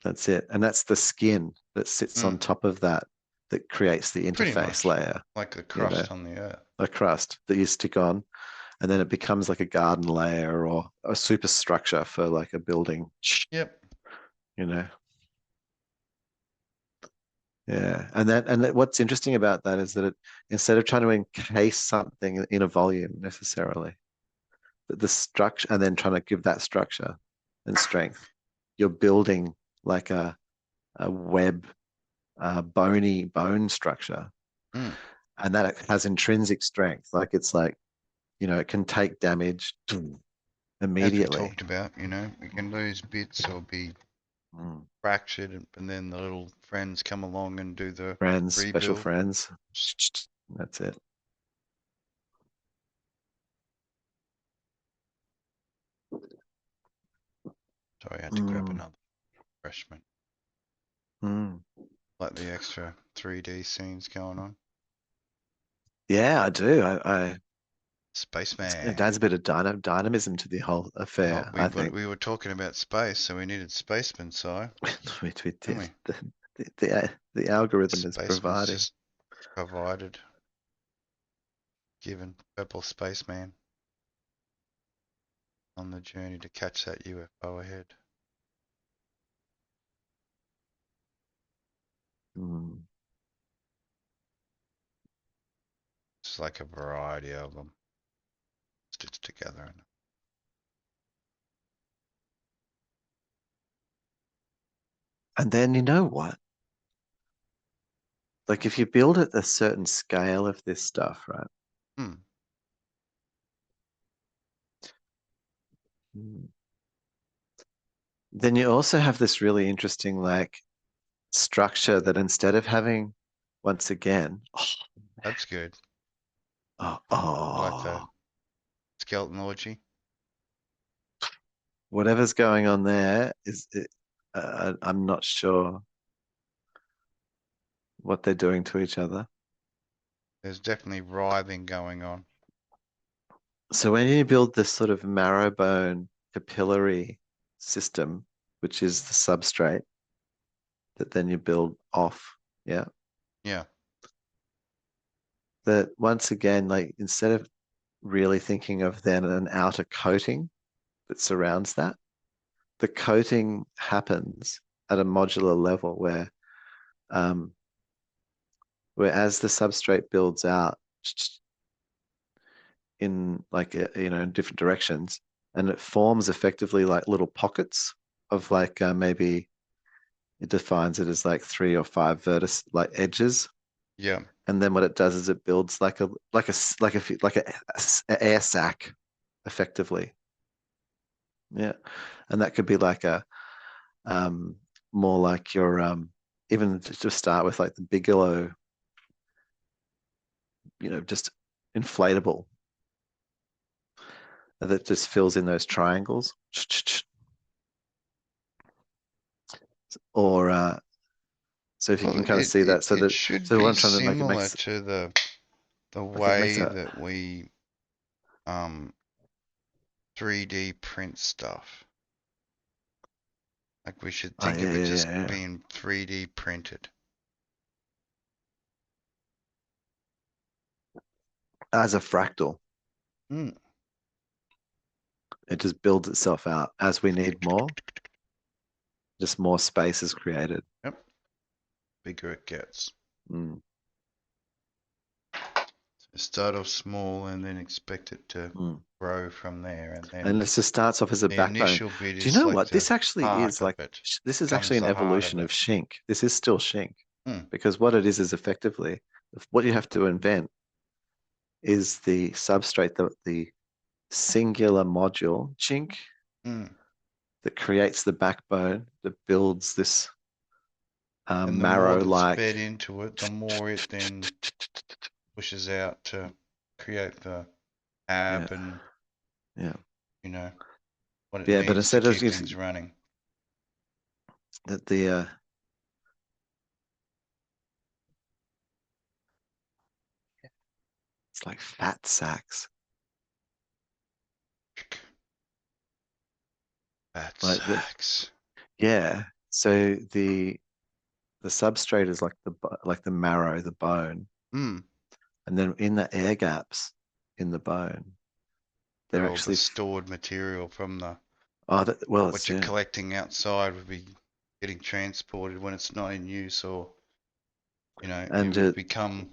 That's it. And that's the skin that sits on top of that creates the Pretty interface much layer. like the crust on the Earth. A crust that you stick on, and then it becomes like a garden layer or a superstructure for like a building. Yep. You know. Yeah, and what's interesting about that is that it, instead of trying to encase something in a volume necessarily, the structure, and then trying to give that structure and strength, you're building like a web, bony bone structure, and that has intrinsic strength. Like it's like, you know, it can take damage immediately. As we talked about, you know, we can lose bits or be fractured, and then the little friends come along and do the friends, rebuild. special friends. That's it. Sorry, I had to grab another. refreshment, Mm. like the extra 3D scenes going on. Yeah, I do. It Spaceman. adds a bit of dynamism to the whole Oh, affair, I think. we were talking about space, so we needed spaceman, Si. we did. Didn't The algorithm is Spaceman's providing. just provided, given purple spaceman on the journey to catch that UFO ahead. Mm. It's like a variety of them stitched together. And then you know what? Like if you build at a certain scale of this stuff, right? Hmm. Then you also have this really interesting like structure that instead of having, once again, That's good. oh, Like the skeleton orgy. whatever's going on there is, I'm not sure what they're doing to each other. There's definitely writhing going on. So when you build this sort of marrow bone capillary system, which is the substrate that then you build off, yeah, Yeah. that once again, like instead of really thinking of then an outer coating that surrounds that, the coating happens at a modular level where as the substrate builds out in like in different directions, and it forms effectively like little pockets of like maybe it defines it as like 3 or 5 vertices, like edges. Yeah. And then what it does is it builds like a air sac, effectively. Yeah, and that could be like a more like your even to start with like the Bigelow, just inflatable that just fills in those triangles, or so if you can kind of see that, it should what be I'm trying to make it similar makes to the like it makes way a that we 3D print stuff. Like we should think of it just yeah. being 3D printed. As a fractal. Hmm. It just builds itself out as we need more. Just more space is created. Yep. Bigger it gets. Mm. So start off small and then expect it to grow from there. And it just starts off as a the backbone. initial bit Do you is know like what? This actually heart is of like, it. this is Becomes actually an the heart evolution of of it. Shink. This is still Shink. Hmm. Because what it is effectively, what you have to invent is the substrate, the singular module, Shink, that creates the backbone that builds this And the more that's marrow-like. fed into it, the more it then pushes out to create the ab and what it but needs to instead of keep things running. That the it's like fat sacks. Fat Like sacks. Yeah. So the substrate is like the marrow, the bone. And then in the air gaps in the bone, they're all actually the stored material from the what you're collecting outside would be getting transported when it's not in use, or and it would become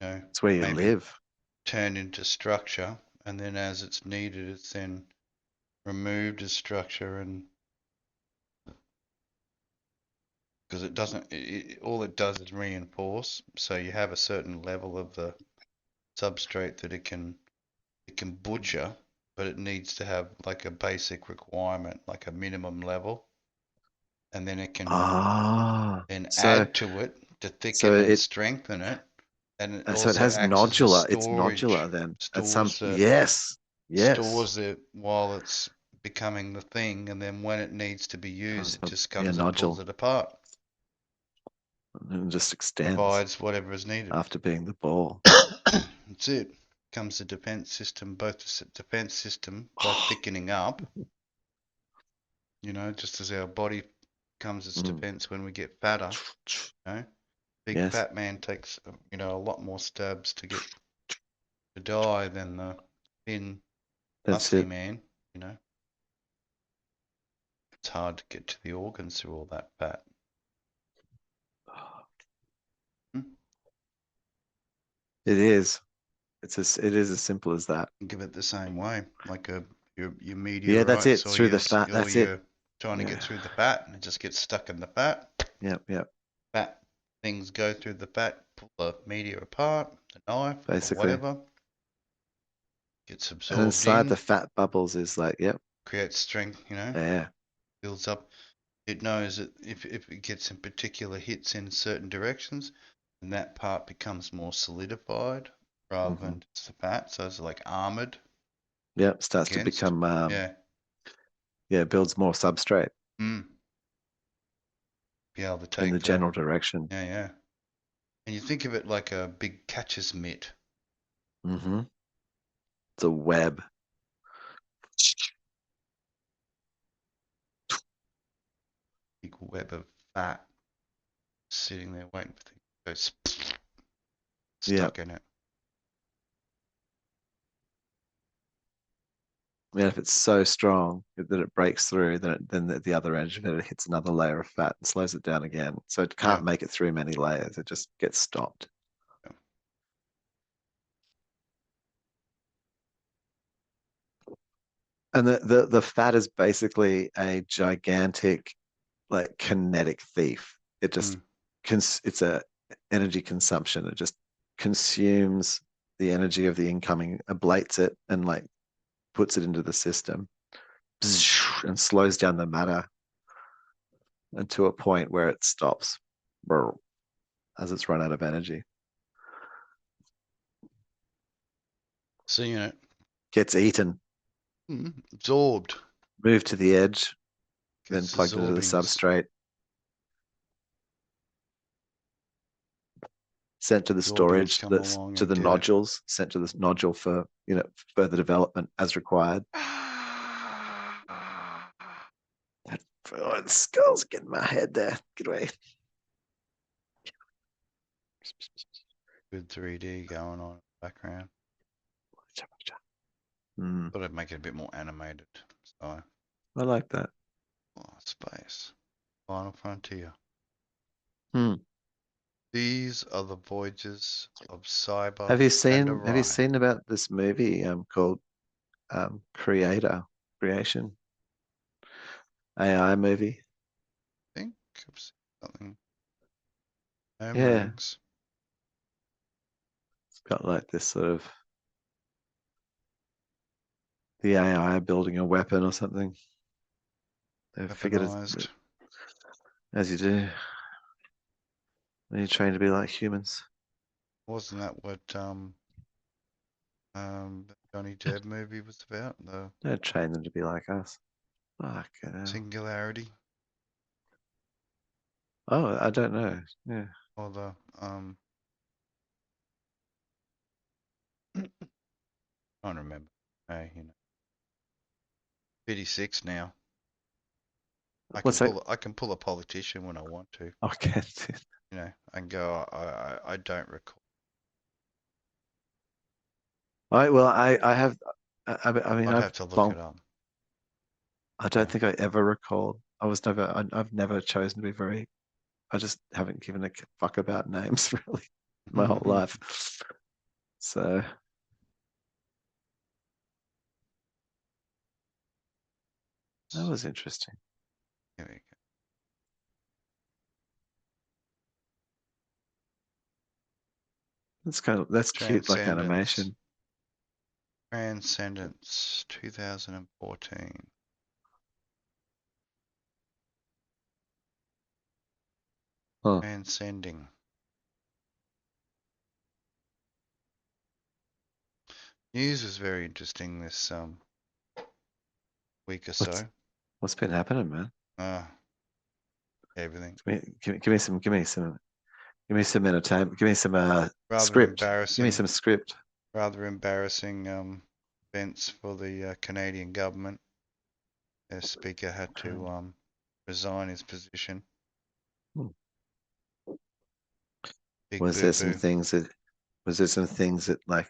it's where you live, turned into structure, and then as it's needed, it's then removed as structure, and because it doesn't, all it does is reinforce. So you have a certain level of the substrate that it can butcher, but it needs to have like a basic requirement, like a minimum level, and then it can add to it to thicken and strengthen it, and it so it also has acts as a nodular. storage. It's nodular then. Stores it yes. Stores it while it's becoming the thing, and then when it needs to be used, it just Yeah, comes and pulls nodule. it apart, And just extends provides whatever is needed. after being the ball. That's it. Comes the defense system, both the defense system, both thickening up. You know, just as our body comes its defense when we get fatter. You know, big Yes. fat man takes a lot more stabs to get to die than the thin That's muscly it. man. You know, it's hard to get to the organs through all that fat. It is. It is as simple as that. Think of it the same way, like your Yeah, that's it. meteorites or Through your the fat. or That's you're it. trying to get through the fat and it just gets stuck in the fat. Yep. Fat things go through the fat, pull the meteor apart, the knife Basically. or whatever. Gets And absorbed inside in, the fat bubbles is like, yep. creates strength, you know, Yeah. builds up. It knows that if it gets in particular hits in certain directions, then that part becomes more solidified rather than just the fat. So it's like armored Yep. Starts to against. become builds more substrate Be able to take in the general direction. Yeah. And you think of it like a big catcher's mitt. Mm-hmm. It's a web. Big web of fat sitting there waiting for things to go stuck in it. Yeah, if it's so strong that it breaks through, then at the other edge of it hits another layer of fat and slows it down again. So it can't make it through many layers. It just gets stopped. Yeah. And the fat is basically a gigantic, like, kinetic thief. It just it's a energy consumption. It just consumes the energy of the incoming, ablates it, and like puts it into the system and slows down the matter and to a point where it stops as it's run out of energy. So, you know, Gets eaten, absorbed. moved to the edge, then Gets plugged into the absorbing. substrate, sent to the Absorbings storage, come along to and the get it. nodules, sent to the nodule for further development as required. The skull's getting my head there. Get away. Good 3D going on in the background. Mm, Thought I'd make it a bit more animated. So, I like that. space. Final frontier. Hmm. These are the voyages of cyber. Have you and Orion. seen about this movie called Creation? AI movie? I think I've seen something. Yeah. Rings. It's got like this sort of the AI building a weapon or something. They've figured it, Weaponized. as you do when you train to be like humans. Wasn't that what the Johnny Depp movie was about? The Don't train them to be like us. Fucking hell. singularity, Oh, I don't know. Yeah. or the I don't remember. Hey, 56 now. I What's that? can pull a politician when I want to. Okay. I can go. I don't recall. I have. I mean, I'd I've have to look it up. I don't think I ever recalled. I've never chosen to be very. I just haven't given a fuck about names really my whole life. So that was interesting. Here we go. That's cute, like animation. Transcendence 2014. Huh. Transcending. News was very interesting this week or What's- so. What's been happening, man? Everything. Give me some entertainment. Give me some Rather script. Give me embarrassing. some script. Rather embarrassing events for the Canadian government. Their speaker had to resign his position. Hmm. Big Was there some boo-boo. things that like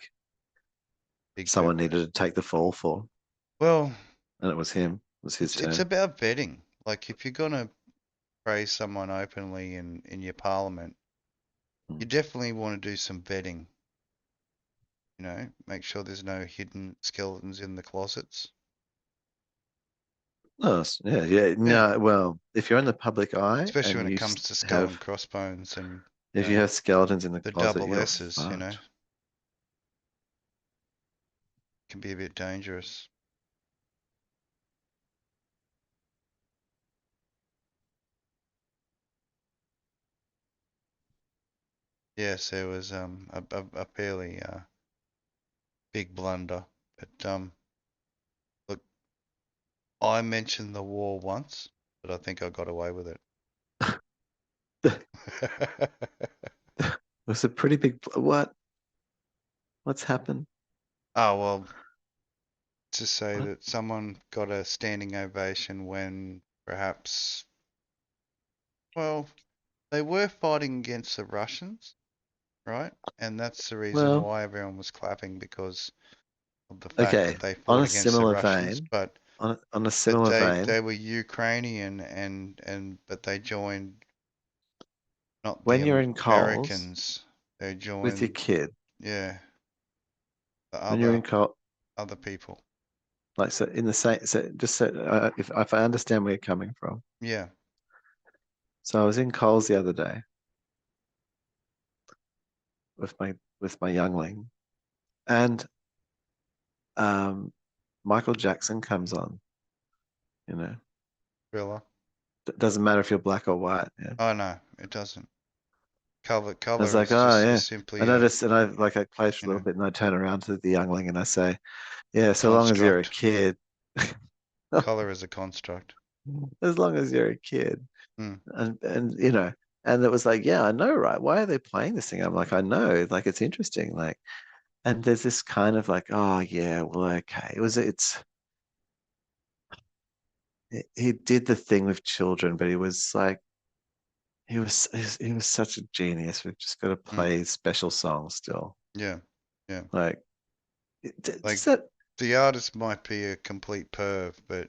Big someone boo-boo. needed to take the fall for, Well, and it was him. It was his it's turn. about vetting. Like if you're gonna praise someone openly in your parliament, you definitely want to do some vetting. You know, make sure there's no hidden skeletons in the closets. Oh, yeah. No, well, if you're in the public eye, Especially and when you it comes to skull have, and crossbones and if you have skeletons in the the closet, double you're S's, you know, fucked. can be a bit dangerous. Yes, there was a fairly big blunder, but look, I mentioned the war once, but I think I got away with it. It was a pretty big. What's happened? Oh well, to say What? that someone got a standing ovation when perhaps, well, they were fighting against the Russians, right? And that's the reason Well, why everyone was clapping, because of the fact okay. that they On fought a against the similar Russians, vein, but on a similar vein, they were Ukrainian and but they joined not when you're the in Coles Americans, they with your joined, kid, yeah, the when you're in Coles, other people. like so in the same, so just so if I understand where you're coming from. Yeah. So I was in Coles the other day with my youngling, and Michael Jackson comes on. You know, Thriller. doesn't matter if you're black or white. Yeah. Oh no, it doesn't. Color I was like, is oh just yeah. is simply I a, noticed, and I played for a you little know, bit, and I turn around to the youngling and I say, yeah, so long as you're a construct. kid, Color is a construct. as long as you're a kid, Hmm. and you know, and it was like, yeah, I know, right? Why are they playing this thing? I'm like, I know, like it's interesting, like, and there's this kind of like, oh yeah, well, okay, he did the thing with children, but he was like, he was such a genius. We've just got to play special songs still. Yeah. Yeah. Like, Like does that? the artist might be a complete perv, but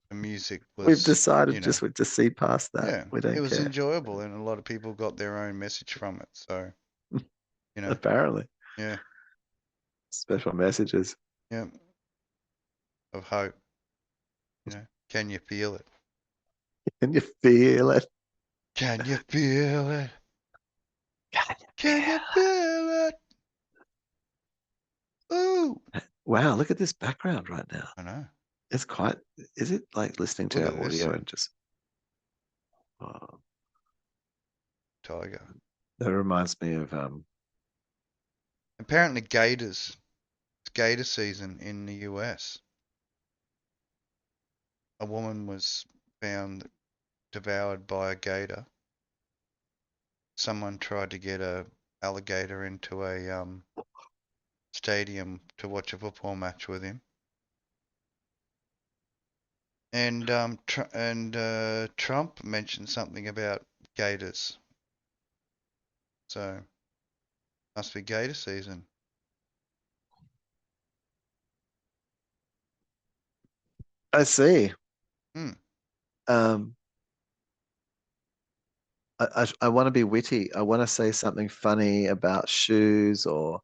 the music We've was, decided you know, just to see past that. yeah, We it don't was care. enjoyable, and a lot of people got their own message from it. So, you know, Apparently, yeah, special messages. yeah, of hope. You know, can you feel it? Can you feel it? Can you feel it? Can you Can feel you feel it? Ooh! it? Wow, look at this background right now. I know. It's quite. Is it like listening to Look our at this audio thing. and just? Oh, Tiger. that reminds me of Apparently, gators. It's gator season in the US. A woman was found devoured by a gator. Someone tried to get a alligator into a stadium to watch a football match with him. And Trump mentioned something about gators. So must be gator season. I see. Hmm. I want to be witty. I want to say something funny about shoes or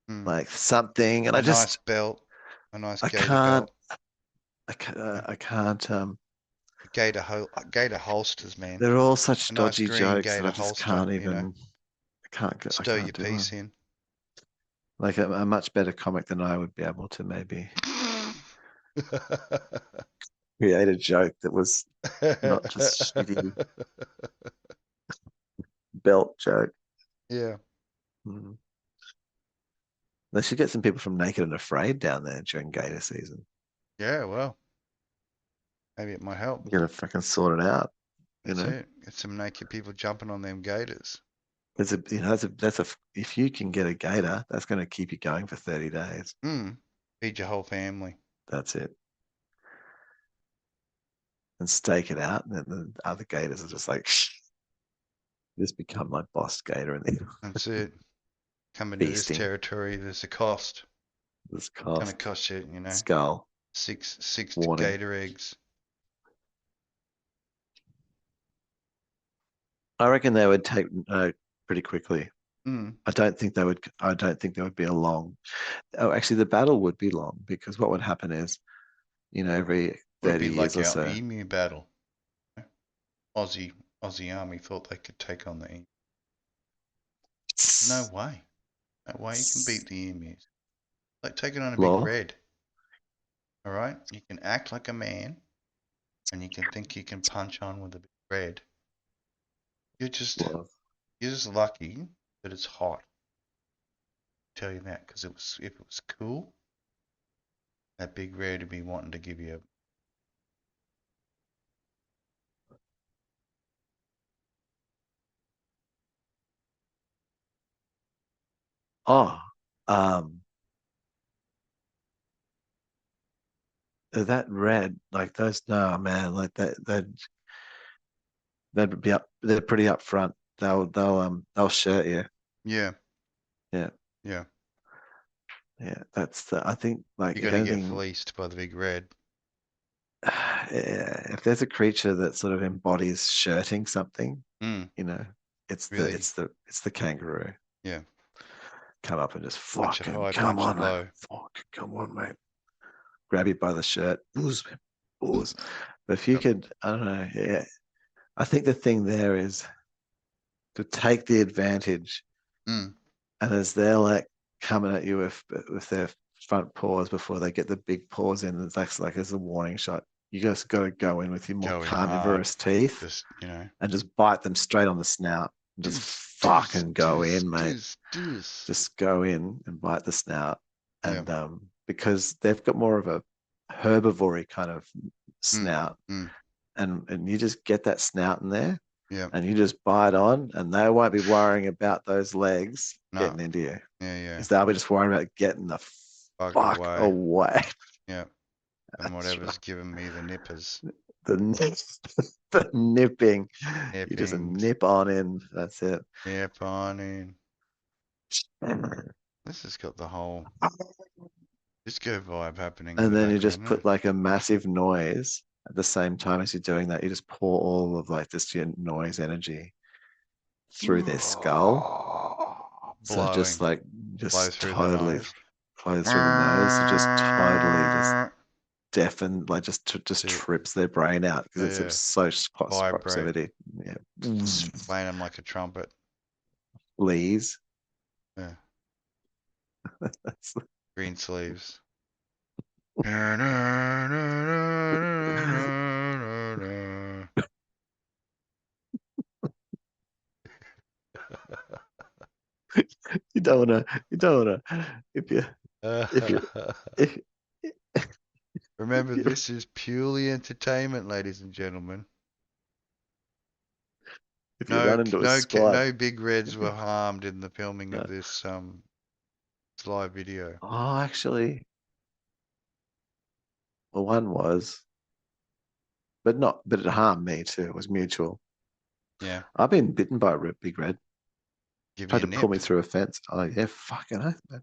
like something, and A nice belt. A nice I gator can't. belt. I can't. Gator holsters, man. They're all such A nice dodgy green jokes that gator I just holster, can't you know. even. I Stow your can't do piece them. in. Like a much better comic than I would be able to maybe create a joke that was not just shitty belt joke. Yeah. Mm. They should get some people from Naked and Afraid down there during gator season. Yeah, well, Maybe it might help. You gotta fucking sort it out. You That's know, it. Get some naked people jumping on them gators. there's a, you know, if you can get a gator, that's going to keep you going for 30 days. Feed your whole family. That's it. And stake it out, and then the other gators are just like, just become my boss gator, and then That's it. Come into this feasting. territory, there's a cost. This It's gonna cost cost you, you know, skull. six Warning. gator eggs. I reckon they would take pretty quickly. Mm. I don't think there would be a long. Oh, actually, the battle would be long because what would happen is, you know, every Would 30 be years like or our so. emu battle. Aussie army thought they could take on the emu. No way. No way you can beat the emus. Like taking on a big Law. red. All right, you can act like a man, and you can think you can punch on with a big red. You're just lucky that it's hot. I'll tell you that, because if it was cool, that big red would be wanting to give you a. Oh, that red, like those, no man, like they'd be up. They're pretty upfront. They'll shirt you. Yeah. Yeah. Yeah. Yeah. That's the. I think like You're if gonna get anything, fleeced by the big red. if there's a creature that sort of embodies shirting something, Mm. you know, it's Really? the kangaroo. Yeah. Come up and just Punch it fucking high, come punch it on, mate. low. Fuck, come on, mate. Grab you by the shirt, booze. But if you Yep. could, I don't know. Yeah, I think the thing there is to take the advantage, Mm. and as they're like coming at you with their front paws before they get the big paws in, it's like as a warning shot. You just got to go in with your more Go in carnivorous teeth Just, you know. and just bite them straight on the snout. And just fucking go in, mate. Just go in and bite the snout. And because they've got more of a herbivory kind of snout, and you just get that snout in there, and you just bite on, and they won't be worrying about those legs getting into you. Yeah. Because they'll be just worrying about getting the fuck away. Yeah. And whatever's giving me the nippers. The nipping. Nippings. You just nip on in. That's it. Nip on in. This has got the whole disco vibe happening. And then you just put like a massive noise at the same time as you're doing that. You just pour all of like this your noise energy through their skull. So just like totally flows through the nose. So just totally just deafen, like just trips their brain out because it's so close proximity. Yeah, playing them like a trumpet. Please. Yeah. Green sleeves. You don't wanna if remember, this is purely entertainment, ladies and gentlemen. if you run into a squad. No big reds were harmed in the filming of this live video. Oh, actually, well, one was, but it harmed me too. It was mutual. Yeah. I've been bitten by a big red. Tried to pull me through a fence. Oh yeah, fucking oath, man.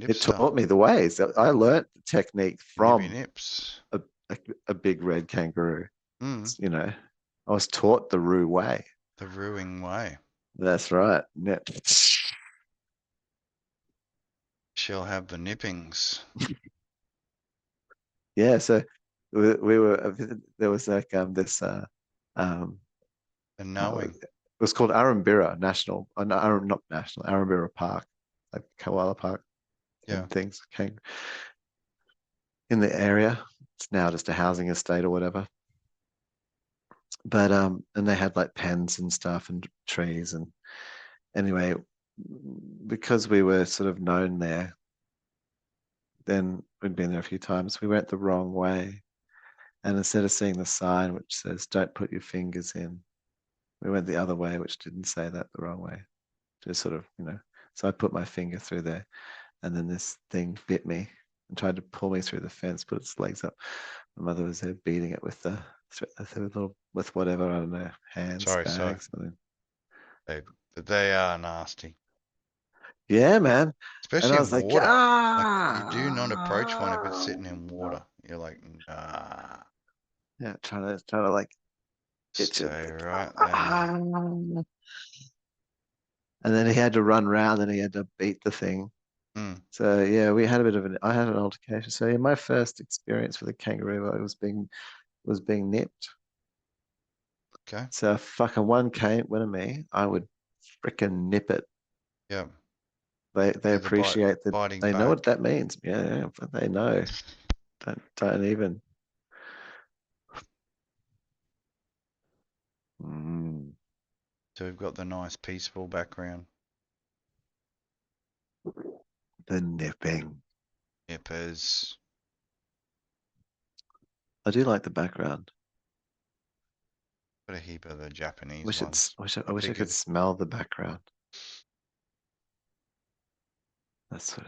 It taught me the ways. I learnt the technique from a big red kangaroo. You know, I was taught the Roo way. The Rooing way. That's right. Yeah. She'll have the nippings. Yeah, so we were there was like this the knowing. It was called Arambira National, not National, Arambira Park, like koala park. Yeah. Things came in the area. It's now just a housing estate or whatever. But and they had like pens and stuff and trees, and anyway, because we were sort of known there, then we'd been there a few times. We went the wrong way, And instead of seeing the sign which says "Don't put your fingers in," we went the other way, which didn't say that, the wrong way. Just sort of, So I put my finger through there, and then this thing bit me and tried to pull me through the fence, put its legs up. My mother was there beating it with with whatever, I don't know, hands, Sorry. bags, something. They are nasty. Yeah, man. Especially And I was in like, water. ah, Like, you do not approach one if it's sitting in water. You're like, nah. Yeah, trying to like get you. Stay Like, right there. And then he had to run around and he had to beat the thing. Mm. So yeah, we had I had an altercation. So yeah, my first experience with a kangaroo was being nipped. Okay. So if fucking one came one of me, I would freaking nip it. Yeah. They Do the appreciate that. biting They know what back. that means. Yeah, but they know. Don't even. Mm, So we've got the nice peaceful background. the nipping. Nippers. I do like the background. Got a heap of the Japanese Wish ones. I wish I could smell the background. That's what.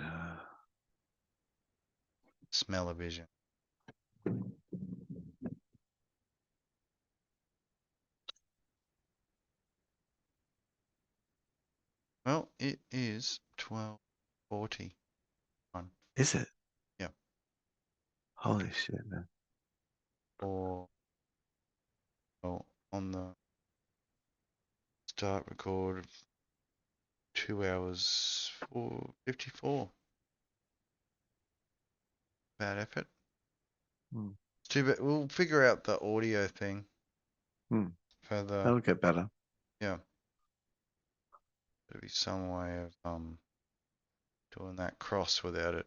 Smell-o-vision. Well, it is 12:40. Is it? Yeah. Holy shit, man. Or on the start record 2 hours 54. Bad effort. Hmm. It's too bad. We'll figure out the audio thing for the That'll get better. yeah. There'll be some way of doing that cross without it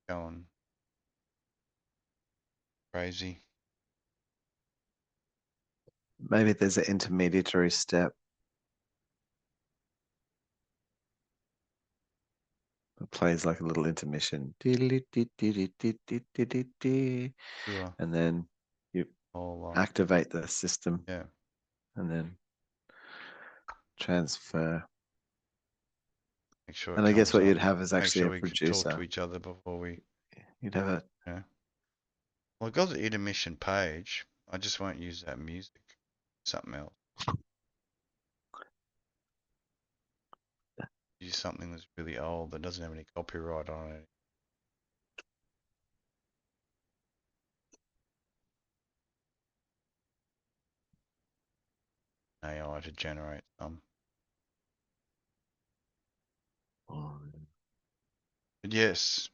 going crazy. Maybe there's an intermediary step. It plays like a little intermission. And Sure. then you I'll activate the system yeah. and then transfer. Make sure it And I guess comes what up. you'd have is Make actually sure a we can talk to producer. each other before we. You'd have a. Yeah. Well, I got the intermission page. I just won't use that music. Something else. Use something that's really old that doesn't have any copyright on it. AI to generate some. But yes,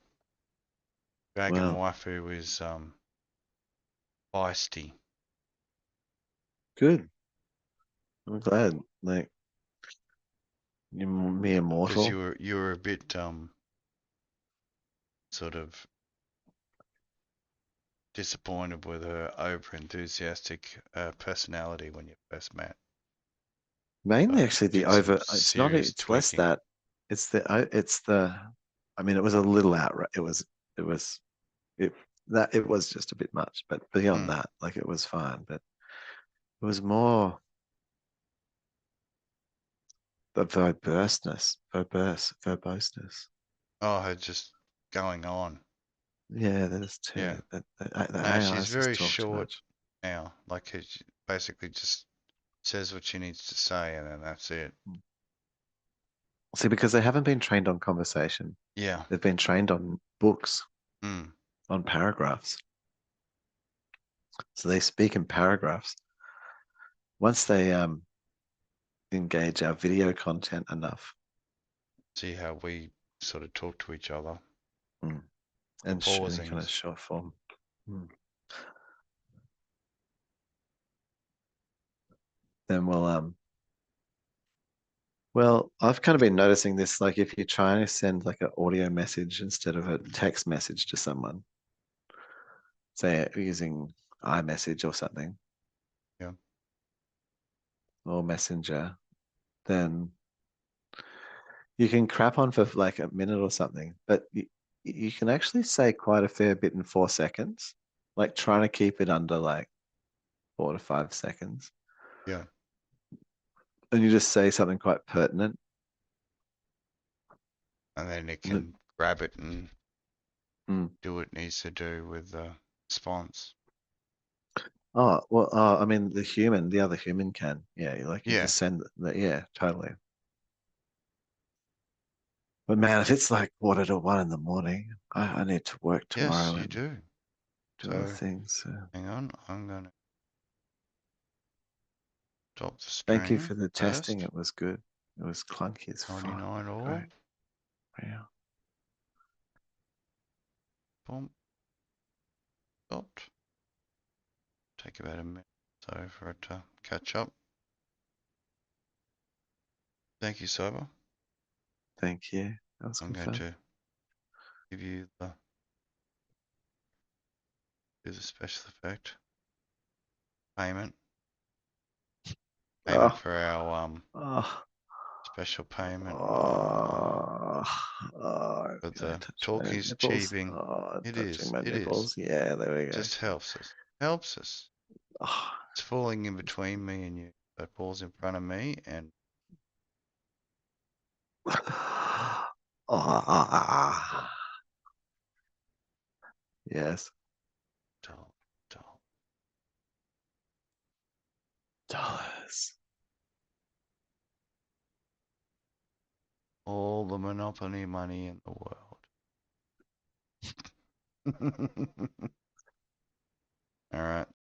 Dragon Well, Waifu is feisty. good. I'm glad. Like you're mere Because mortal. you were a bit sort of disappointed with her over enthusiastic personality when you first met. Mainly, But actually, did some It's not. serious It's less tweaking. that. It's the. It's the. I mean, it was a little outright. It was. It was just a bit much. But beyond that, like it was fine. But it was more the verboseness. Oh, her just going on. Yeah, there's Yeah. too. The No, she's AIs just very talk too short much. now. Like she basically just says what she needs to say and then that's it. See, because they haven't been trained on conversation. Yeah. They've been trained on books, Mm. on paragraphs. So they speak in paragraphs. Once they engage our video content enough, See how we sort of talk to each other. and kind of Pausings. short form. Then well, I've kind of been noticing this, like if you're trying to send like an audio message instead of a text message to someone, say using iMessage or something, Yeah. or Messenger, then you can crap on for like a minute or something, but you can actually say quite a fair bit in 4 seconds. like trying to keep it under like 4 to 5 seconds. Yeah. And you just say something quite pertinent. And then it can grab it and Mm. do what it needs to do with the response. Oh, well, I mean, the other human can. Yeah, like you Yeah. just send yeah, totally. But man, if it's like 1:45 in the morning, I need to work tomorrow Yes, you and do. do other things. So. Hang on, I'm going to stop the Thank you stream for the testing. first. It was good. It was clunky as fuck. 99 all. Right. Yeah. Boom. Stopped. Take about a minute or so for it to catch up. Thank you, Sober. Thank you. That was I'm good going fun. to give you the special effect payment Oh, for our oh, special payment oh, for can I the touch talk my is nipples? cheaping. Oh, It touching is. my It is. nipples. Yeah, there we go. Just helps us. Helps us. Oh. It's falling in between me and you. So it falls in front of me and Oh, yes. Dollars. all the monopoly money in the world. All right.